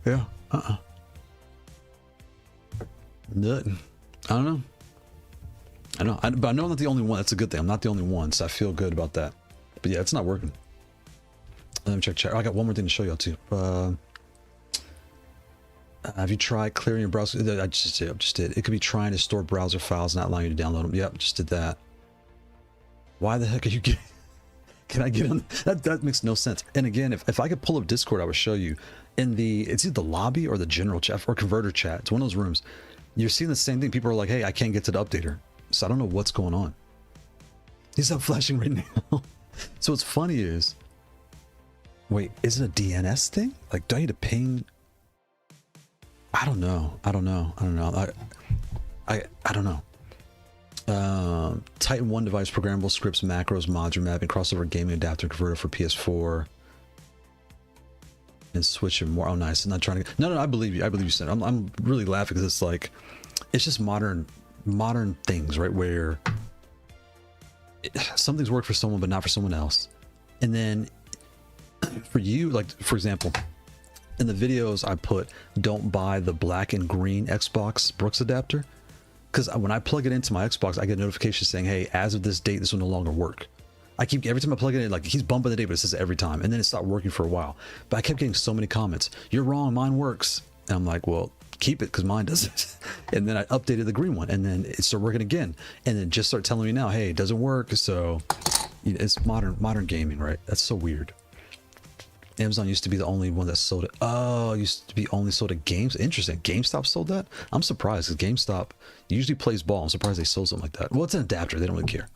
Yeah. Nothing. I don't know. I know. But I know I'm not the only one. That's a good thing. I'm not the only one, so I feel good about that. But yeah, it's not working. Let me check chat. I got one more thing to show y'all too. Have you tried clearing your browser? I just did. It could be trying to store browser files, not allowing you to download them. Yep, just did that. Why the heck are you getting... Can I get on? That makes no sense. And again, if I could pull up Discord, I would show you. It's either the lobby or the general chat or converter chat. It's one of those rooms. You're seeing the same thing. People are like, hey, I can't get to the updater. So I don't know what's going on. He's not flashing right now. So what's funny is Wait, is it a DNS thing? Like, do I need to ping? I don't know. I don't know. Titan 1 device, programmable scripts, macros, mods, mapping, crossover gaming adapter converter for PS4 and Switch and more. Oh, nice. I'm not trying to. No, I believe you. I believe you said. I'm really laughing because it's like, it's just modern things, right? Where some things work for someone but not for someone else, and then for you, like for example, in the videos I put, don't buy the black and green Xbox Brooks adapter, because when I plug it into my Xbox, I get a notification saying, hey, as of this date, this will no longer work. Every time I plug it in, like he's bumping the date, but it says every time, and then it stopped working for a while. But I kept getting so many comments, you're wrong, mine works. And I'm like, well, keep it because mine doesn't. And then I updated the green one, and then it started working again, and then just start telling me now, hey, it doesn't work. So it's modern gaming, right? That's so weird. Amazon used to be the only one that sold it. Oh, it used to be only sold at games. Interesting. GameStop sold that? I'm surprised because GameStop usually plays ball. I'm surprised they sold something like that. Well, it's an adapter. They don't really care.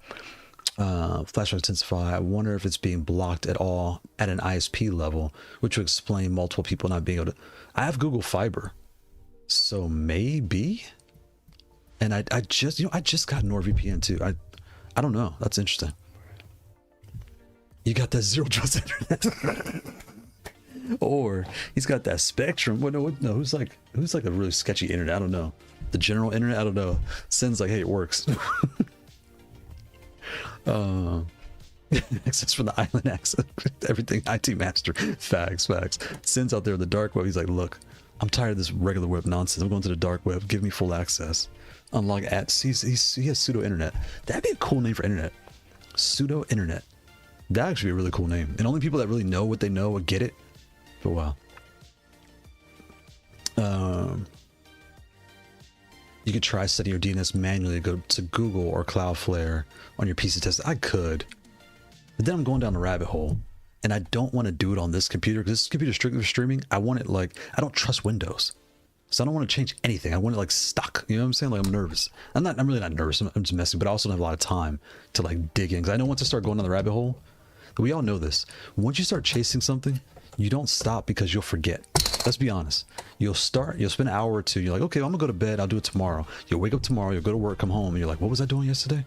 Flash intensify. I wonder if it's being blocked at all at an ISP level, which would explain multiple people not being able to. I have Google Fiber, so maybe. And I just got NordVPN too. I don't know. That's interesting. You got that zero trust internet. Or he's got that Spectrum. Well, no, who's like a really sketchy internet? I don't know. The general internet, I don't know. Sends like, hey, it works. Access from the island access. Everything IT master. Facts. Sends out there in the dark web. He's like, look, I'm tired of this regular web nonsense. I'm going to the dark web. Give me full access. Unlock at. He has pseudo internet. That'd be a cool name for internet. Pseudo internet. That'd actually be a really cool name. And only people that really know what they know would get it. But wow. You could try setting your DNS manually to go to Google or Cloudflare on your PC test. I could, but then I'm going down the rabbit hole, and I don't want to do it on this computer because this computer is strictly for streaming. I want it like, I don't trust Windows, so I don't want to change anything. I want it like stuck. You know what I'm saying? Like I'm nervous. I'm really not nervous. I'm just messing, but I also don't have a lot of time to like dig in because I know once I start going down the rabbit hole, we all know this. Once you start chasing something, you don't stop because you'll forget. Let's be honest. You'll spend an hour or two. You're like, okay, I'm gonna go to bed. I'll do it tomorrow. You'll wake up tomorrow. You'll go to work, come home, and you're like, what was I doing yesterday?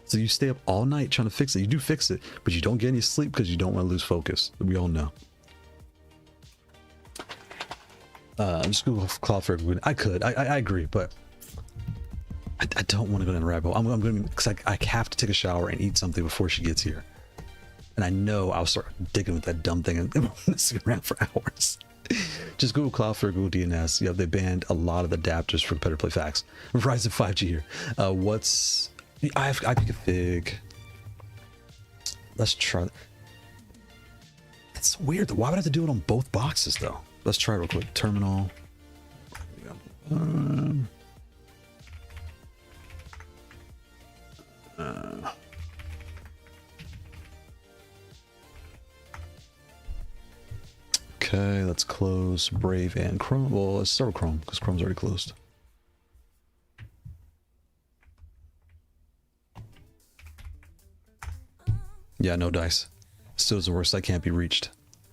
So you stay up all night trying to fix it. You do fix it, but you don't get any sleep because you don't want to lose focus. We all know. Just Google Cloudflare. I could. I agree, but I don't want to go down the rabbit hole. I'm going to, because I have to take a shower and eat something before she gets here. And I know I'll start digging with that dumb thing and sitting around for hours. Just Google Cloudflare, Google DNS. Yeah, they banned a lot of adapters for Better Play Facts. Verizon 5G here. I pick a fig. Let's try. That's weird. Why would I have to do it on both boxes though? Let's try real quick. Terminal. Okay, let's close Brave and Chrome. Well, let's start with Chrome because Chrome's already closed. Yeah, no dice. Still doesn't work. So I can't be reached.